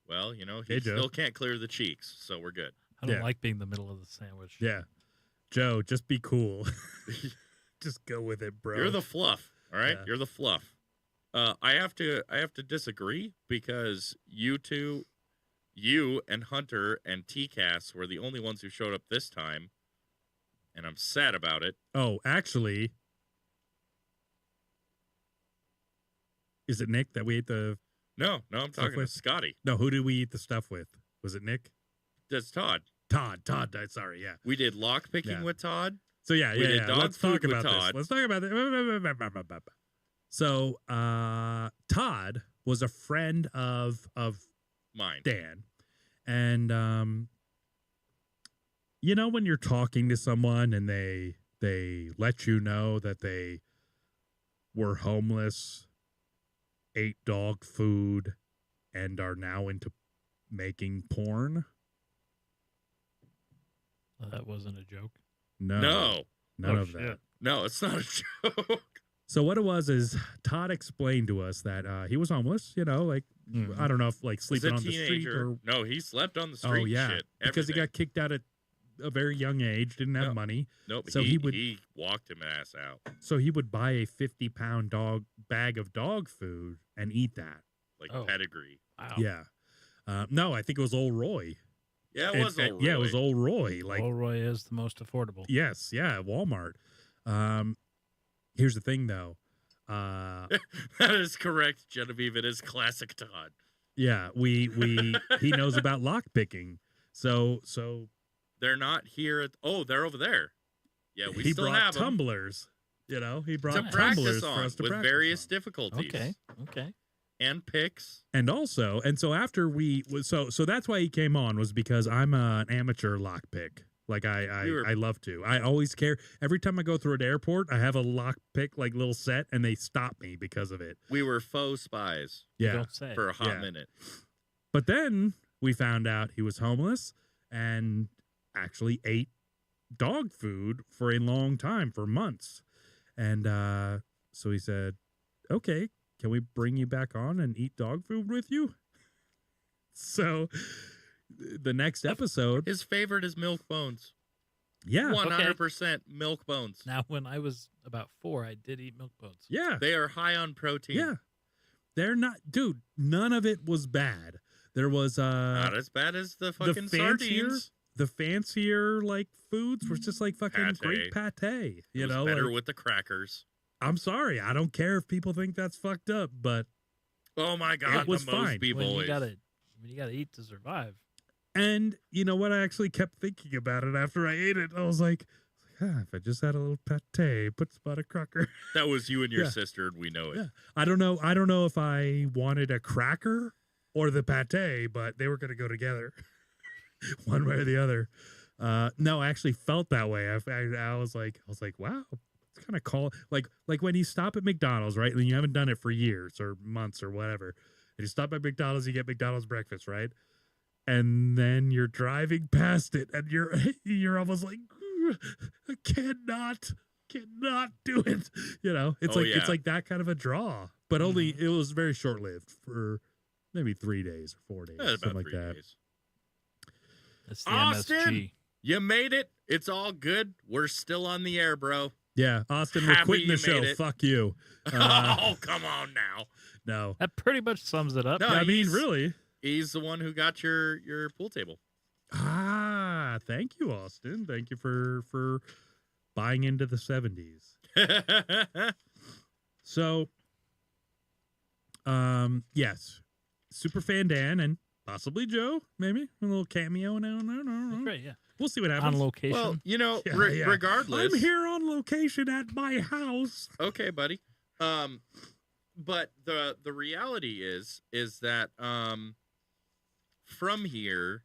Well, you know, he Hey, Joe. still can't clear the cheeks, so we're good. I don't Yeah. like being the middle of the sandwich. Yeah. Joe, just be cool. Just go with it, bro. You're the fluff, all right? Yeah. You're the fluff. I have to disagree because you and Hunter and TCAS were the only ones who showed up this time, and I'm sad about it. Oh, actually, is it Nick that we ate the? No, I'm talking to with- Scotty. No, who did we eat the stuff with? Was it Nick? That's Todd. Todd. Sorry, yeah. We did lock picking Yeah. with Todd. So yeah. We did dog Let's food talk with about this. Todd. Let's talk about this. So Todd was a friend of Mine. Dan, and you know when you're talking to someone and they let you know that they were homeless, ate dog food, and are now into making porn. That wasn't a joke. No. None Oh, of shit. that. No, it's not a joke. So what it was is Todd explained to us that he was homeless, you know, like I don't know if like He's sleeping a on the street teenager. or No, he slept on the street. oh yeah, Shit, because he everything. got kicked out at a very young age, didn't have No. money, Nope. so he he would- he walked him ass out so he would buy a 50-pound bag of dog food and eat that. like Oh. pedigree. Wow. Yeah. No, I think it was old Roy. Yeah, it was old Yeah, it Roy. was old Roy. Like, Old Roy is the most affordable. yes, yeah, Walmart. Here's the thing, though. That is correct, Genevieve. It is classic Todd. Yeah, he knows about lock picking. So They're not here at. Oh, they're over there. Yeah, we he still brought have them tumblers. You know, he to brought practice tumblers for on us to with practice various on. difficulties. Okay. And picks. And also, so after so that's why he came on, was because I'm an amateur lock pick. Like I love to. I always care. Every time I go through an airport, I have a lock pick like little set, and they stop me because of it. We were faux spies Yeah. Don't say. for a hot minute. But then we found out he was homeless and actually ate dog food for a long time, for months. And so he said, okay, can we bring you back on and eat dog food with you? So the next episode. His favorite is milk bones. Yeah. 100% milk bones. Now, when I was about 4, I did eat milk bones. Yeah. They are high on protein. Yeah. They're not, dude, none of it was bad. There was Not as bad as the fucking sardines. The fancier like foods were just like fucking Pate. great pate. You It was know, better like, with the crackers. I'm sorry, I don't care if people think that's fucked up, but Oh my god, it was the fine. Mosby When boys. you gotta eat to survive. and you know what? I actually kept thinking about it after I ate it. I was like, if I just had a little pate, put some on a cracker. That was you and your Yeah. sister, and we know it. Yeah. I don't know if I wanted a cracker or the pate, but they were going to go together, one way or the other. No, I actually felt that way. I was like, wow, it's kind of cool. Like when you stop at McDonald's, right? And you haven't done it for years or months or whatever. And you stop at McDonald's, you get McDonald's breakfast, right? And then you're driving past it, and you're almost like, I cannot do it. You know, it's it's like that kind of a draw, but only it was very short lived for maybe 3 days or 4 days, About something like 3 that. days. That's the Austin, MSG. you made it. It's all good. We're still on the air, bro. Yeah, Austin, we're Happy quitting the you show. made it. Fuck you. Oh, come on now. No, That pretty much sums it up. No, I mean, he's- really. He's the one who got your pool table. Thank you, Austin. Thank you for buying into the 70s. So, yes, Superfan Dan and possibly Joe, maybe a little cameo now. No. That's right, yeah. We'll see what happens. On location. Well, you know, Yeah, yeah. regardless. I'm here on location at my house. Okay, buddy. But the reality is that from here,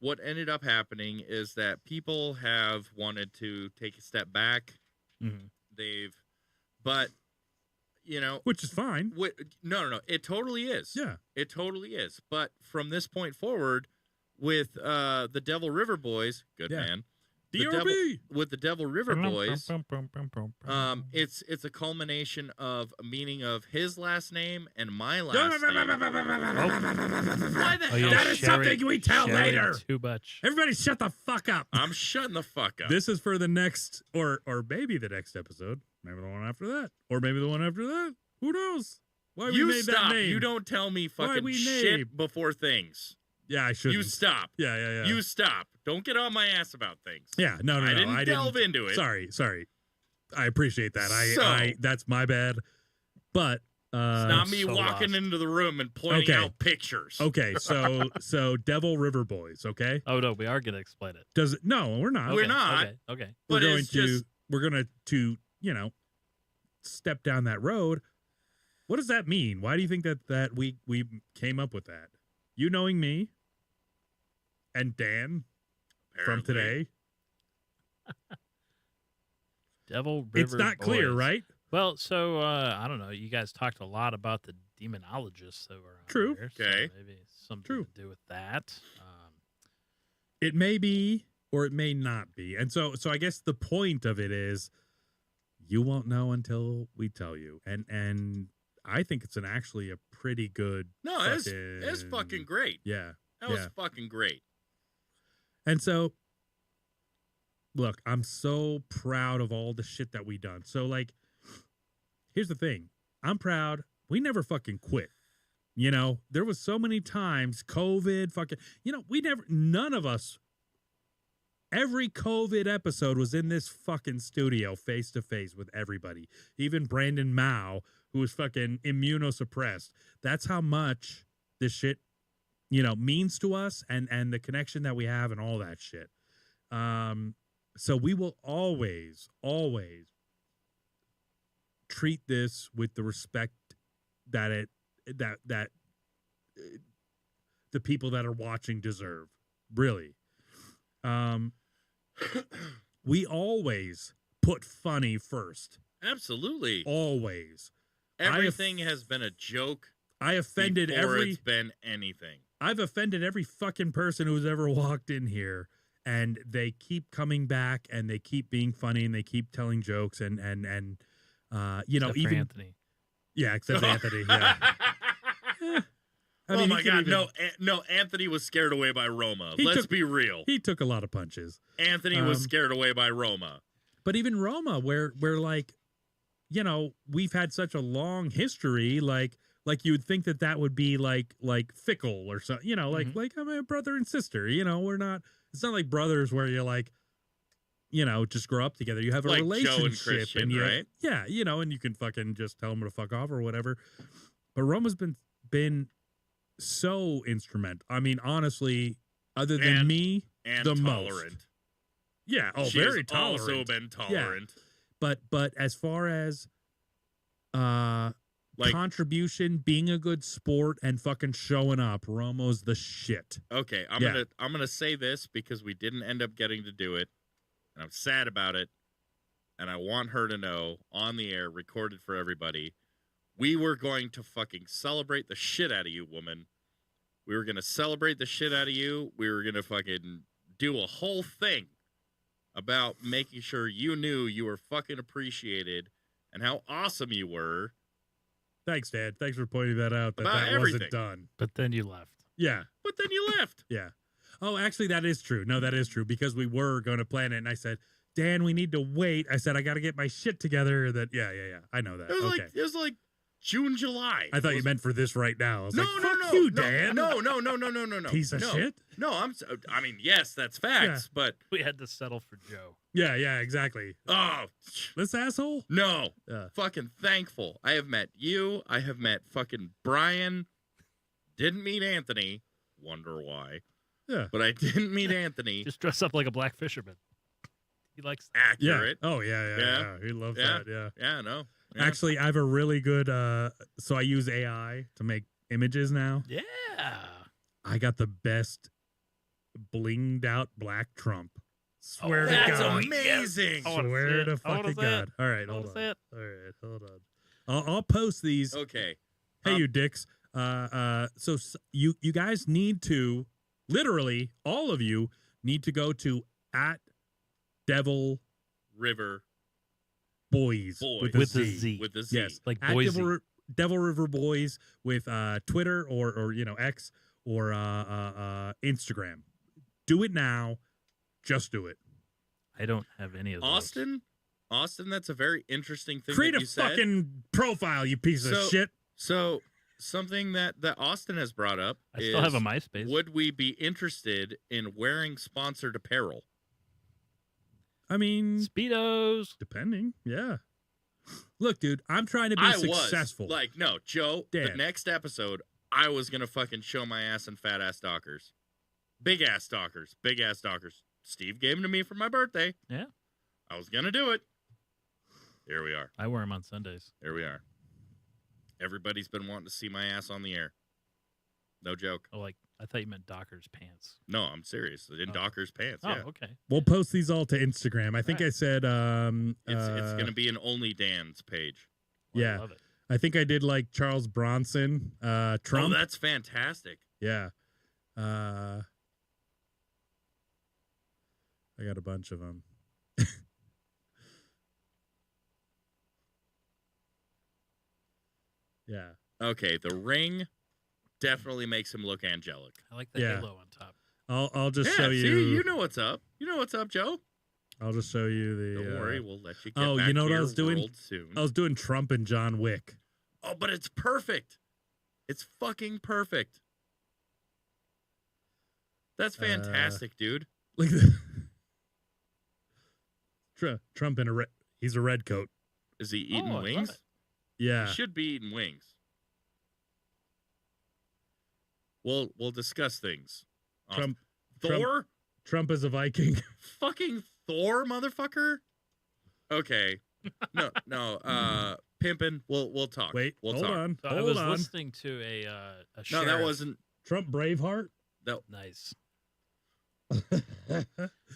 what ended up happening is that people have wanted to take a step back. Mhm. But you know, Which is fine. no, it totally is. Yeah. It totally is. But from this point forward, with the Devil River Boys, good Yeah. man. DRB. With the Devil River Boys, it's a culmination of a meaning of his last name and my last name. Why the hell? That is something we tell sharing later. Too much. Everybody shut the fuck up. I'm shutting the fuck up. This is for the next, or maybe the next episode. Maybe the one after that. Or maybe the one after that. Who knows? Why we you made stop. that name. You don't tell me Why fucking we shit name? before things. Yeah, I should. You stop. Yeah. You stop. Don't get on my ass about things. Yeah, no. I didn't delve into it. Sorry. I appreciate that. So- I that's my bad. But It's not me so walking lost. into the room and pointing Okay. out pictures. okay, so Devil River Boys, okay? Oh, no, we are going to explain it. Does it? No, we're not. We're Okay, not. Okay. We're But going it's to just- we're going to step down that road. What does that mean? Why do you think that we came up with that? You knowing me and Dan from Apparently. today, Devil River it's not clear, Boys. right? Well, so I don't know. You guys talked a lot about the demonologists that were on True. there, so Okay. maybe something True. to do with that. It may be or it may not be. And so I guess the point of it is you won't know until we tell you. And I think it's actually a pretty good No, it's fucking great. Yeah. That was fucking great. And so look, I'm so proud of all the shit that we done. So like here's the thing. I'm proud. We never fucking quit. You know, there was so many times COVID, fucking, you know, none of us, every COVID episode was in this fucking studio face to face with everybody. Even Brandon Mao, who was fucking immunosuppressed. That's how much this shit, you know, means to us and the connection that we have and all that shit. So we will always treat this with the respect that that the people that are watching deserve. Really. We always put funny first. Absolutely. Always. Everything has been a joke. I offended before it's been anything. I've offended every fucking person who's ever walked in here, and they keep coming back and they keep being funny and they keep telling jokes and you know, Except for even Anthony. Yeah, except Anthony. Yeah. Oh my God! No, Anthony was scared away by Roma. Let's be real. He took a lot of punches. Anthony was scared away by Roma. But even Roma, where like, you know, we've had such a long history, like you would think that would be like fickle or something, you know, like I'm a brother and sister. You know, we're not. It's not like brothers where you're like, you know, just grow up together. You have a like relationship, Joe and Christian, you, right? Yeah, you know, and you can fucking just tell them to fuck off or whatever. But Roma's been so instrumental. I mean, honestly, other than me, and the tolerant. most. Yeah. Oh, She very has tolerant. also been tolerant. Yeah. But as far as Like- contribution, being a good sport, and fucking showing up, Romo's the shit. Okay, I'm gonna say this because we didn't end up getting to do it, and I'm sad about it, and I want her to know on the air, recorded for everybody. We were going to fucking celebrate the shit out of you, woman. We were gonna celebrate the shit out of you. We were gonna fucking do a whole thing about making sure you knew you were fucking appreciated and how awesome you were. Thanks, Dad. Thanks for pointing that out. About That everything. wasn't done. But then you left. Yeah. But then you left. Yeah. Oh, actually, that is true. No, that is true because we were going to plan it, and I said, Dan, we need to wait. I said, I got to get my shit together. That yeah. I know that. It was Okay. like June, July. I thought you meant for this right now. I was No, like, no, fuck no, you, no, Dan. No. Piece of shit. No, I mean, yes, that's facts, but We had to settle for Joe. Yeah, exactly. oh This asshole? no, Yeah. fucking thankful. I have met you. I have met fucking Brian. Didn't meet Anthony. Wonder why? Yeah. But I didn't meet Anthony. Just dress up like a black fisherman. He likes that. Accurate. Yeah. Oh, yeah. He loves Yeah. that. Yeah. Yeah, no. Yeah. Actually, I have a really good, so I use AI to make images now. Yeah. I got the best blinged out black Trump. Swear to that's God. amazing. I wanna see Swear it. to I wanna fucking see God. it. All right, I hold wanna on. see it. All right, hold on. I'll post these. Okay. Hey, you dicks. So you guys need to, literally, all of you need to go to @Devil River Boys Boys. with a a Z. Z. with the Z. Yes, Like at Boise. Devil River Boys with Twitter or X or Instagram. Do it now. Just do it. I don't have any of those. Austin, that's a very interesting thing. Create that a you said. fucking profile, you piece of shit. So something that Austin has brought up I is still have a MySpace. would we be interested in wearing sponsored apparel? I mean, Speedos. depending. Yeah. Look, dude, I'm trying to be successful. Was like, no, Joe, the Dan. next episode, I was gonna fucking show my ass in fat ass Dockers. Big ass Dockers. Big ass Dockers. Steve gave them to me for my birthday. Yeah. I was gonna do it. Here we are. I wear them on Sundays. Here we are. Everybody's been wanting to see my ass on the air. No joke. Oh, like I thought you meant Dockers pants. No, I'm serious. In Dockers pants. Oh, Yeah. okay. We'll post these all to Instagram. I think Right. I said It's going to be an Only Dan's page. Well, I Yeah. love it. I think I did like Charles Bronson, Trump. Oh, that's fantastic. Yeah. I got a bunch of them. Yeah. Okay, the ring definitely makes him look angelic. I like the Yeah. halo on top. I'll just Yeah, show see, you. you know what's up. You know what's up, Joe. I'll just show you the. Don't worry, we'll let you get oh, back you know to what I your was doing? world soon. I was doing Trump and John Wick. Oh, but it's perfect. It's fucking perfect. That's fantastic, dude. Look at Trump in a red. He's a red coat. Is he eating I love wings? it. Yeah. He should be eating wings. We'll discuss things. Trump. Thor? Trump is a Viking. Fucking Thor, motherfucker. Okay. No. Pimpin'. We'll talk. Wait. We'll hold talk. on. So hold I was on. listening to a No, sheriff. that wasn't. Trump Braveheart. No. Nice. You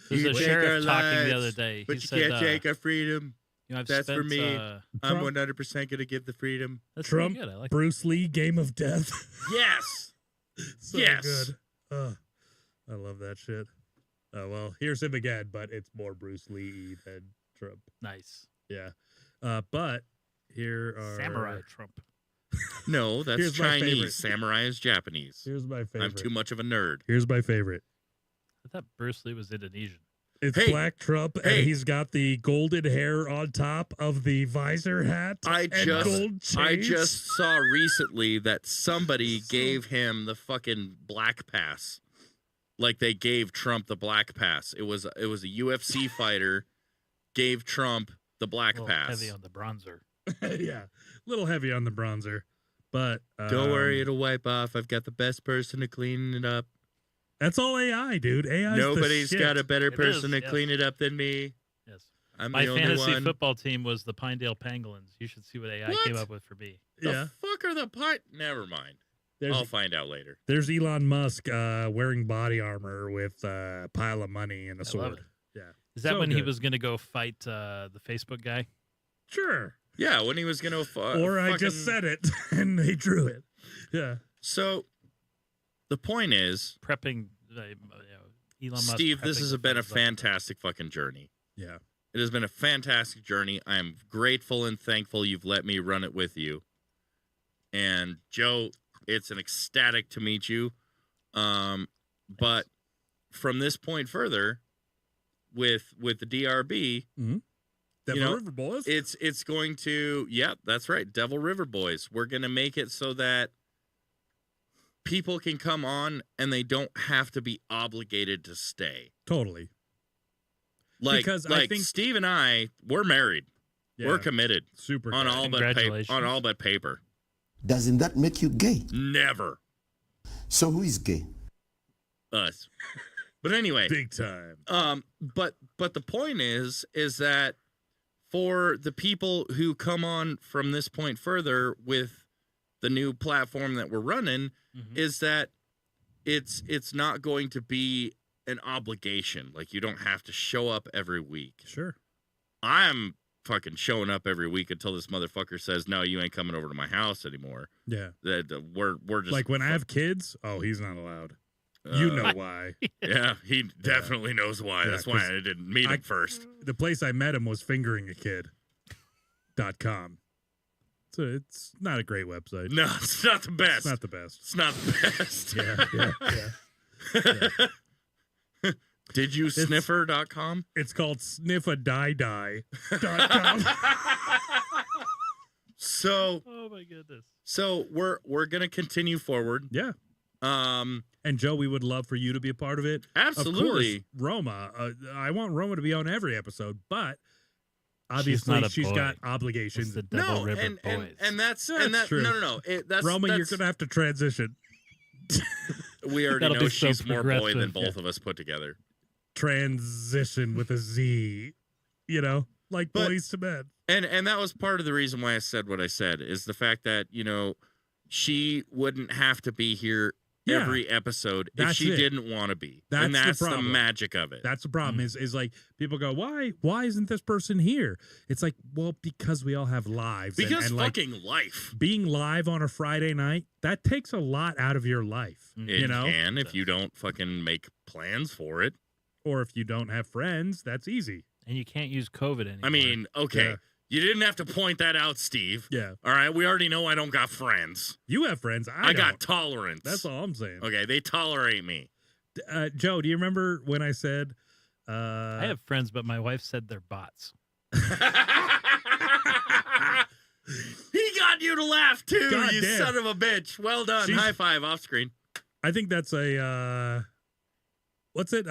There's a take sheriff our talking the lives, other day. But he you said, can't take our freedom. you know, I've That's spent, for me. I'm Trump- 100% going to give the freedom. That's Trump, pretty good. I like Bruce Lee, Game of Death. Yes. So Yes. good. I love that shit. Oh, well, here's him again, but it's more Bruce Lee than Trump. nice. Yeah. But here are... Samurai Trump. No, that's Here's my favorite. Chinese. Samurai is Japanese. Here's my favorite. I'm too much of a nerd. Here's my favorite. I thought Bruce Lee was Indonesian. It's Hey. Black Trump, Hey. and he's got the golden hair on top of the visor hat. I and just- gold chains. I just saw recently that somebody gave him the fucking black pass. Like they gave Trump the black pass. It was a UFC fighter gave Trump the black A little pass. heavy on the bronzer. yeah, a little heavy on the bronzer, but Don't worry, it'll wipe off. I've got the best person to clean it up. That's all AI, dude. AI. Nobody's got a better It person is, to yes. clean it up than me. Yes. I'm My the only fantasy one. football team was the Pinedale Pangolins. You should see what AI came What? up with for me. The Yeah. fuck are the pint? Never mind. There's I'll find out later. there's Elon Musk wearing body armor with a pile of money and a I love sword. it. Yeah. Is that So when he good. was going to go fight the Facebook guy? Sure. Yeah, when he was gonna. Or I just said it and they drew it. Yeah. So, the point is, Prepping Elon Musk. Steve, this prepping has to been a fight Zuckerberg. fantastic fucking journey. Yeah. It has been a fantastic journey. I am grateful and thankful you've let me run it with you. And Joe, it's an ecstatic to meet you. But from this point further, with the DRB, Devil know, River Boys. it's going to, yeah, that's right, Devil River Boys. We're going to make it so that people can come on and they don't have to be obligated to stay. Totally. Like, Because I like think- Steve and I, we're married. Yeah. We're committed Super on good. all but paper. Congratulations. On all but paper. Doesn't that make you gay? Never So who is gay? us. But anyway, Big time. but the point is that for the people who come on from this point further with the new platform that we're running, is that it's not going to be an obligation. Like you don't have to show up every week. Sure. I'm fucking showing up every week until this motherfucker says, "No, you ain't coming over to my house anymore." Yeah. That we're just Like when I have kids, oh, he's not allowed. You know uh, why. Yeah, he definitely knows why. Yeah, That's why 'cause I didn't meet him first. The place I met him was fingeringakid.com. So it's not a great website. No, it's not the best. It's not the best. It's not the best. Yeah. Did you sniffer.com? It's called sniffadie.com. So, Oh my goodness. so we're gonna continue forward. Yeah. Um, And Joe, we would love for you to be a part of it. Absolutely. Of course, Roma. I want Roma to be on every episode, but She's obviously not a she's boy. got obligations. It's the Devil no, River and Boys. that's That's and that true. no. That's Roma, you're that's, gonna have to transition. we already That'll know be so she's more boy than progressive, both yeah. of us put together. Transition with a Z. You know, like But- Boys to Men. And that was part of the reason why I said what I said is the fact that, you know, she wouldn't have to be here Yeah. every episode if That's she it. didn't want to be. That's and the that's the problem. magic of it. That's the problem. Is like people go, why isn't this person here? It's like, well, because we all have lives. Because and like, fucking life. being live on a Friday night, that takes a lot out of your life. It You know, can if you don't fucking make plans for it. or if you don't have friends, that's easy. And you can't use COVID anymore. I mean, okay. Yeah. You didn't have to point that out, Steve. Yeah, All right, we already know I don't got friends. you have friends. I got don't. tolerance. That's all I'm saying. Okay, they tolerate me. Joe, do you remember when I said? I have friends, but my wife said they're bots. He got want you to laugh too, God you damn. son of a bitch. Well done. She's- High five off screen. I think that's a what's it?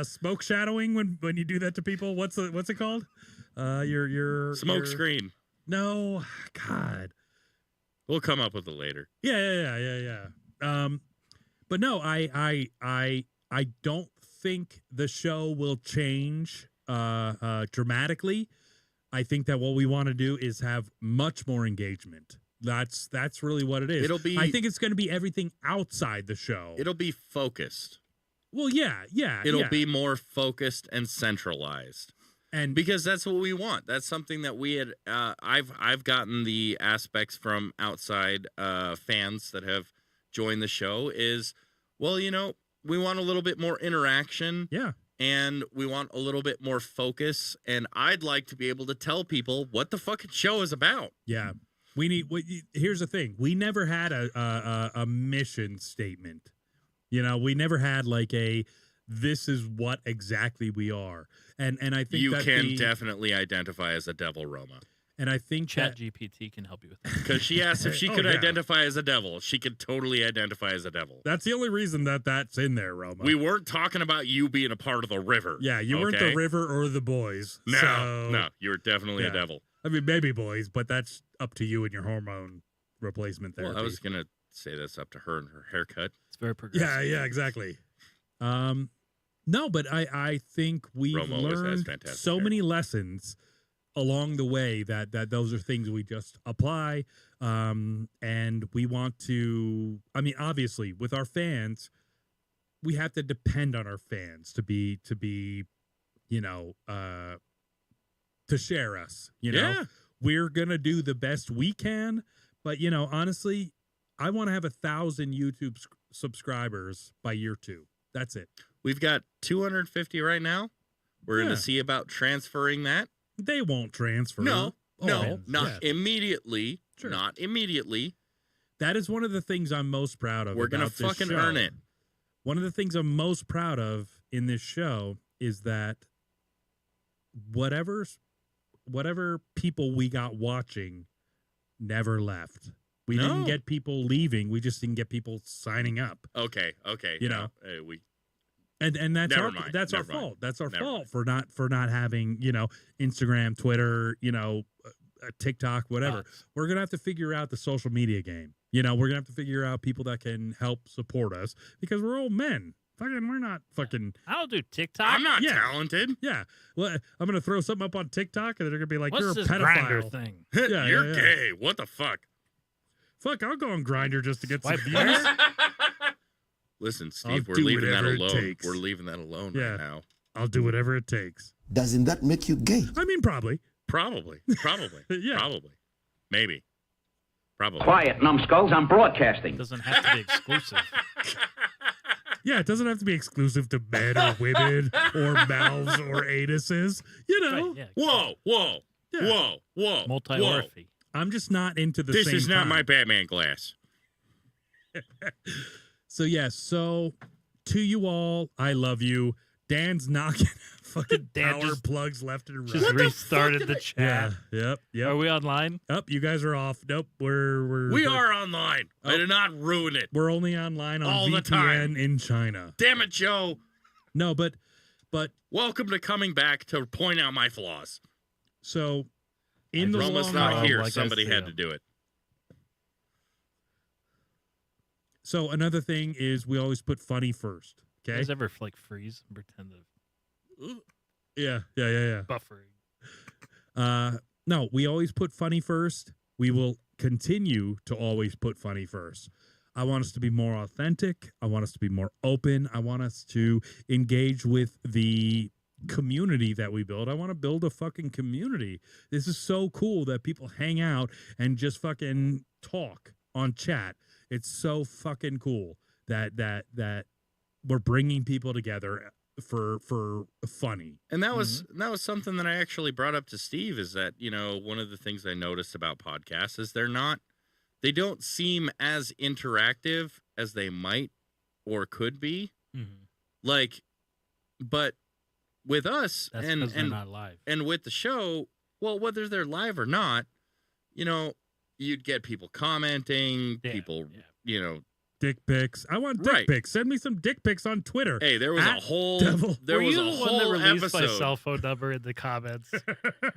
Smoke shadowing when you do that to people. What's it called? Your Smoke screen. No, God. We'll come up with it later. Yeah. But no, I don't think the show will change dramatically. I think that what we want to do is have much more engagement. That's really what it is. I think it's going to be everything outside the show. It'll be focused. Well, yeah. It'll be more focused and centralized. And because that's what we want. That's something that we had. I've gotten the aspects from outside fans that have joined the show. Is well, we want a little bit more interaction. Yeah. And we want a little bit more focus. And I'd like to be able to tell people what the fucking show is about. Yeah. Here's the thing. We never had a mission statement. We never had like this is what exactly we are. And I think you can definitely identify as a devil, Roma. And I think ChatGPT can help you with that. Because she asked if she could identify as a devil. She could totally identify as a devil. That's the only reason that's in there, Roma. We weren't talking about you being a part of the river. Yeah, you weren't the river or the boys. No, you were definitely a devil. I mean, maybe boys, but that's up to you and your hormone replacement therapy. Well, I was going to say that's up to her and her haircut. It's very progressive. Yeah, exactly. No, but I think we've learned so many lessons along the way that those are things we just apply. And we want to, I mean, obviously with our fans, we have to depend on our fans to be, to share us, Yeah. We're going to do the best we can, but honestly, I want to have 1,000 YouTube subscribers by year 2. That's it. We've got 250 right now. We're going to see about transferring that. They won't transfer. No, not immediately. Sure. Not immediately. That is one of the things I'm most proud of. We're going to fucking earn it. One of the things I'm most proud of in this show is that whatever people we got watching never left. We didn't get people leaving. We just didn't get people signing up. Okay. And that's Never our mind. that's Never our fault. mind. That's our Never fault for not having Instagram, Twitter, TikTok, whatever. We're gonna have to figure out the social media game. We're gonna have to figure out people that can help support us because we're old men. We're not fucking. I don't do TikTok. I'm not talented. Yeah. Well, I'm gonna throw something up on TikTok and they're gonna be like, What's "You're a this pedophile." Grindr thing? Yeah, You're gay. What the fuck? Fuck, I'll go on Grindr just to get some Swipe views. Listen, I'll Steve, we're do leaving that whatever it alone. takes. We're leaving that alone Yeah. right now. I'll do whatever it takes. Doesn't that make you gay? I mean, probably. Probably. Yeah. Probably. Maybe. Probably. Quiet, numbskulls. I'm broadcasting. It doesn't have to be exclusive. Yeah, it doesn't have to be exclusive to men or women or mouths or anuses. Right, yeah. Whoa. Yeah. Whoa. Multi-orphy. I'm just not into the This same is not time. my Batman glass. So to you all, I love you. Dan's knocking fucking Dan power just- plugs left and right. Just restarted the chat. Yeah. Yep. Are we online? Up, you guys are off. Nope, we're We are online. I did not ruin it. We're only online on All the VPN time. in China. Damn it, Joe. No, but Welcome to coming back to point out my flaws. so in the Roma's long not run, here. like I Somebody had said. to do it. So another thing is we always put funny first. You Okay. guys ever freeze and pretend to Yeah. buffering? No, we always put funny first. We will continue to always put funny first. I want us to be more authentic. I want us to be more open. I want us to engage with the community that we build. I want to build a fucking community. This is so cool that people hang out and just fucking talk on chat. It's so fucking cool that we're bringing people together for funny. And that was something that I actually brought up to Steve is that, one of the things I noticed about podcasts is they don't seem as interactive as they might or could be. Mm-hmm. But with us That's because they're not live. and with the show, well, whether they're live or not, you you'd get people commenting, Yeah, people, yeah. you know. Dick pics. I want dick Right. pics. Send me some dick pics on Twitter. Hey, there was a At whole Devil- there Were was you a the one that whole released my episode. cell phone number in the comments?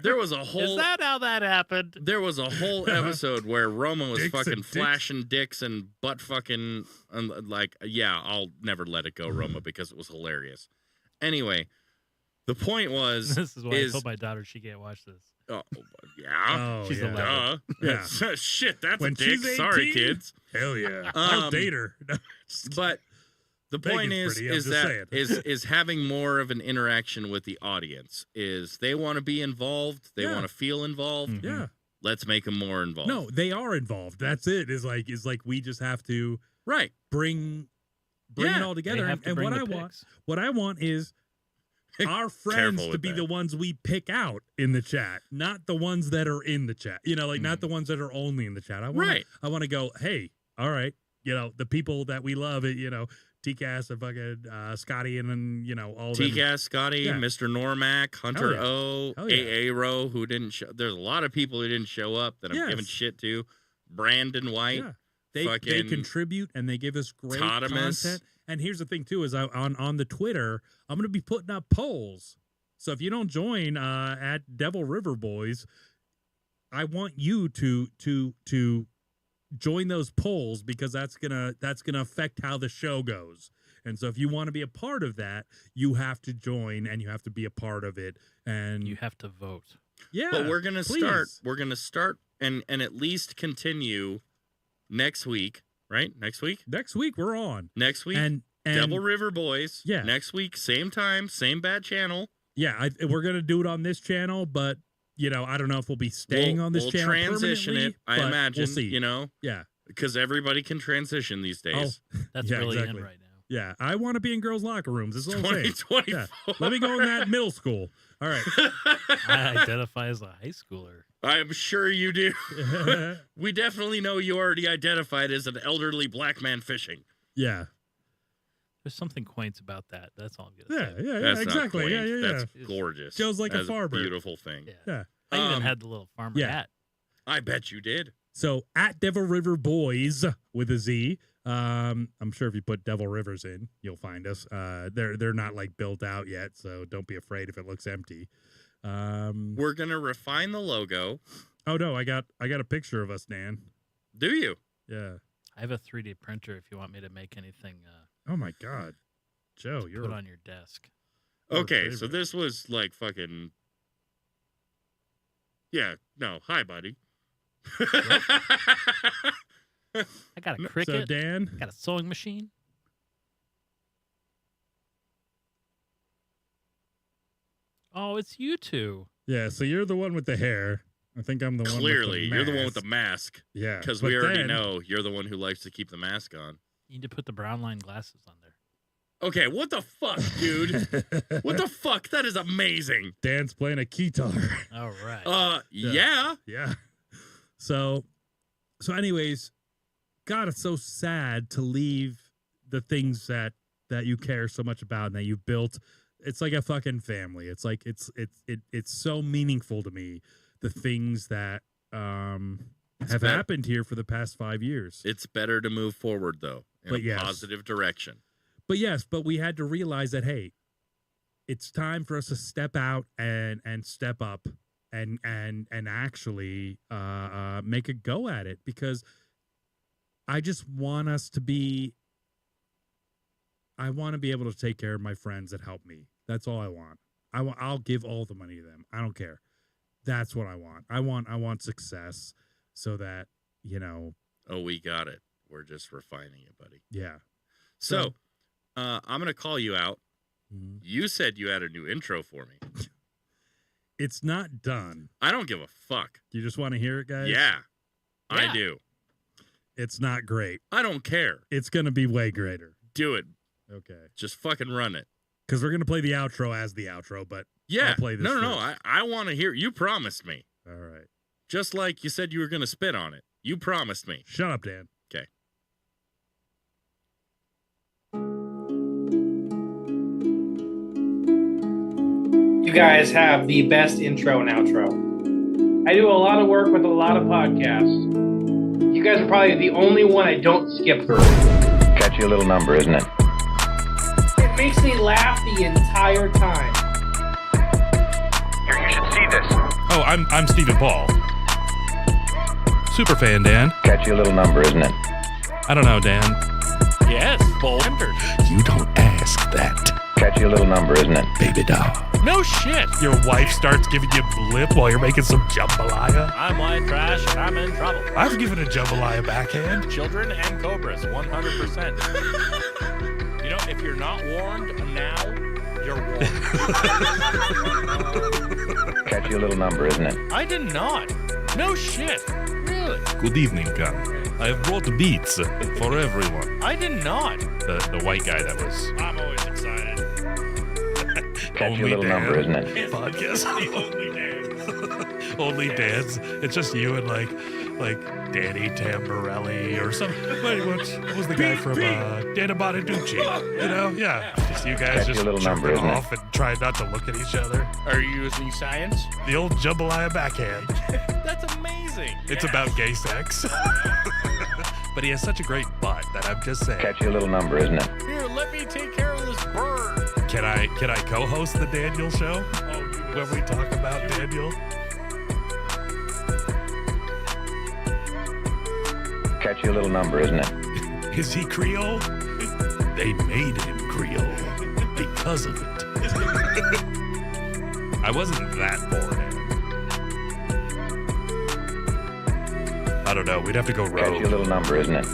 There was a Is whole that how that happened? there was a whole episode where Roma was Dicks and fucking dicks. flashing dicks and butt fucking like, yeah, I'll never let it go, Roma, because it was hilarious. Anyway, the point was This is why I told my daughter she can't watch this. oh, yeah. Oh, She's yeah. 11. Yeah. Shit, that's When a dick. she's Sorry, 18? kids. Hell yeah. I'll Um, date her. But the point Megan's pretty, I'm is just that saying. is having more of an interaction with the audience. Is they want to be involved, they Yeah. want to feel involved. Yeah. Let's make them more involved. No, they are involved. That's it. Is like we just have to right. bring Yeah. it all They together. have to And bring what the I want, pics. what I want is our friends Careful to with be that. the ones we pick out in the chat, not the ones that are in the chat. You know, like not the ones that are only in the chat. I want Right. I want to go, hey, all right, you know, the people that we love, you know, TCAS and fucking Scotty and then, you know, all them. TCAS, Scotty, Yeah. Mr. Normac, Hunter yeah. O, Hell yeah. AA Row, who didn't show. There's a lot of people who didn't show up that I'm Yes. giving shit to. Brandon White. Yeah. They fucking contribute and they give us great Totemus. content. And here's the thing too: is on the Twitter, I'm going to be putting up polls. So if you don't join at Devil River Boys, I want you to join those polls because that's gonna affect how the show goes. And so if you want to be a part of that, you have to join and you have to be a part of it. And You have to vote. yeah, But we're gonna please. start. We're gonna start and at least continue next week. Right? Next week. Next week we're on. Next week. And Devil River Boys. Yeah. Next week, same time, same bad channel. Yeah, we're gonna do it on this channel, but you know, I don't know if we'll be staying on this we'll channel transition it. permanently, I but imagine. we'll see. You know, Yeah, because everybody can transition these days. That's Yeah, really exactly. in right now. yeah. I want to be in girls' locker rooms. That's what I'm saying. 2024. Yeah. Let me go in that middle school. All right. I identify as a high schooler. I'm sure you do. We definitely know you already identified as an elderly black man fishing. Yeah. There's something quaint about that. That's all I'm gonna Yeah. say. Yeah. Yeah. That's Exactly. Not Yeah. quaint. Yeah. Yeah. That's gorgeous. Joe's like a That's farmer. beautiful thing. Yeah. Yeah. I even Um, had the little farmer yeah. hat. I bet you did. So at Devil River Boys with a Z. I'm sure if you put Devil Rivers in, you'll find us. They're not like built out yet, so don't be afraid if it looks empty. We're gonna refine the logo. Oh no, I got a picture of us, Dan. Do you? Yeah. I have a 3D printer if you want me to make anything Oh my God, Joe, you're put on your desk. Your Okay, so favorite. this was like fucking. Yeah. No. Hi, buddy. I got a So Cricut. Dan, got a sewing machine. Oh, it's you two. yeah. So you're the one with the hair. I think I'm the one. Clearly, with the you're the one with mask. the mask. Yeah, Because but we already then- know you're the one who likes to keep the mask on. You need to put the brown line glasses on there. Okay, what the fuck, dude? What the fuck? That is amazing. Dan's playing a guitar. All right. Yeah. Yeah. So anyways, God, it's so sad to leave the things that you care so much about and that you've built. It's like a fucking family. It's like it's so meaningful to me, the things that have bet- happened here for the past 5 years. It's better to move forward though, in But a yes. positive direction. But yes, but we had to realize that, hey, it's time for us to step out and step up and actually make a go at it, because I just want us to be. I want to be able to take care of my friends that help me. That's all I want. I'll give all the money to them. I don't care. That's what I want. I want success, so that, you know. Oh, we got it. We're just refining it, buddy. Yeah. So, I'm going to call you out. Mhm. You said you had a new intro for me. It's not done. I don't give a fuck. You just want to hear it, guys? Yeah, I Yeah. do. It's not great. I don't care. It's going to be way greater. Do it. Okay. Just fucking run it. Because we're going to play the outro as the outro, but Yeah. I'll play this no. first. I want to hear. You promised me. all right. Just like you said you were going to spit on it. You promised me. Shut up, Dan. Okay. You guys have the best intro and outro. I do a lot of work with a lot of podcasts. guys are probably the only one I don't skip through. Catchy little number, isn't it? It makes me laugh the entire time. Here, you should see this. Oh, I'm Stephen Paul. Superfan Dan. Catchy little number, isn't it? I don't know, Dan. Yes, Bold. You don't ask that. Catchy little number, isn't it? Baby doll. No shit. Your wife starts giving you blip while you're making some jambalaya. I'm white trash and I'm in trouble. I've given a jambalaya backhand. Children and cobras, 100%. You know, if you're not warned now, you're warned. Catchy little number, isn't it? I did not. No shit. Really? Good evening, Gun. I have brought beats for everyone. I did not. The white guy that was I'm always excited. Catchy little number, isn't it? podcast. Only Dan's. It's just you and like Danny Tamborelli or something. What was the guy from Dana Bonaducci? You know? Yeah. Just you guys Catchy just little number, jerking isn't it? off and trying not to look at each other. Are you using science? The old jambalaya backhand. That's amazing. It's about gay sex. But he has such a great butt that I'm just saying. Catchy little number, isn't it? Here, let me take care of this bird. Can I co-host the Daniel show? When we talk about Daniel? Catchy little number, isn't it? Is he Creole? They made him Creole because of it. I wasn't that born in. I don't know. We'd have to go rogue. Catchy little number, isn't it?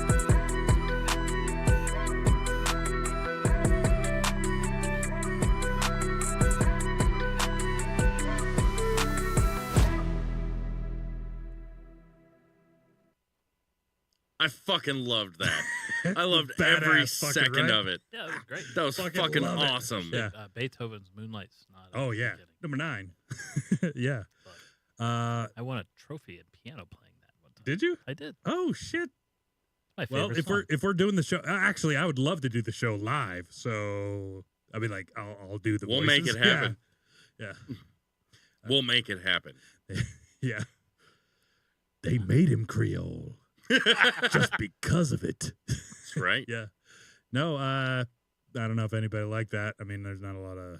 I fucking loved that. I loved Badass every fucking, second right? of it. Yeah, that was great. That was fucking love it. awesome. Yeah. Beethoven's Moonlight's not. Oh yeah, number 9. Yeah. I won a trophy at piano playing that one time. Did you? I did. Oh shit. My Well, favorite if we're doing the show, actually, I would love to do the show live. So I mean, like, I'll do the. We'll voices. make it happen. Yeah. We'll make it happen. Yeah. They made him Creole just because of it. That's right. Yeah. No, I don't know if anybody liked that. I mean, there's not a lot of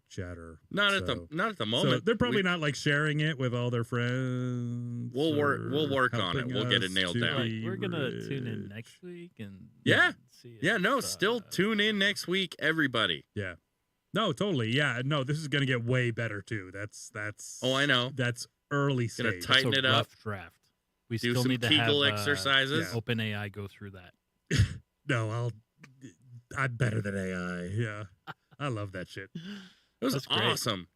chatter. Not at the moment. So they're probably not like sharing it with all their friends. We'll work on it. helping We'll get it us nailed to down. be We're gonna tune in rich. next week and Yeah. see Yeah, if, no, still tune in next week, everybody. Yeah. No, totally. Yeah. No, this is gonna get way better too. That's Oh, I know. that's early Gonna stage. tighten it's a it up. rough draft. We Do still some need to Kegel have exercises. Yeah. OpenAI go through that. No, I'm better than AI. Yeah. I love that shit. It was That's great. awesome.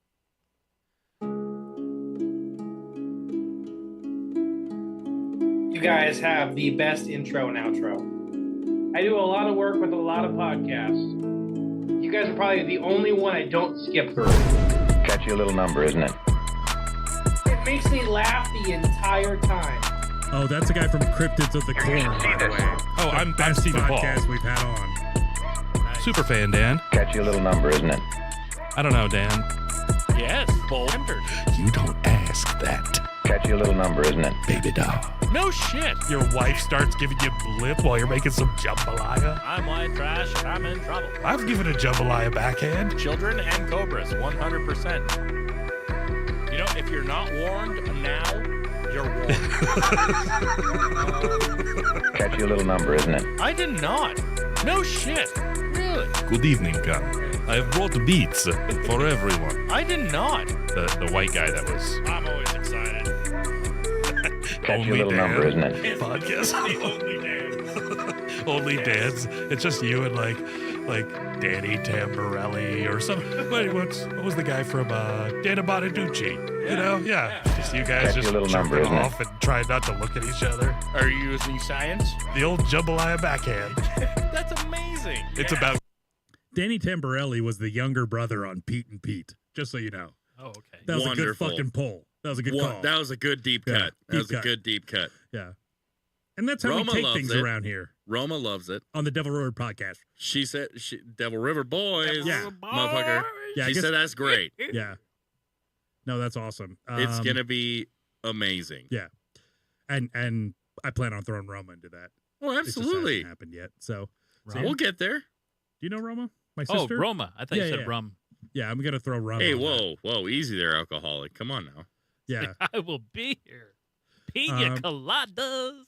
You guys have the best intro and outro. I do a lot of work with a lot of podcasts. You guys are probably the only one I don't skip through. Catchy little number, isn't it? It makes me laugh the entire time. Oh, that's a guy from Cryptids of the Corn, by the way. Oh, I'm Best Stephen Paul. podcast we've had on. Superfan Dan. Catchy little number, isn't it? I don't know, Dan. Yes, Bold. You don't ask that. Catchy little number, isn't it? Baby doll. No shit. Your wife starts giving you blip while you're making some jambalaya. I'm white trash and I'm in trouble. I've given a jambalaya backhand. Children and cobras, 100%. You know, if you're not warned now, you're warned. Catchy little number, isn't it? I did not. No shit. Really? Good evening, Gun. I have brought beats for everyone. I did not. The white guy that was I'm always excited. Catchy little number, isn't it? podcast. Only Dan's. It's just you and like Danny Tamborelli or something. What was the guy from Dana Bonaducci? You know? Yeah. Just you guys Catchy just little number, jerking isn't it? off and trying not to look at each other. Are you using science? The old jambalaya backhand. That's amazing. It's about Danny Tamborelli was the younger brother on Pete and Pete, just so you know. Oh, okay. That was Wonderful. a good fucking poll. That was a good call. That was a good deep Yeah, cut. That deep was cut. a good deep cut. Yeah. And that's how Roma we take loves things it. around here Roma loves it. on the Devil Road podcast. She said, Devil River Boys, Yeah. motherfucker. Yeah, I She guess- said that's great. Yeah. No, that's awesome. It's going to be amazing. Yeah. And I plan on throwing Roma into that. Well, It just absolutely. hasn't happened yet. So We'll get there. do you know Roma? My Oh, sister? Roma. I thought you said yeah. rum. Yeah, I'm gonna throw Roma. Hey, on that. whoa, easy there, alcoholic. Come on now. Yeah. I will be here. Pina Um, coladas.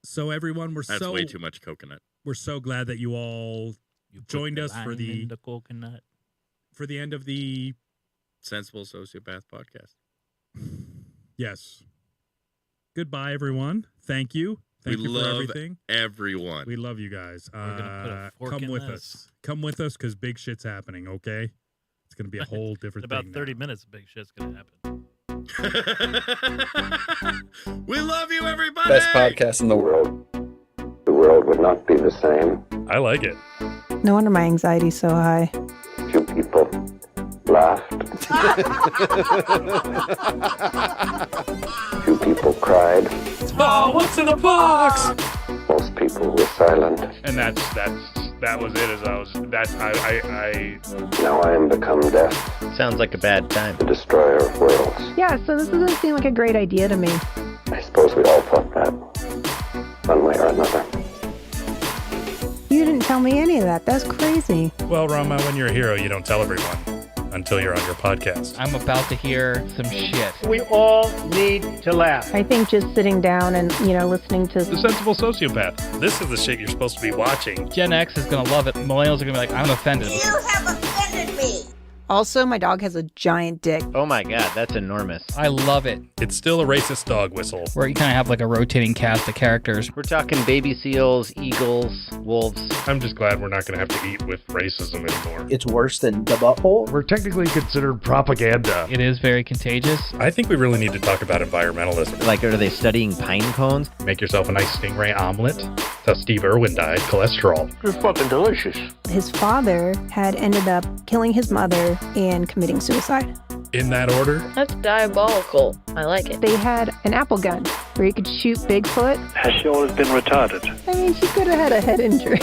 So everyone, That's way too much coconut. we're so glad that you all You put joined the us for lime the in the coconut. for the end of the Sensible Sociopath podcast. yes. Goodbye, everyone. Thank you. Thank We you for love everything. Everyone. We love you guys. We're gonna put a fork Come in with this. us. Come with us because big shit's happening. Okay, it's gonna be a whole In different about thing. 30 now. minutes, big shit's gonna happen. We love you, everybody. Best podcast in the world. The world would not be the same. I like it. No wonder my anxiety's so high. Few people laughed. Few people cried. Oh, what's in the box? Most people were silent. And that was it. Now I am become death, Sounds like a bad time. the destroyer of worlds. Yeah, so this doesn't seem like a great idea to me. I suppose we all thought that, one way or another. You didn't tell me any of that. That's crazy. Well, Rama, when you're a hero, you don't tell everyone until you're on your podcast. I'm about to hear some shit. We all need to laugh. I think just sitting down and, listening to The Sensible Sociopath. This is the shit you're supposed to be watching. Gen X is gonna love it. Millennials are gonna be like, I'm offended. You have offended me. Also, my dog has a giant dick. Oh my god, that's enormous. I love it. It's still a racist dog whistle. Where you kind of have like a rotating cast of characters. We're talking baby seals, eagles, wolves. I'm just glad we're not going to have to eat with racism anymore. It's worse than the butthole. We're technically considered propaganda. It is very contagious. I think we really need to talk about environmentalism. Like, are they studying pine cones? Make yourself a nice stingray omelet. That's how Steve Irwin died. Cholesterol. It's fucking delicious. His father had ended up killing his mother and committing suicide. In that order? That's diabolical. I like it. They had an apple gun where you could shoot Bigfoot. Has she always been retarded? I mean, she could have had a head injury.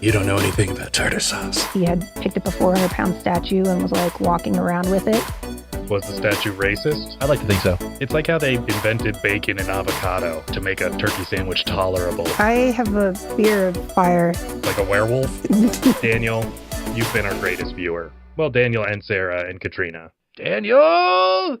You don't know anything about tartar sauce. He had picked up a 400-pound statue and was like walking around with it. Was the statue racist? I'd like to think so. It's like how they invented bacon and avocado to make a turkey sandwich tolerable. I have a fear of fire. Like a werewolf? Daniel, you've been our greatest viewer. Well, Daniel and Sarah and Katrina. Daniel!